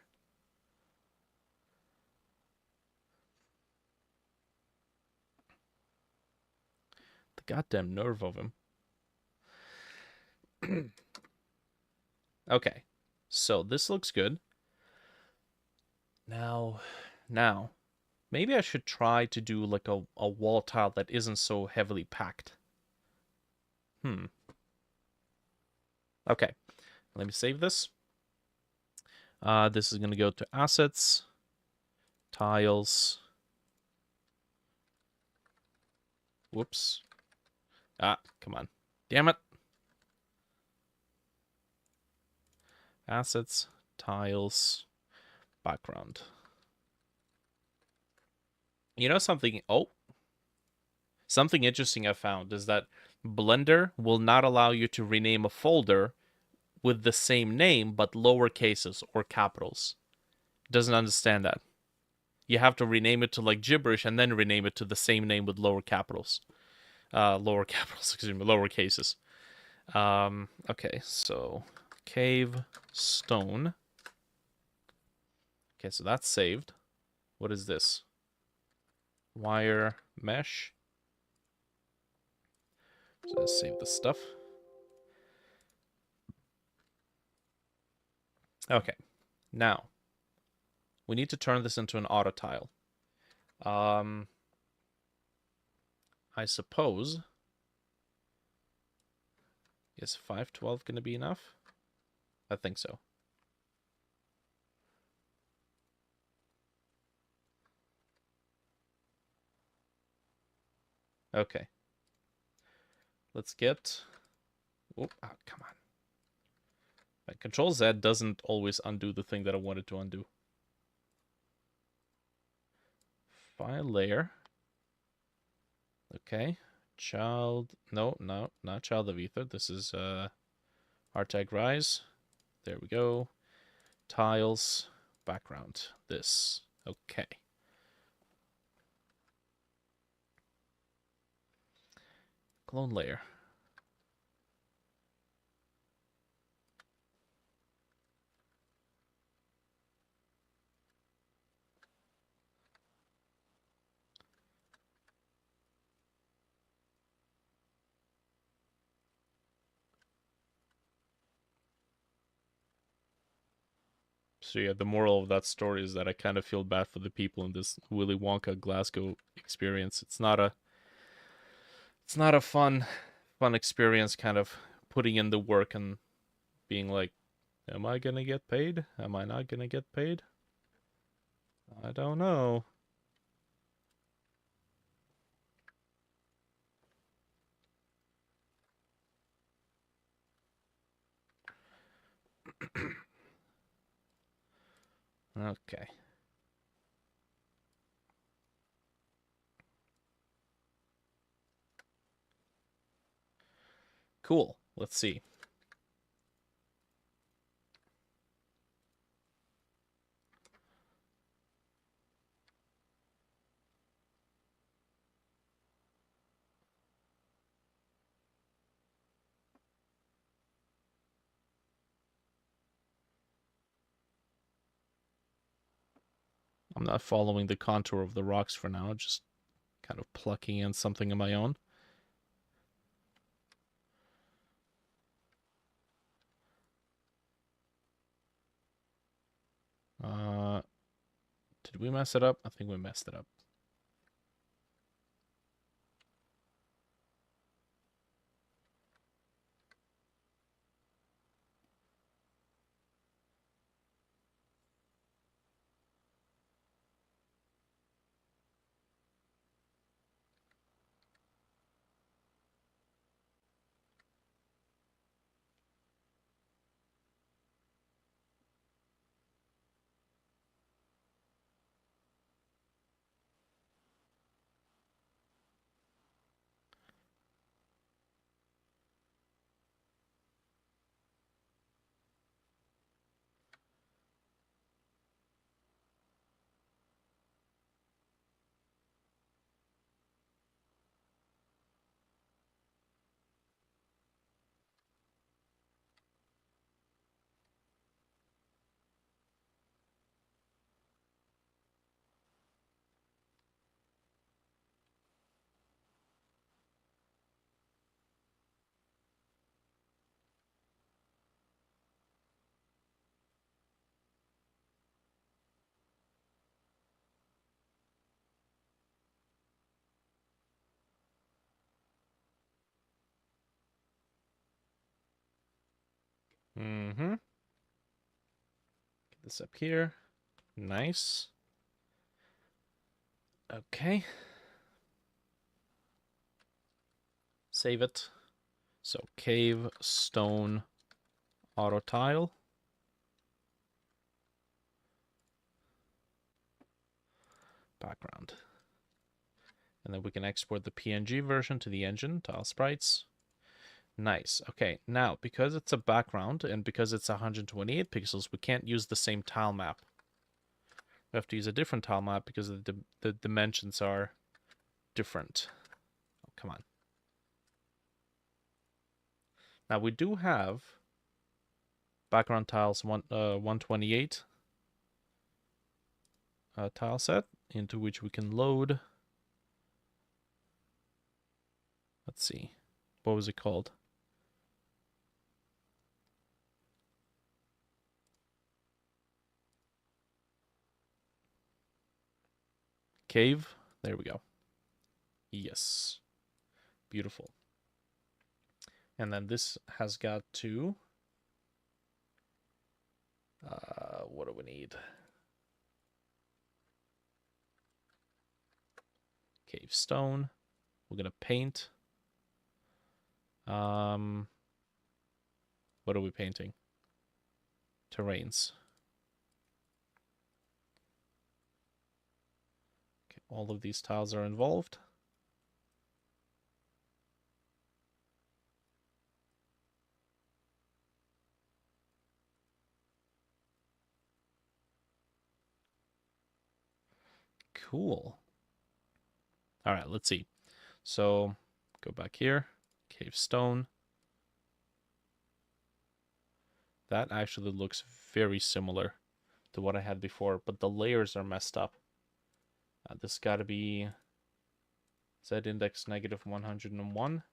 The goddamn nerve of him. Okay. So this looks good. Now, maybe I should try to do like a wall tile that isn't so heavily packed. Okay, let me save this. This is going to go to assets, tiles. Whoops. Come on. Damn it. Assets, tiles, background. You know something? Oh. Something interesting I found is that Blender will not allow you to rename a folder with the same name but lower cases or capitals. It doesn't understand that. You have to rename it to like gibberish and then rename it to the same name with lower capitals. Excuse me, lower cases. Okay, so cave stone. Okay, so that's saved. What is this? Wire mesh. So let's save this stuff. Okay, now we need to turn this into an auto tile. I suppose. Is 512 going to be enough? I think so. Okay. Let's get... Oh, come on. Control Z doesn't always undo the thing that I wanted to undo. File layer. Okay. Child... No, not child of ether. This is Artag Rise. There we go. Tiles. Background. This. Okay. Clone layer. So yeah, the moral of that story is that I kind of feel bad for the people in this Willy Wonka Glasgow experience. It's not a fun experience kind of putting in the work and being like, am I gonna get paid? Am I not gonna get paid? I don't know. Okay. Cool. Let's see. I'm not following the contour of the rocks for now, just kind of plucking in something of my own. Did we mess it up? I think we messed it up. Mm-hmm. Get this up here. Nice. Okay. Save it. So cave, stone, auto tile. Background. And then we can export the PNG version to the engine, tile sprites. Nice. Okay, now, because it's a background and because it's 128 pixels, we can't use the same tile map. We have to use a different tile map because the dimensions are different. Oh, come on. Now, we do have background tiles 128 tile set into which we can load. Let's see. What was it called? Cave. There we go. Yes. Beautiful. And then this has got to... what do we need? Cave stone. We're going to paint. What are we painting? Terrains. Okay, all of these tiles are involved. Cool. All right, let's see. So go back here. Cave stone. That actually looks very similar to what I had before, but the layers are messed up. This got to be Z index negative 101.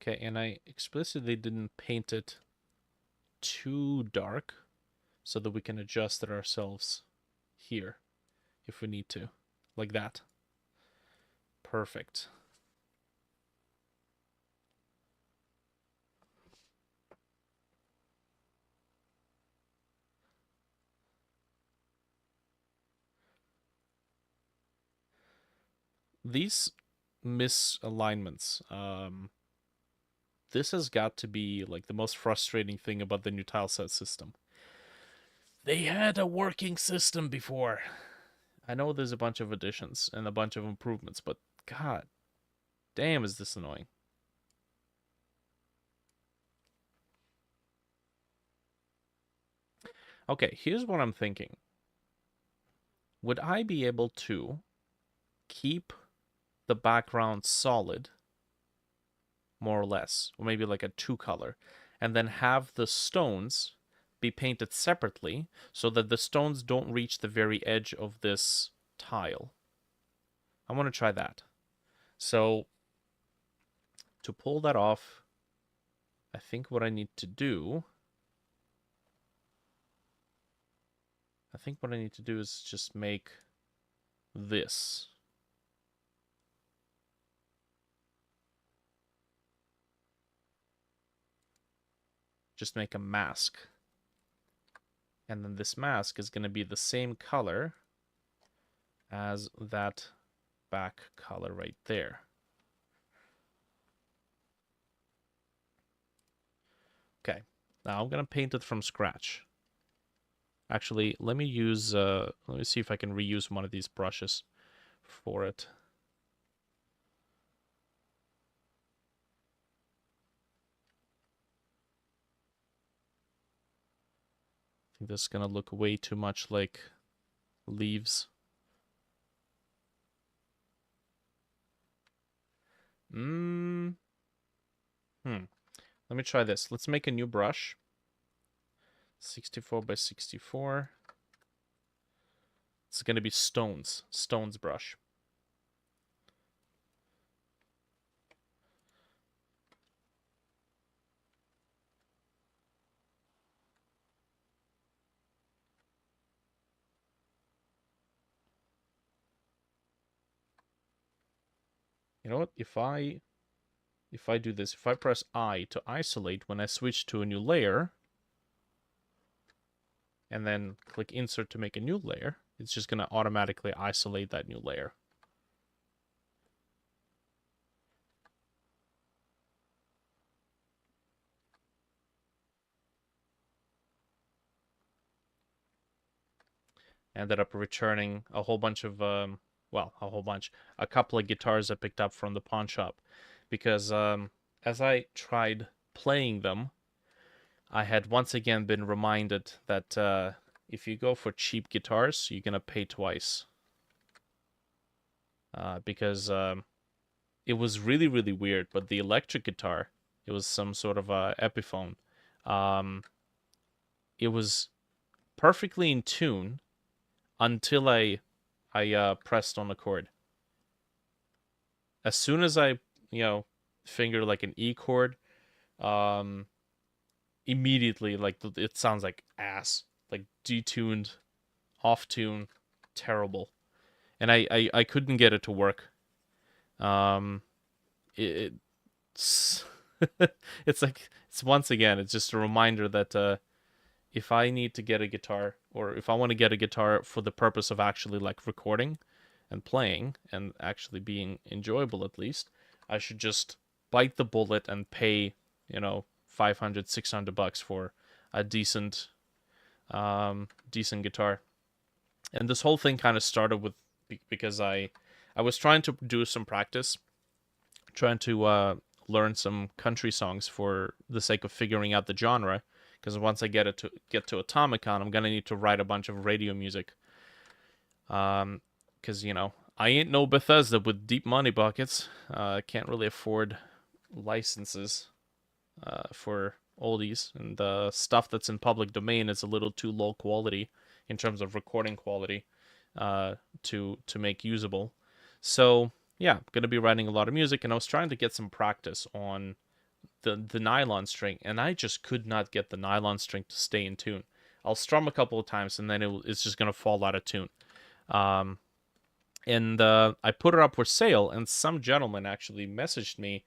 Okay, and I explicitly didn't paint it too dark so that we can adjust it ourselves here if we need to, like that. Perfect. These misalignments, this has got to be like the most frustrating thing about the new tileset system. They had a working system before. I know there's a bunch of additions and a bunch of improvements, but god damn is this annoying. Okay, here's what I'm thinking. Would I be able to keep the background solid, more or less, or maybe like a 2-color, and then have the stones be painted separately so that the stones don't reach the very edge of this tile? I want to try that. So to pull that off, I think what I need to do... is just make this. Just make a mask. And then this mask is going to be the same color as that back color right there. Okay, now I'm going to paint it from scratch. Actually, let me see if I can reuse one of these brushes for it. I think this is going to look way too much like leaves. Let me try this. Let's make a new brush. 64 by 64. It's going to be stones. Stones brush. You know what? If I do this, if I press I to isolate when I switch to a new layer, and then click insert to make a new layer, it's just going to automatically isolate that new layer. ended up returning a whole bunch of, a couple of guitars I picked up from the pawn shop. Because as I tried playing them, I had once again been reminded that if you go for cheap guitars, you're going to pay twice. Because it was really, really weird, but the electric guitar, it was some sort of Epiphone. It was perfectly in tune until I pressed on the chord. As soon as I, finger like an E chord, um, immediately like it sounds like ass, like detuned, off tune, terrible, and I couldn't get it to work. Um, it's it's like it's once again it's just a reminder that if I need to get a guitar, or if I want to get a guitar for the purpose of actually like recording and playing and actually being enjoyable, at least I should just bite the bullet and pay, 500 $600 for a decent guitar. And this whole thing kind of started with because I was trying to do some practice, trying to learn some country songs for the sake of figuring out the genre. Because once I get to Automicon, I'm gonna need to write a bunch of radio music. Because I ain't no Bethesda with deep money buckets. I can't really afford licenses for oldies, and the stuff that's in public domain is a little too low quality in terms of recording quality to make usable. So yeah, I'm gonna be writing a lot of music, and I was trying to get some practice on the nylon string, and I just could not get the nylon string to stay in tune. I'll strum a couple of times, and then it's just gonna fall out of tune. And I put it up for sale, and some gentleman actually messaged me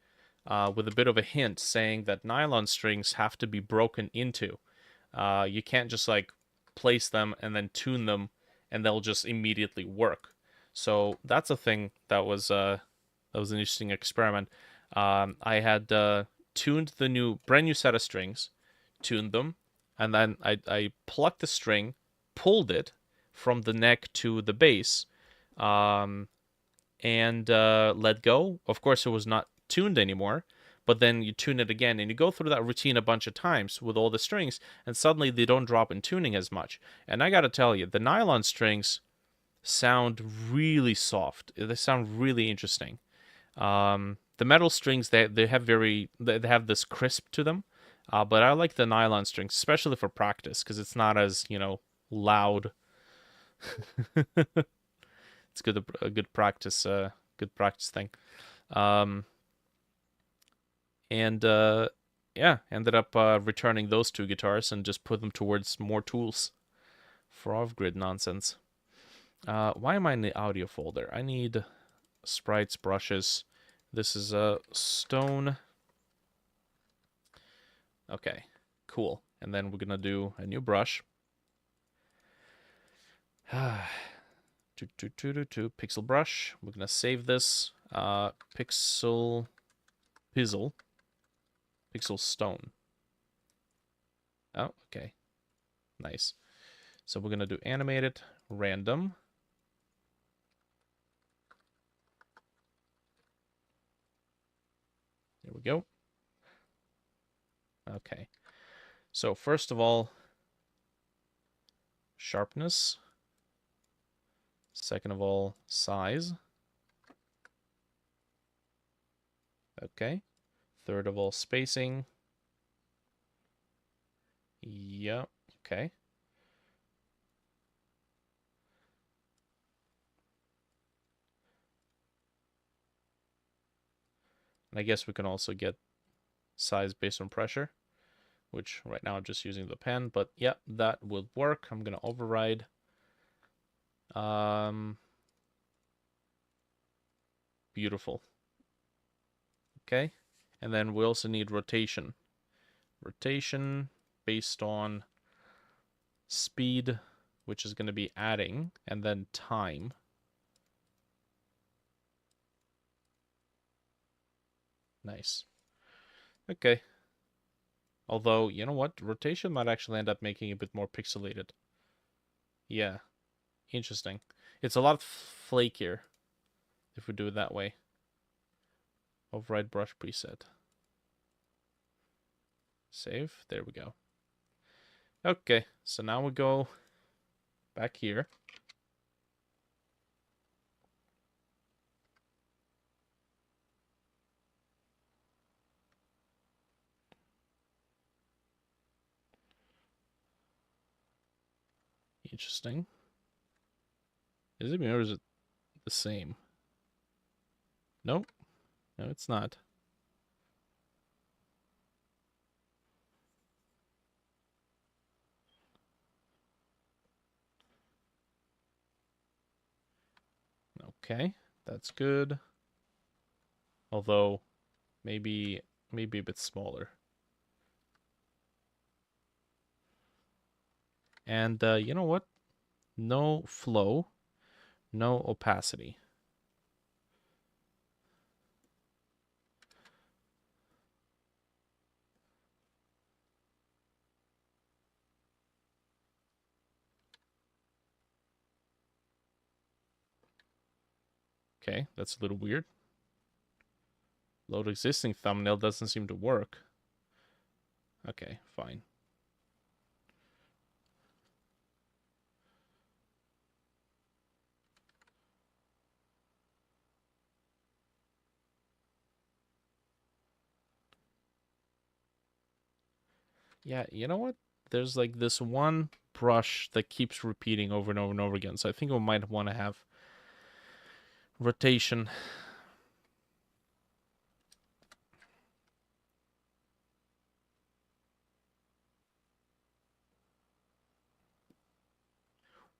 with a bit of a hint saying that nylon strings have to be broken into. You can't just like place them and then tune them, and they'll just immediately work. So that's a thing that was an interesting experiment. I had tuned the brand new set of strings, tuned them, and then I plucked the string, pulled it from the neck to the bass, and let go. Of course, it was not tuned anymore, but then you tune it again, and you go through that routine a bunch of times with all the strings, and suddenly they don't drop in tuning as much. And I gotta tell you, the nylon strings sound really soft. They sound really interesting. The metal strings they have this crisp to them, but I like the nylon strings, especially for practice, because it's not as loud. It's a good practice thing. And yeah, ended up returning those two guitars and just put them towards more tools for off-grid nonsense. Why am I in the audio folder? I need sprites, brushes. This is a stone. Okay, cool. And then we're gonna do a new brush. Pixel brush. We're gonna save this. Pixel stone. Oh, okay. Nice. So we're gonna do animated, random. There we go. Okay. So first of all, sharpness. Second of all, size. Okay. Third of all, spacing. Yeah, okay. And I guess we can also get size based on pressure, which right now I'm just using the pen, but yeah, that will work. I'm gonna override. Beautiful. Okay, and then we also need rotation. Rotation based on speed, which is going to be adding, and then time. Nice. Okay. Although, you know what? Rotation might actually end up making it a bit more pixelated. Yeah. Interesting. It's a lot flakier if we do it that way. Override brush preset. Save. There we go. Okay, so now we go back here. Interesting. Is it me or is it the same? Nope. No, it's not. Okay, that's good. Although, maybe a bit smaller. And you know what? No flow, no opacity. Okay, that's a little weird. Load existing thumbnail doesn't seem to work. Okay, fine. Yeah, you know what? There's like this one brush that keeps repeating over and over and over again. So I think we might want to have rotation.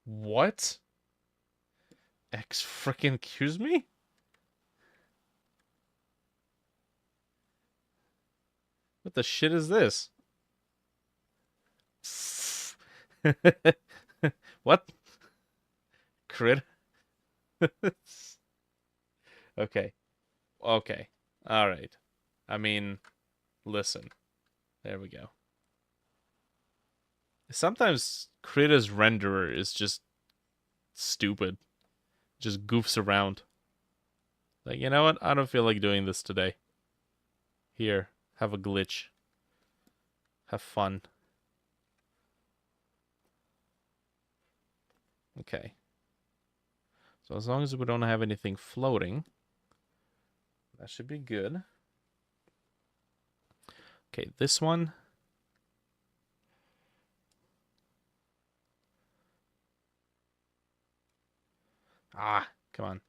What? X freaking excuse me? What the shit is this? What? Crit? Okay. Okay. All right. I mean, listen. There we go. Sometimes Krita's renderer is just stupid. Just goofs around. Like, you know what? I don't feel like doing this today. Here, have a glitch. Have fun. Okay. So as long as we don't have anything floating, that should be good. Okay, this one. Ah, come on.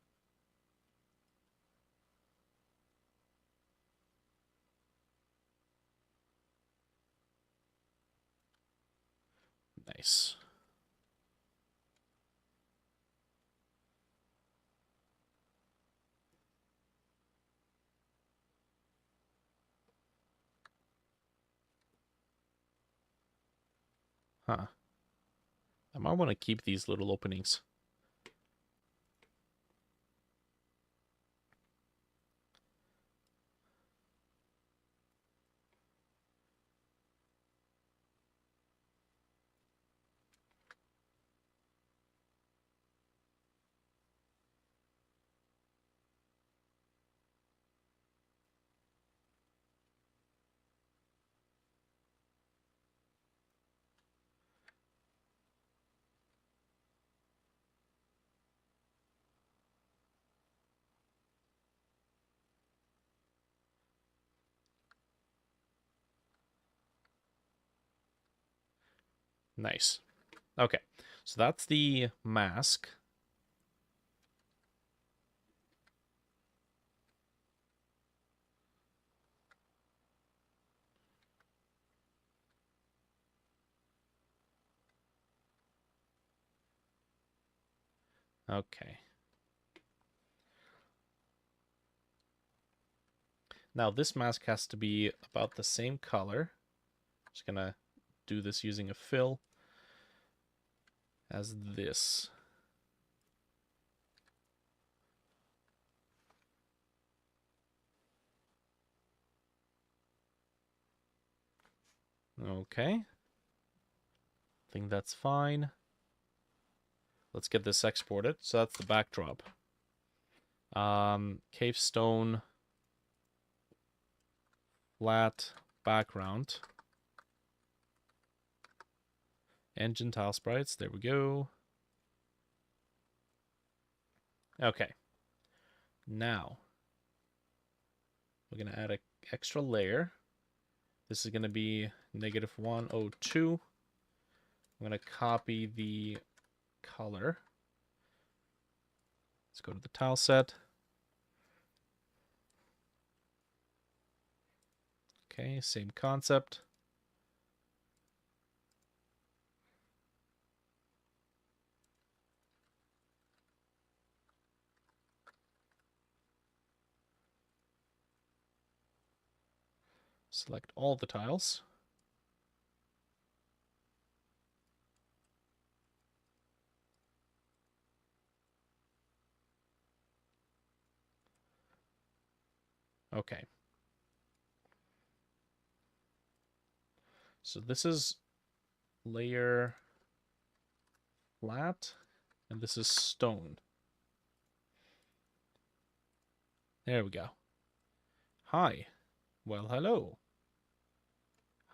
Nice. Huh. I might want to keep these little openings. Nice. Okay, so that's the mask. Okay. Now this mask has to be about the same color. Just gonna do this using a fill as this. Okay. I think that's fine. Let's get this exported. So that's the backdrop. Cave stone, flat background. Engine tile sprites. There we go. Okay. Now, we're going to add an extra layer. This is going to be -102. I'm going to copy the color. Let's go to the tile set. Okay, same concept. Select all the tiles. Okay. So this is layer flat, and this is stone. There we go. Hi. Well, hello.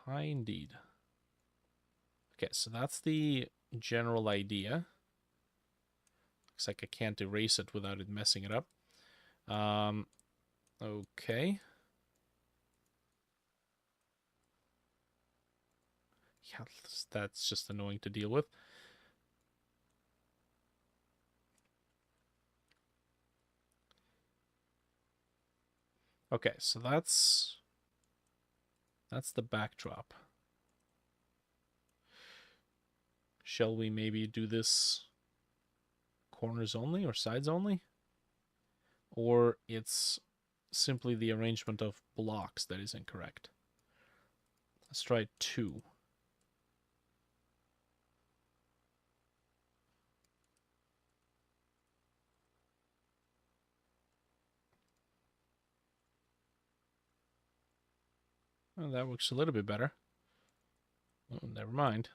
Hi indeed. Okay, so that's the general idea. Looks like I can't erase it without it messing it up. Okay. Yeah, that's just annoying to deal with. Okay, so that's the backdrop. Shall we maybe do this corners only or sides only? Or it's simply the arrangement of blocks that is incorrect. Let's try 2. Oh, that works a little bit better. Oh, never mind.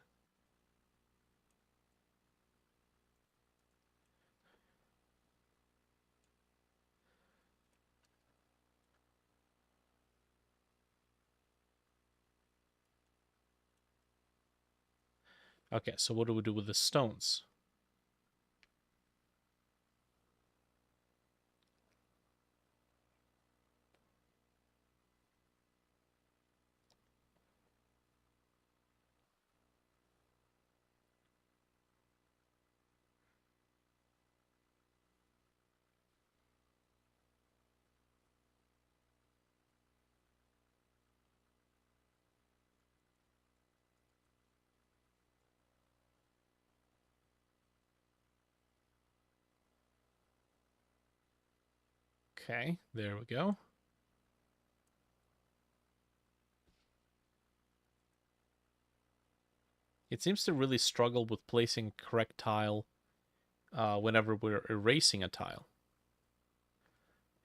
Okay, so what do we do with the stones? Okay, there we go. It seems to really struggle with placing correct tile whenever we're erasing a tile.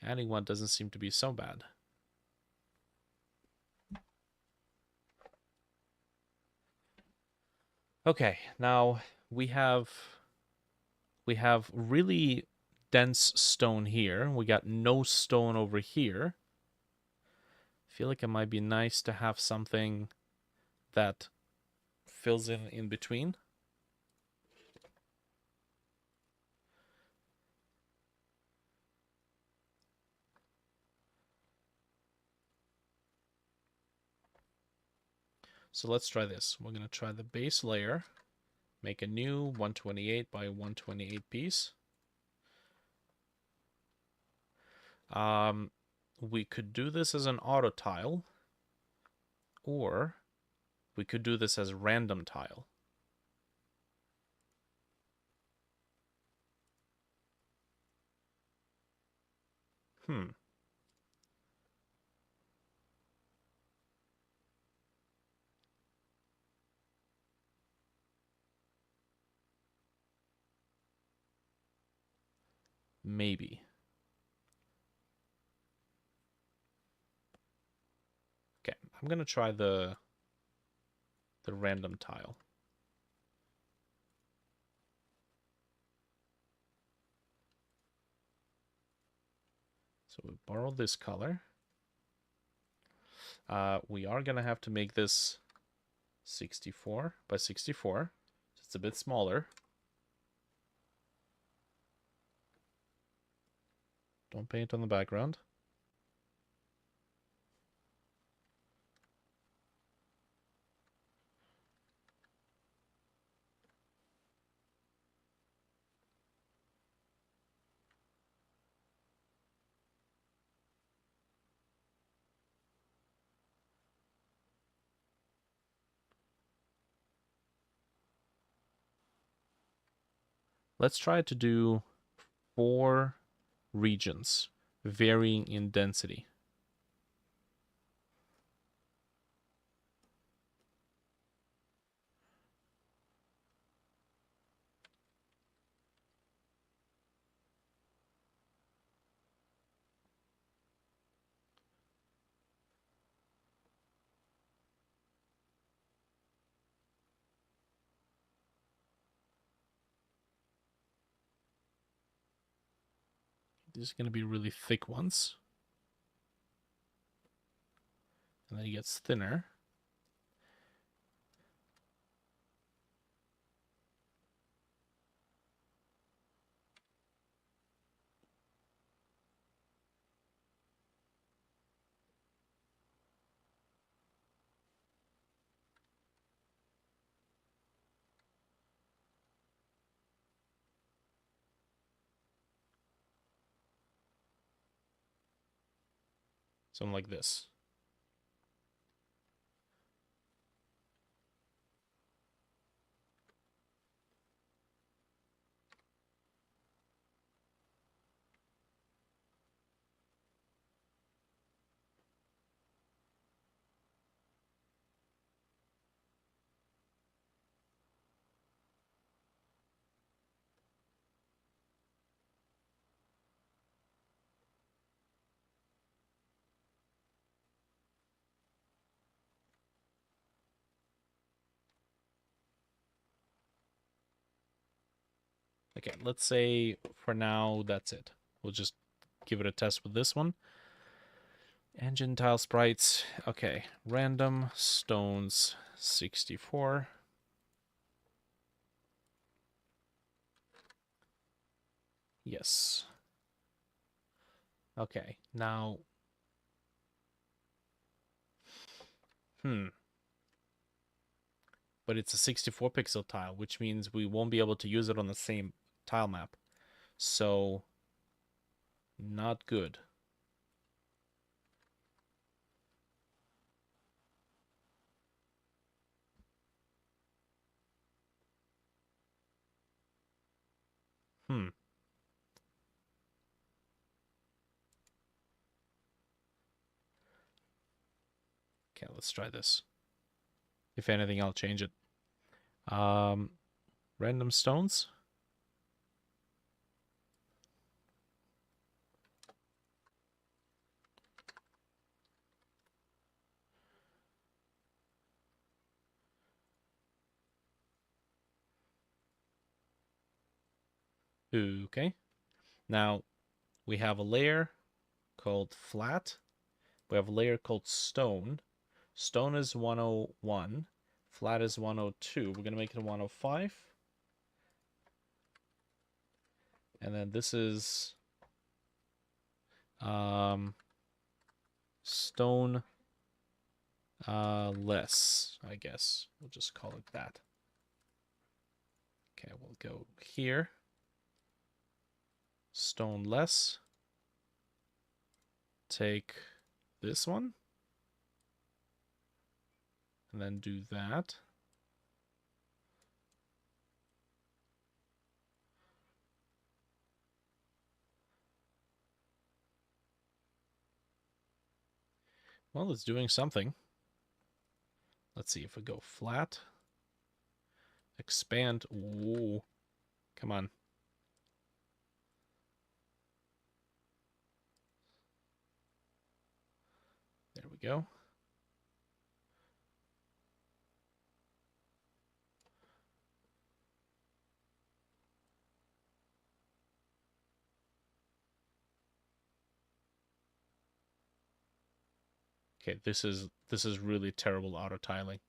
Adding one doesn't seem to be so bad. Okay, now we have really dense stone here. We got no stone over here. I feel like it might be nice to have something that fills in between. So let's try this. We're going to try the base layer, make a new 128 by 128 piece. We could do this as an auto tile, or we could do this as random tile. Maybe. Okay, I'm going to try the random tile. So we borrow this color. We are going to have to make this 64 by 64. So it's a bit smaller. Don't paint on the background. Let's try to do 4 regions, varying in density. These are going to be really thick ones. And then it gets thinner. Something like this. Okay, let's say for now that's it. We'll just give it a test with this one. Engine tile sprites. Okay, random stones 64. Yes. Okay, now. But it's a 64 pixel tile, which means we won't be able to use it on the same tile map. So, not good. Okay, let's try this. If anything, I'll change it. Random stones. Okay. Now, we have a layer called flat. We have a layer called stone. Stone is 101. Flat is 102. We're going to make it 105. And then this is stone less, I guess. We'll just call it that. Okay, we'll go here. Stone less. Take this one. And then do that. Well, it's doing something. Let's see if we go flat. Expand. Ooh. Come on. There we go. Okay, this is really terrible auto tiling.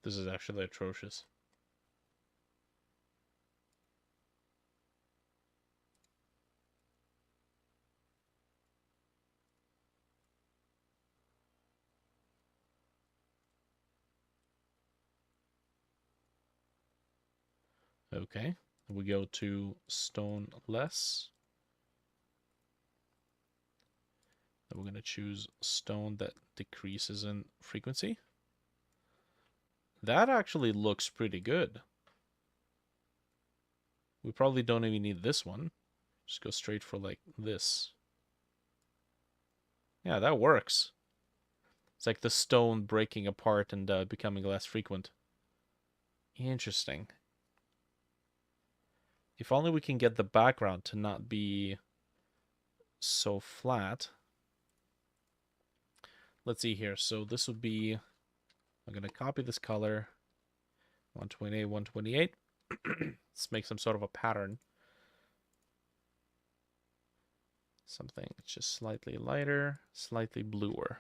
This is actually atrocious. Okay, we go to stone less. Then we're going to choose stone that decreases in frequency. That actually looks pretty good. We probably don't even need this one. Just go straight for like this. Yeah, that works. It's like the stone breaking apart and becoming less frequent. Interesting. If only we can get the background to not be so flat. Let's see here. So this would be, I'm going to copy this color, 128, 128. Let's make some sort of a pattern. Something just slightly lighter, slightly bluer.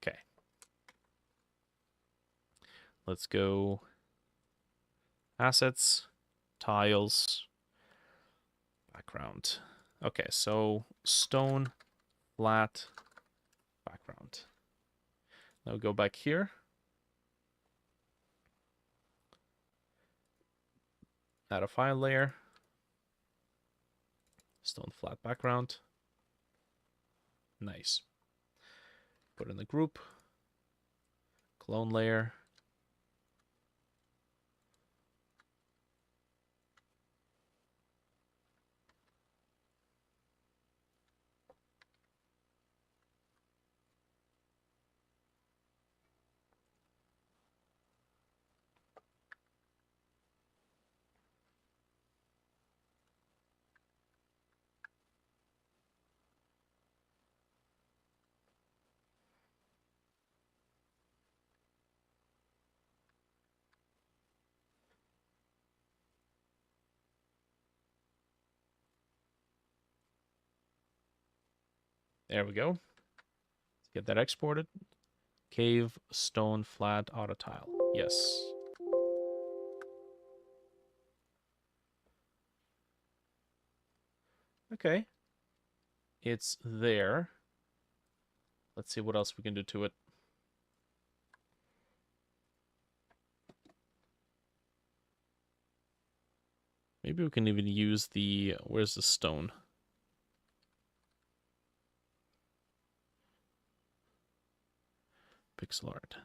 Okay. Let's go assets, tiles, background. Okay, so stone, flat, background. Now go back here. Add a file layer. Stone flat background. Nice. Put in the group. Clone layer. There we go. Let's get that exported. Cave, stone, flat, auto tile. Yes. Okay. It's there. Let's see what else we can do to it. Maybe we can even use the... Where's the stone? Pixel art.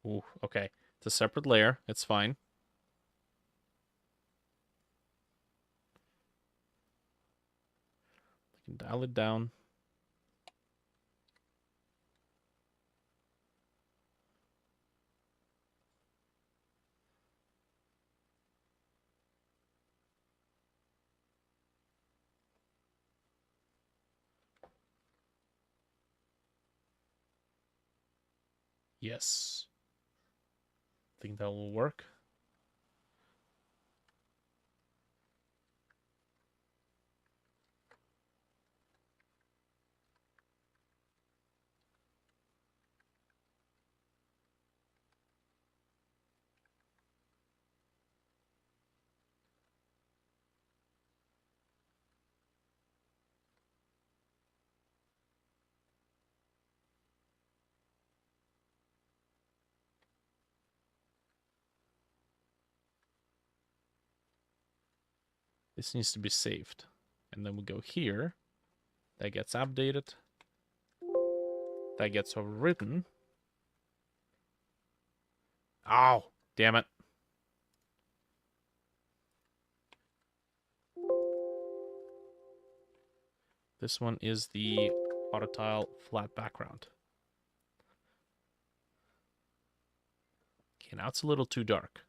Ooh, okay. It's a separate layer. It's fine. I can dial it down. Yes. I think that will work. This needs to be saved. And then we go here. That gets updated. That gets overwritten. Ow! Damn it. This one is the autotile flat background. Okay, now it's a little too dark.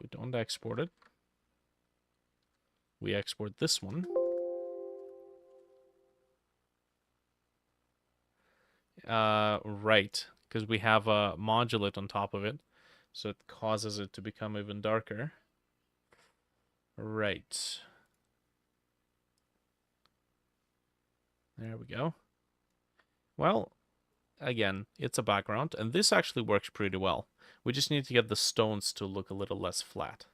We don't export it. We export this one. Right, because we have a modulate on top of it, so it causes it to become even darker. Right. There we go. Well, again, it's a background, and this actually works pretty well. We just need to get the stones to look a little less flat.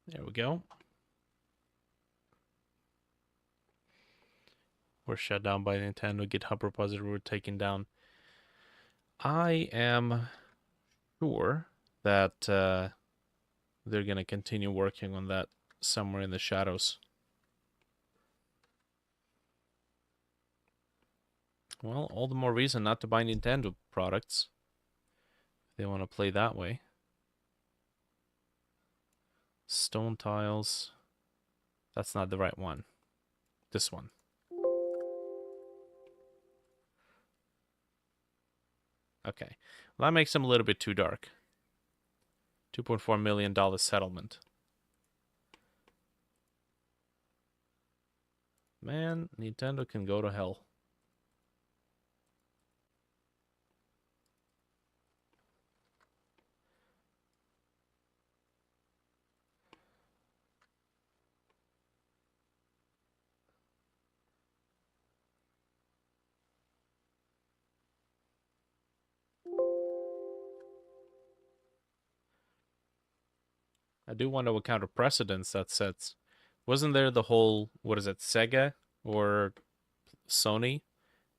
There we go. We're shut down by Nintendo. GitHub repository were taken down. I am sure that they're going to continue working on that somewhere in the shadows. Well, all the more reason not to buy Nintendo products. If they want to play that way. Stone tiles. That's not the right one. This one. Okay. Well, that makes them a little bit too dark. $2.4 million settlement. Man, Nintendo can go to hell. I do wonder what kind of precedence that sets. Wasn't there the whole, what is it, Sega or Sony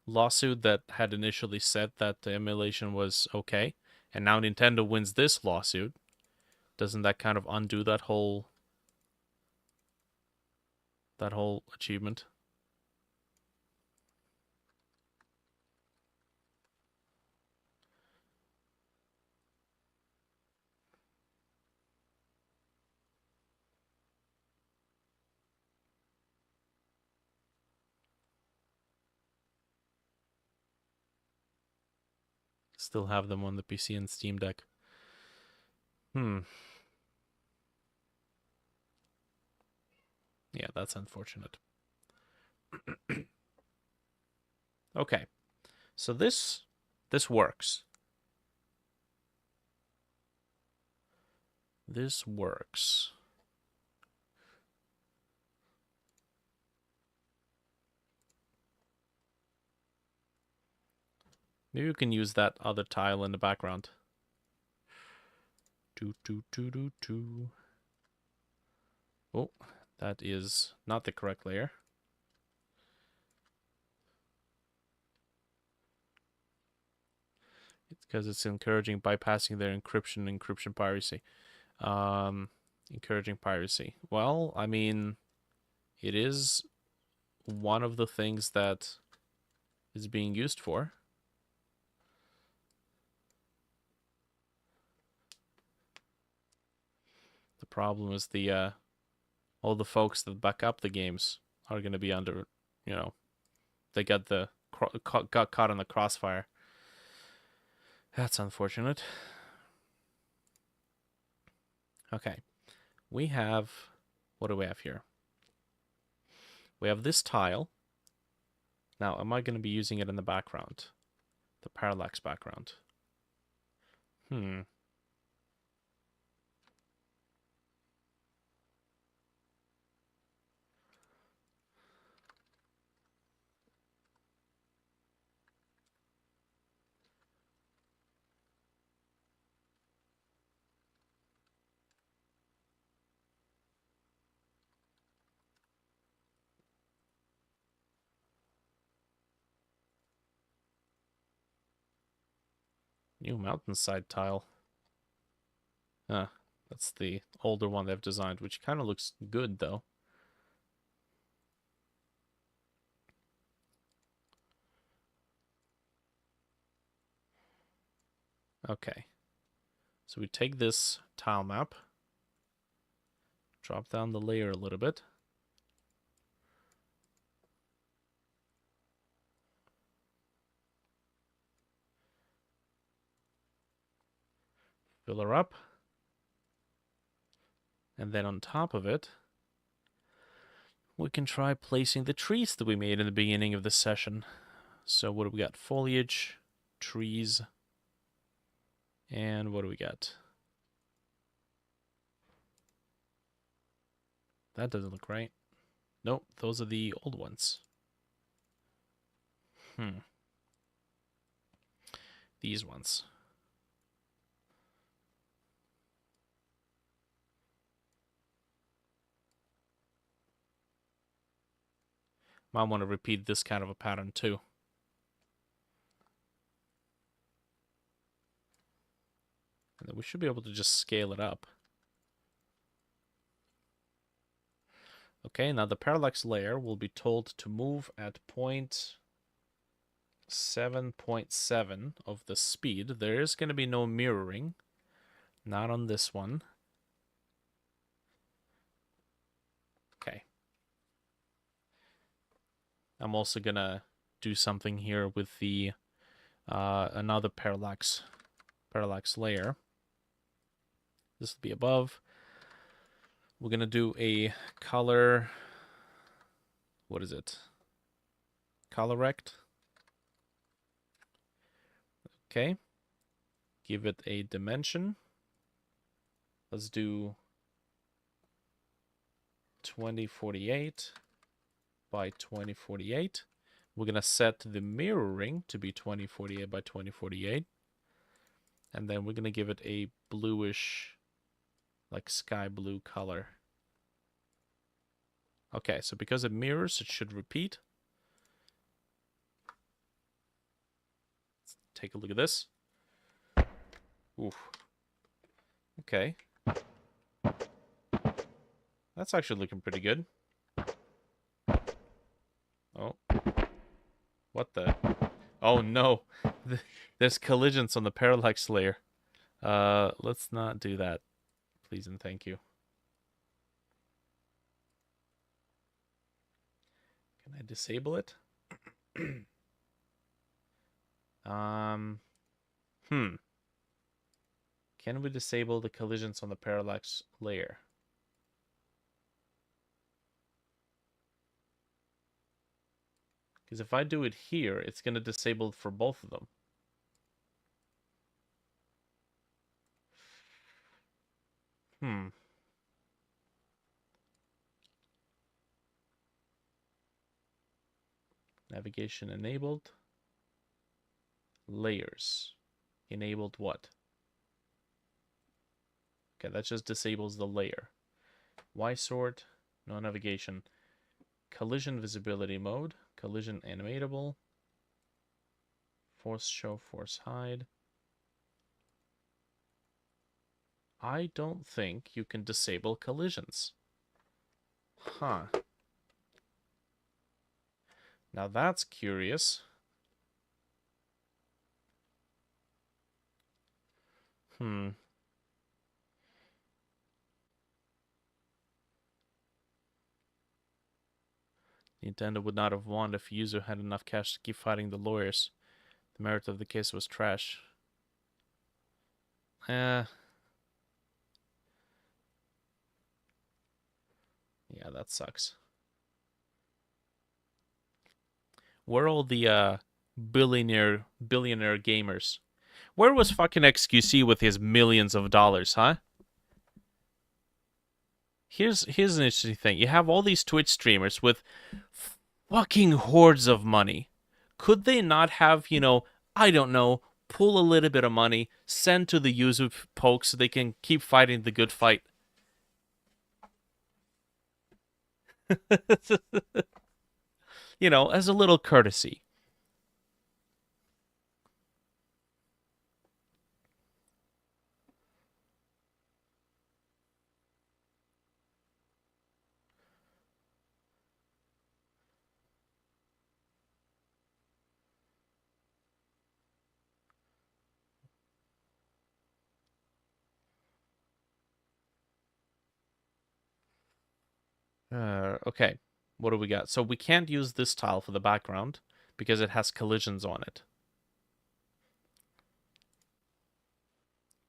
lawsuit that had initially said that the emulation was okay, and now Nintendo wins this lawsuit? Doesn't that kind of undo that whole achievement? Still have them on the PC and Steam Deck. Yeah, that's unfortunate. Okay. So this works. This works. Maybe you can use that other tile in the background. Oh, that is not the correct layer. It's because it's encouraging bypassing their encryption piracy. Encouraging piracy. Well, I mean, it is one of the things that is being used for. The problem is all the folks that back up the games are going to be under, they got caught in the crossfire. That's unfortunate. Okay. We have, what do we have here? We have this tile. Now, am I going to be using it in the background? The parallax background. Hmm. New mountainside tile. Ah, that's the older one they've designed, which kind of looks good, though. Okay. So we take this tile map, drop down the layer a little bit. Fill her up. And then on top of it, we can try placing the trees that we made in the beginning of the session. So what do we got? Foliage, trees, and what do we got? That doesn't look right. Nope, those are the old ones. These ones. Might want to repeat this kind of a pattern too. And then we should be able to just scale it up. Okay, now the parallax layer will be told to move at 0.7.7 of the speed. There is going to be no mirroring. Not on this one. Okay. I'm also going to do something here with the another parallax layer. This will be above. We're going to do a color... What is it? Color rect. Okay. Give it a dimension. Let's do 2048 by 2048. We're going to set the mirroring to be 2048 by 2048. And then we're going to give it a bluish, like sky blue color. Okay, so because it mirrors, it should repeat. Let's take a look at this. Oof. Okay. That's actually looking pretty good. Oh. What the? Oh no. There's collisions on the parallax layer. Let's not do that. Please and thank you. Can I disable it? Can we disable the collisions on the parallax layer? Because if I do it here, it's going to disable it for both of them. Navigation enabled. Layers. Enabled what? Okay, that just disables the layer. Y sort, no navigation. Collision visibility mode. Collision animatable. Force show, force hide. I don't think you can disable collisions. Huh. Now that's curious. Nintendo would not have won if user had enough cash to keep fighting the lawyers. The merit of the case was trash. Yeah, that sucks. Where are all the billionaire gamers? Where was fucking XQC with his millions of dollars, huh? Here's an interesting thing. You have all these Twitch streamers with fucking hordes of money. Could they not have, I don't know, pull a little bit of money, send to the user pokes so they can keep fighting the good fight? As a little courtesy. Okay, what do we got? So we can't use this tile for the background because it has collisions on it.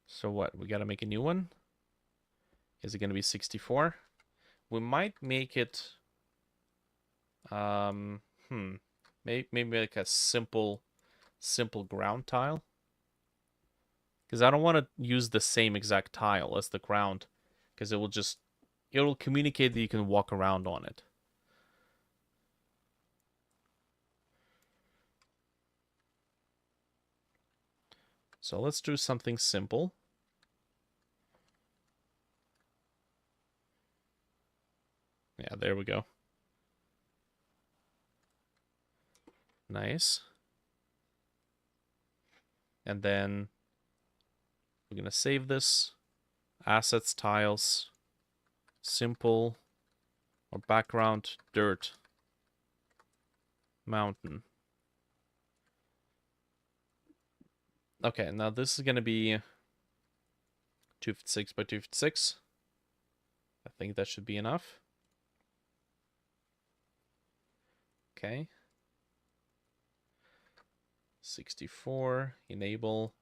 So what? We gotta make a new one? Is it gonna be 64? We might make it... Maybe like a simple ground tile. Because I don't want to use the same exact tile as the ground. Because it'll communicate that you can walk around on it. So let's do something simple. Yeah, there we go. Nice. And then we're going to save this. Assets, tiles, simple, or background, dirt, mountain. Okay, now this is going to be 256 by 256. I think that should be enough. Okay. 64, enable.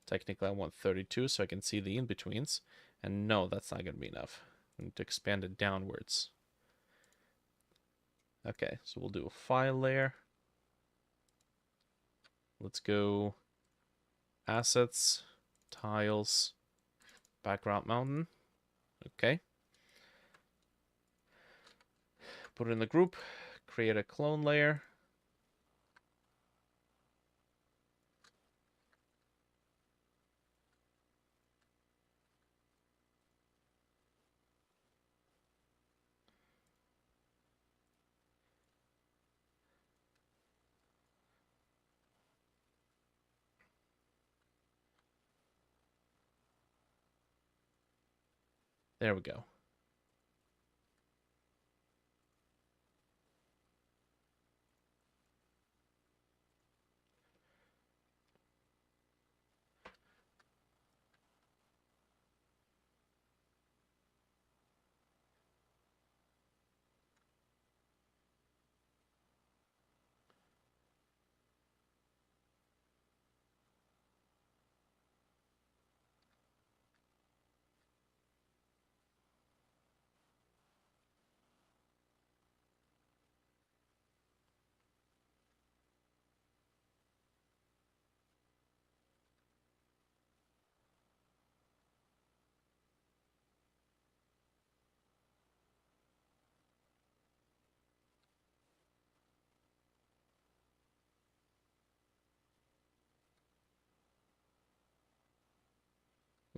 Technically I want 32 so I can see the in-betweens. And no, that's not going to be enough. I need to expand it downwards. Okay, so we'll do a file layer. Let's go assets, tiles, background mountain. Okay. Put it in the group, create a clone layer. There we go.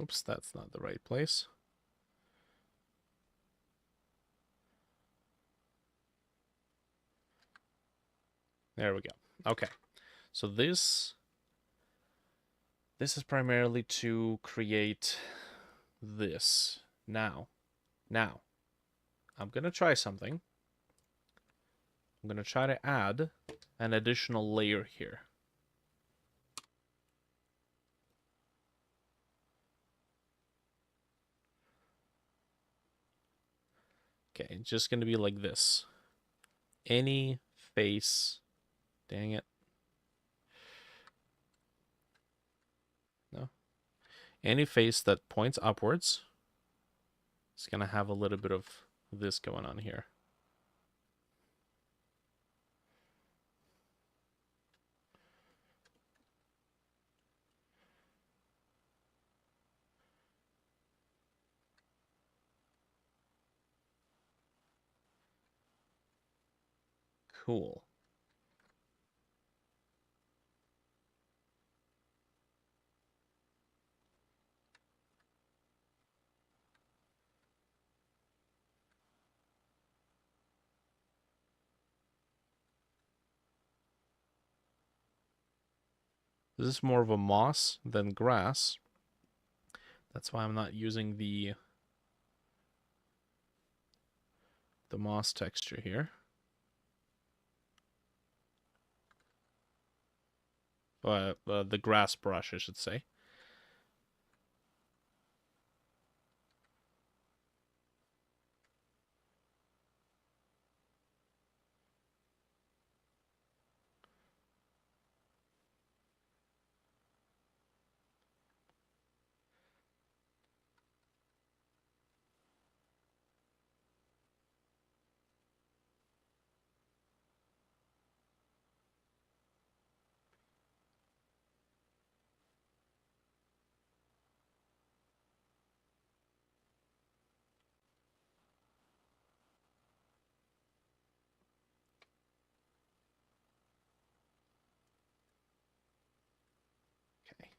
Oops, that's not the right place. There we go. Okay. So this is primarily to create this. Now, I'm going to try something. I'm going to try to add an additional layer here. Okay, it's just going to be like this. Any face. Dang it. No. Any face that points upwards is going to have a little bit of this going on here. Cool. This is more of a moss than grass. That's why I'm not using the moss texture here. The grass brush, I should say. Okay.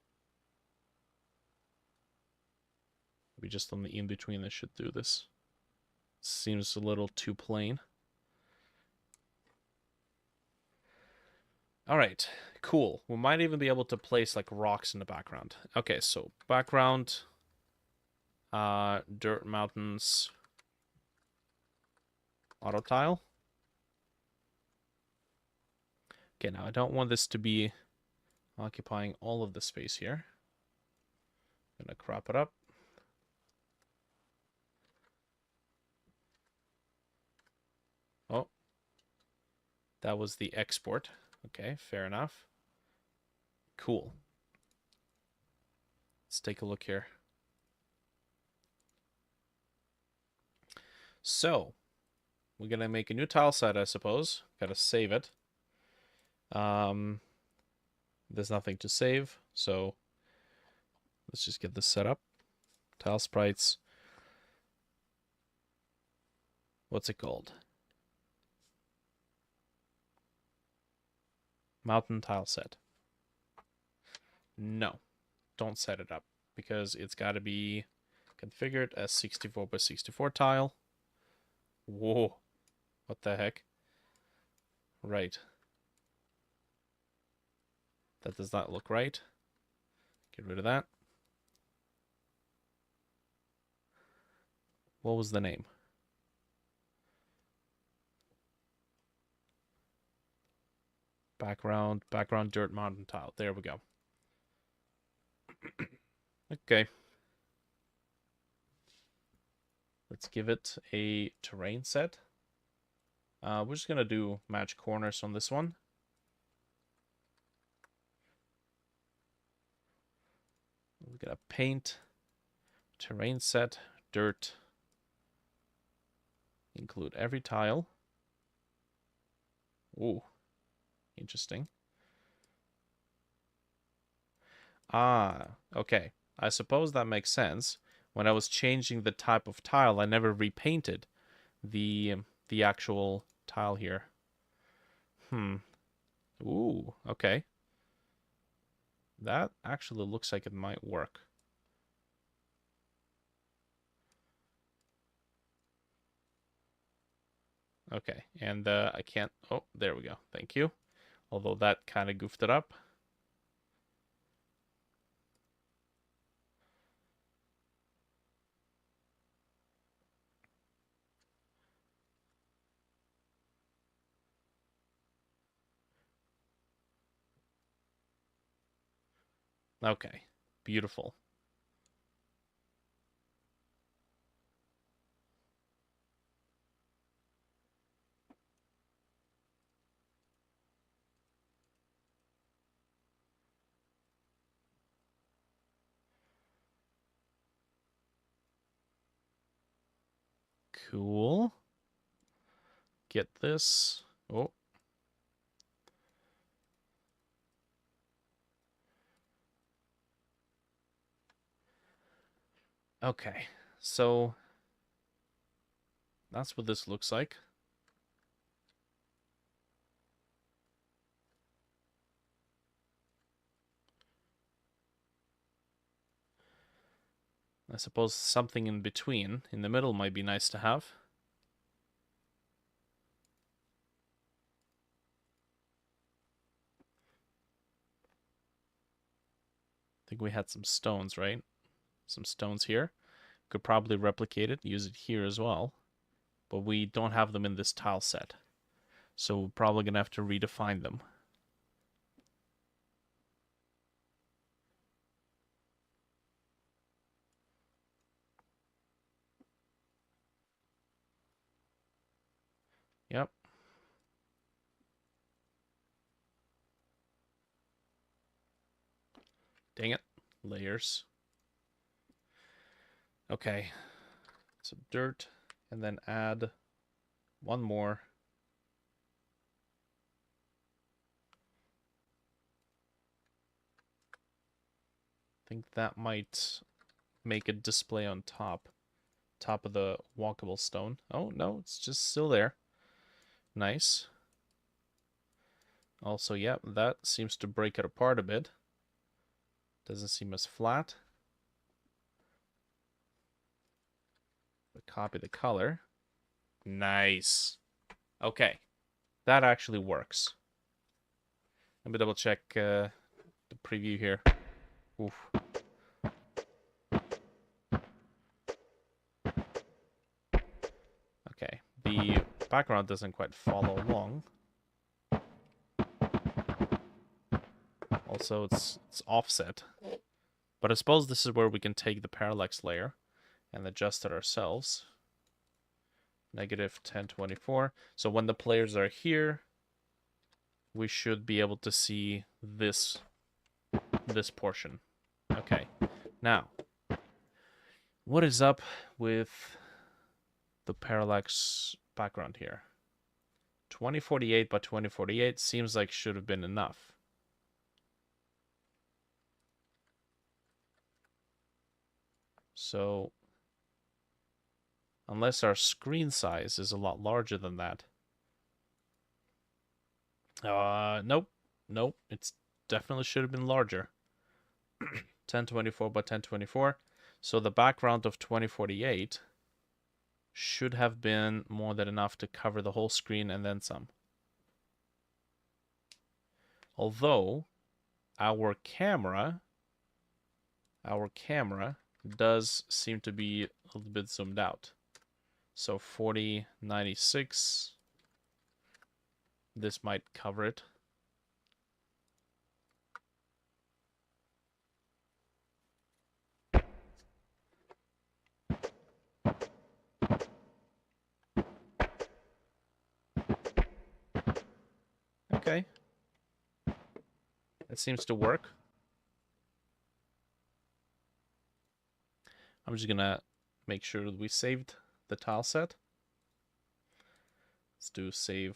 Maybe just on the in-between I should do this. Seems a little too plain. All right, cool. We might even be able to place like rocks in the background. Okay, so background, dirt, mountains, auto tile. Okay, now I don't want this to be occupying all of the space here. I'm gonna crop it up. Oh, that was the export. Okay, fair enough. Cool. Let's take a look here. So, we're gonna make a new tile set, I suppose. Gotta save it. There's nothing to save, so let's just get this set up. Tile sprites. What's it called? Mountain tile set. No, don't set it up because it's got to be configured as 64 by 64 tile. Whoa, what the heck? Right. That does not look right. Get rid of that. What was the name? Background dirt mountain tile. There we go. Okay. Let's give it a terrain set. We're just gonna do match corners on this one. We're gonna paint, terrain set, dirt, include every tile. Ooh, interesting. Ah, okay. I suppose that makes sense. When I was changing the type of tile, I never repainted the actual tile here. Ooh, okay. That actually looks like it might work. Okay, and I can't... Oh, there we go. Thank you. Although that kind of goofed it up. Okay, beautiful. Cool. Get this. Oh. Okay, so that's what this looks like. I suppose something in between, in the middle, might be nice to have. I think we had some stones, right? Some stones here. Could probably replicate it, use it here as well. But we don't have them in this tile set. So we're probably going to have to redefine them. Yep. Dang it. Layers. Okay. So dirt, and then add one more. I think that might make a display on top of the walkable stone. Oh, no, it's just still there. Nice. Also, yeah, that seems to break it apart a bit. Doesn't seem as flat. But copy the color. Nice. Okay. That actually works. Let me double check the preview here. Oof. Okay. The background doesn't quite follow along. Also, it's offset. But I suppose this is where we can take the parallax layer and adjust it ourselves. Negative 1024. So when the players are here, we should be able to see this portion. Okay. Now, what is up with the parallax background here? 2048 by 2048 seems like should have been enough. So, unless our screen size is a lot larger than that. Nope. Nope. It's definitely should have been larger. 1024 by 1024. So the background of 2048 should have been more than enough to cover the whole screen and then some. Although our camera does seem to be a little bit zoomed out. So 4096, this might cover it. Okay. It seems to work. I'm just gonna make sure that we saved the tile set. Let's do save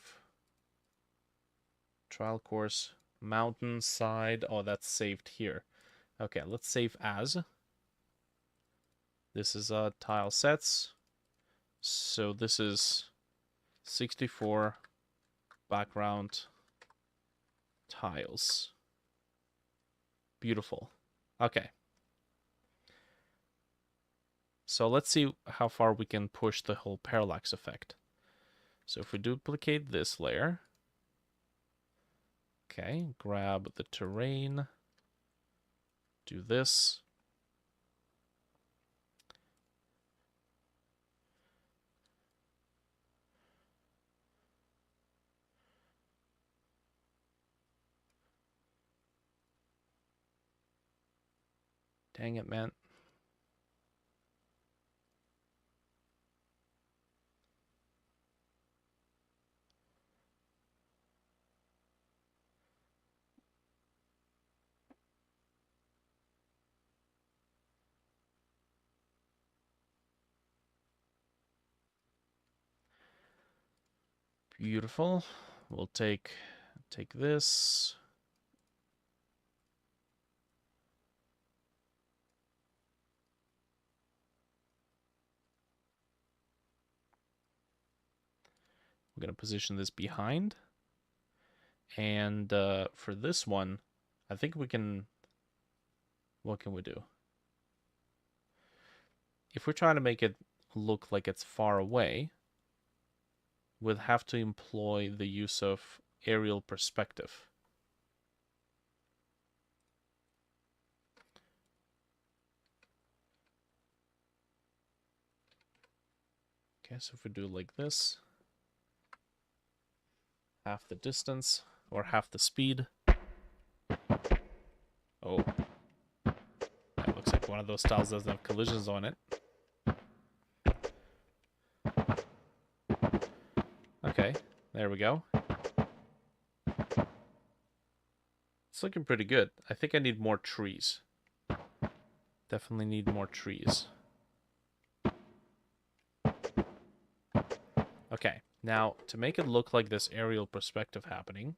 trial course, mountainside. Oh, that's saved here. Okay, let's save as. This is tile sets. So this is 64 background tiles. Beautiful. Okay. So let's see how far we can push the whole parallax effect. So if we duplicate this layer, okay, grab the terrain, do this. Dang it, man. Beautiful. We'll take this. We're going to position this behind. And for this one, I think we can... What can we do? if we're trying to make it look like it's far away, we'll have to employ the use of aerial perspective. Okay, so if we do like this, half the distance or half the speed. Oh, that looks like one of those tiles doesn't have collisions on it. Okay, there we go. It's looking pretty good. I think I need more trees. Definitely need more trees. Okay, now to make it look like this aerial perspective happening,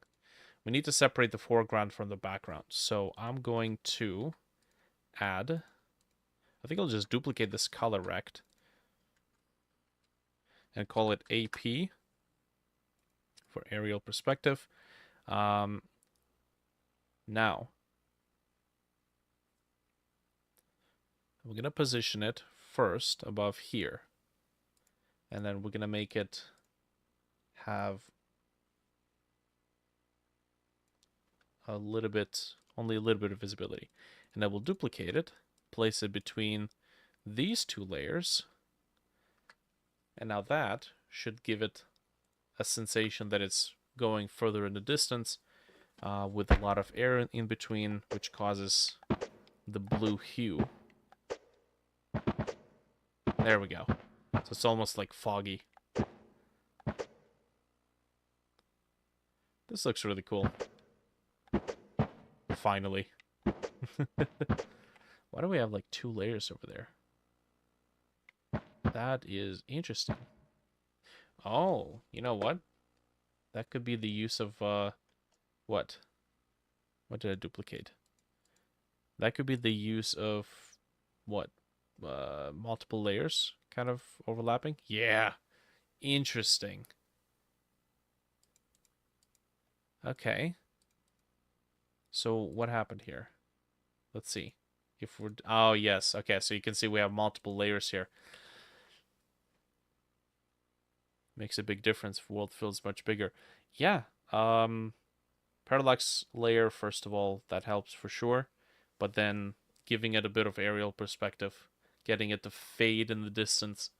we need to separate the foreground from the background. So I'm going to add, I think I'll just duplicate this color rect and call it AP for aerial perspective. Now, we're going to position it first above here. And then we're going to make it have only a little bit of visibility. And then we'll duplicate it, place it between these two layers. And now that should give it a sensation that it's going further in the distance with a lot of air in between, which causes the blue hue. There we go. So it's almost like foggy. This looks really cool. Finally. Why do we have like 2 layers over there? That is interesting. Oh, you know what? That could be the use of, what? What did I duplicate? That could be the use of, what? Multiple layers kind of overlapping? Yeah. Interesting. Okay. So what happened here? Let's see. If we're... Oh, yes. Okay, so you can see we have multiple layers here. Makes a big difference. World feels much bigger. Yeah. Parallax layer, first of all, that helps for sure. But then giving it a bit of aerial perspective, getting it to fade in the distance,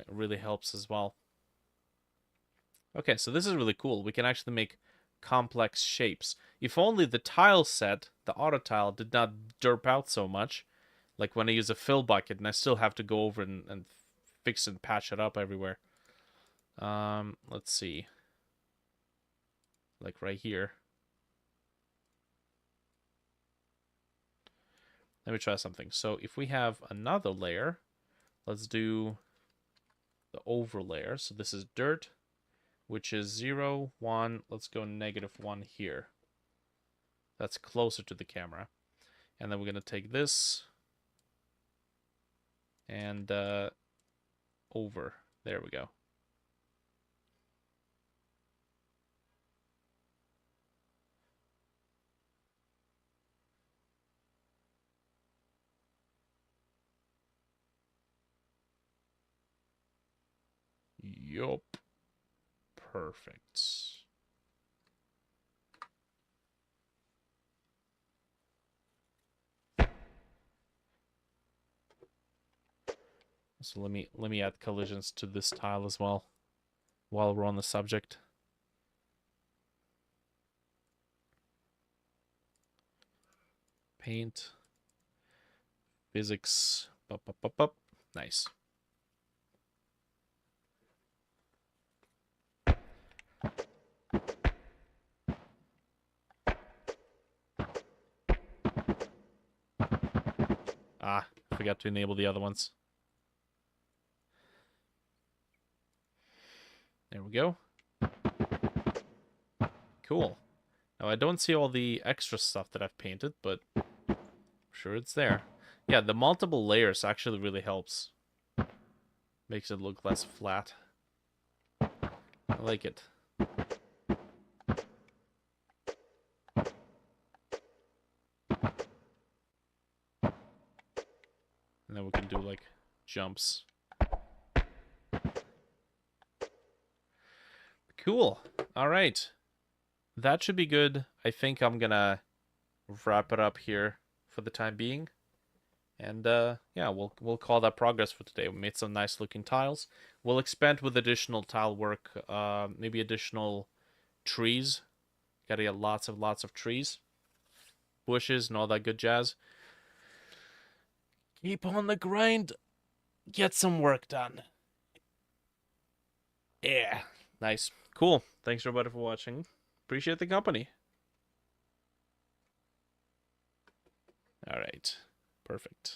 really helps as well. Okay, so this is really cool. We can actually make complex shapes. If only the tile set, the auto tile, did not derp out so much. Like when I use a fill bucket and I still have to go over and fix and patch it up everywhere. Let's see. Like right here. Let me try something. So if we have another layer, let's do the over layer. So this is dirt, which is 0, 1. Let's go -1 here. That's closer to the camera. And then we're going to take this and over. There we go. Yup. Perfect. So let me add collisions to this tile as well while we're on the subject. Paint. Physics. Nice. Ah, forgot to enable the other ones. There we go. Cool. Now, I don't see all the extra stuff that I've painted, but I'm sure it's there. Yeah, the multiple layers actually really helps. Makes it look less flat. I like it. And then we can do like jumps. Cool. All right. That should be good. I think I'm gonna wrap it up here for the time being. And yeah, we'll call that progress for today. We made some nice looking tiles. We'll expand with additional tile work, maybe additional trees. Gotta get lots of trees, bushes, and all that good jazz. Keep on the grind. Get some work done. Yeah, nice. Cool. Thanks everybody for watching. Appreciate the company. All right. Perfect.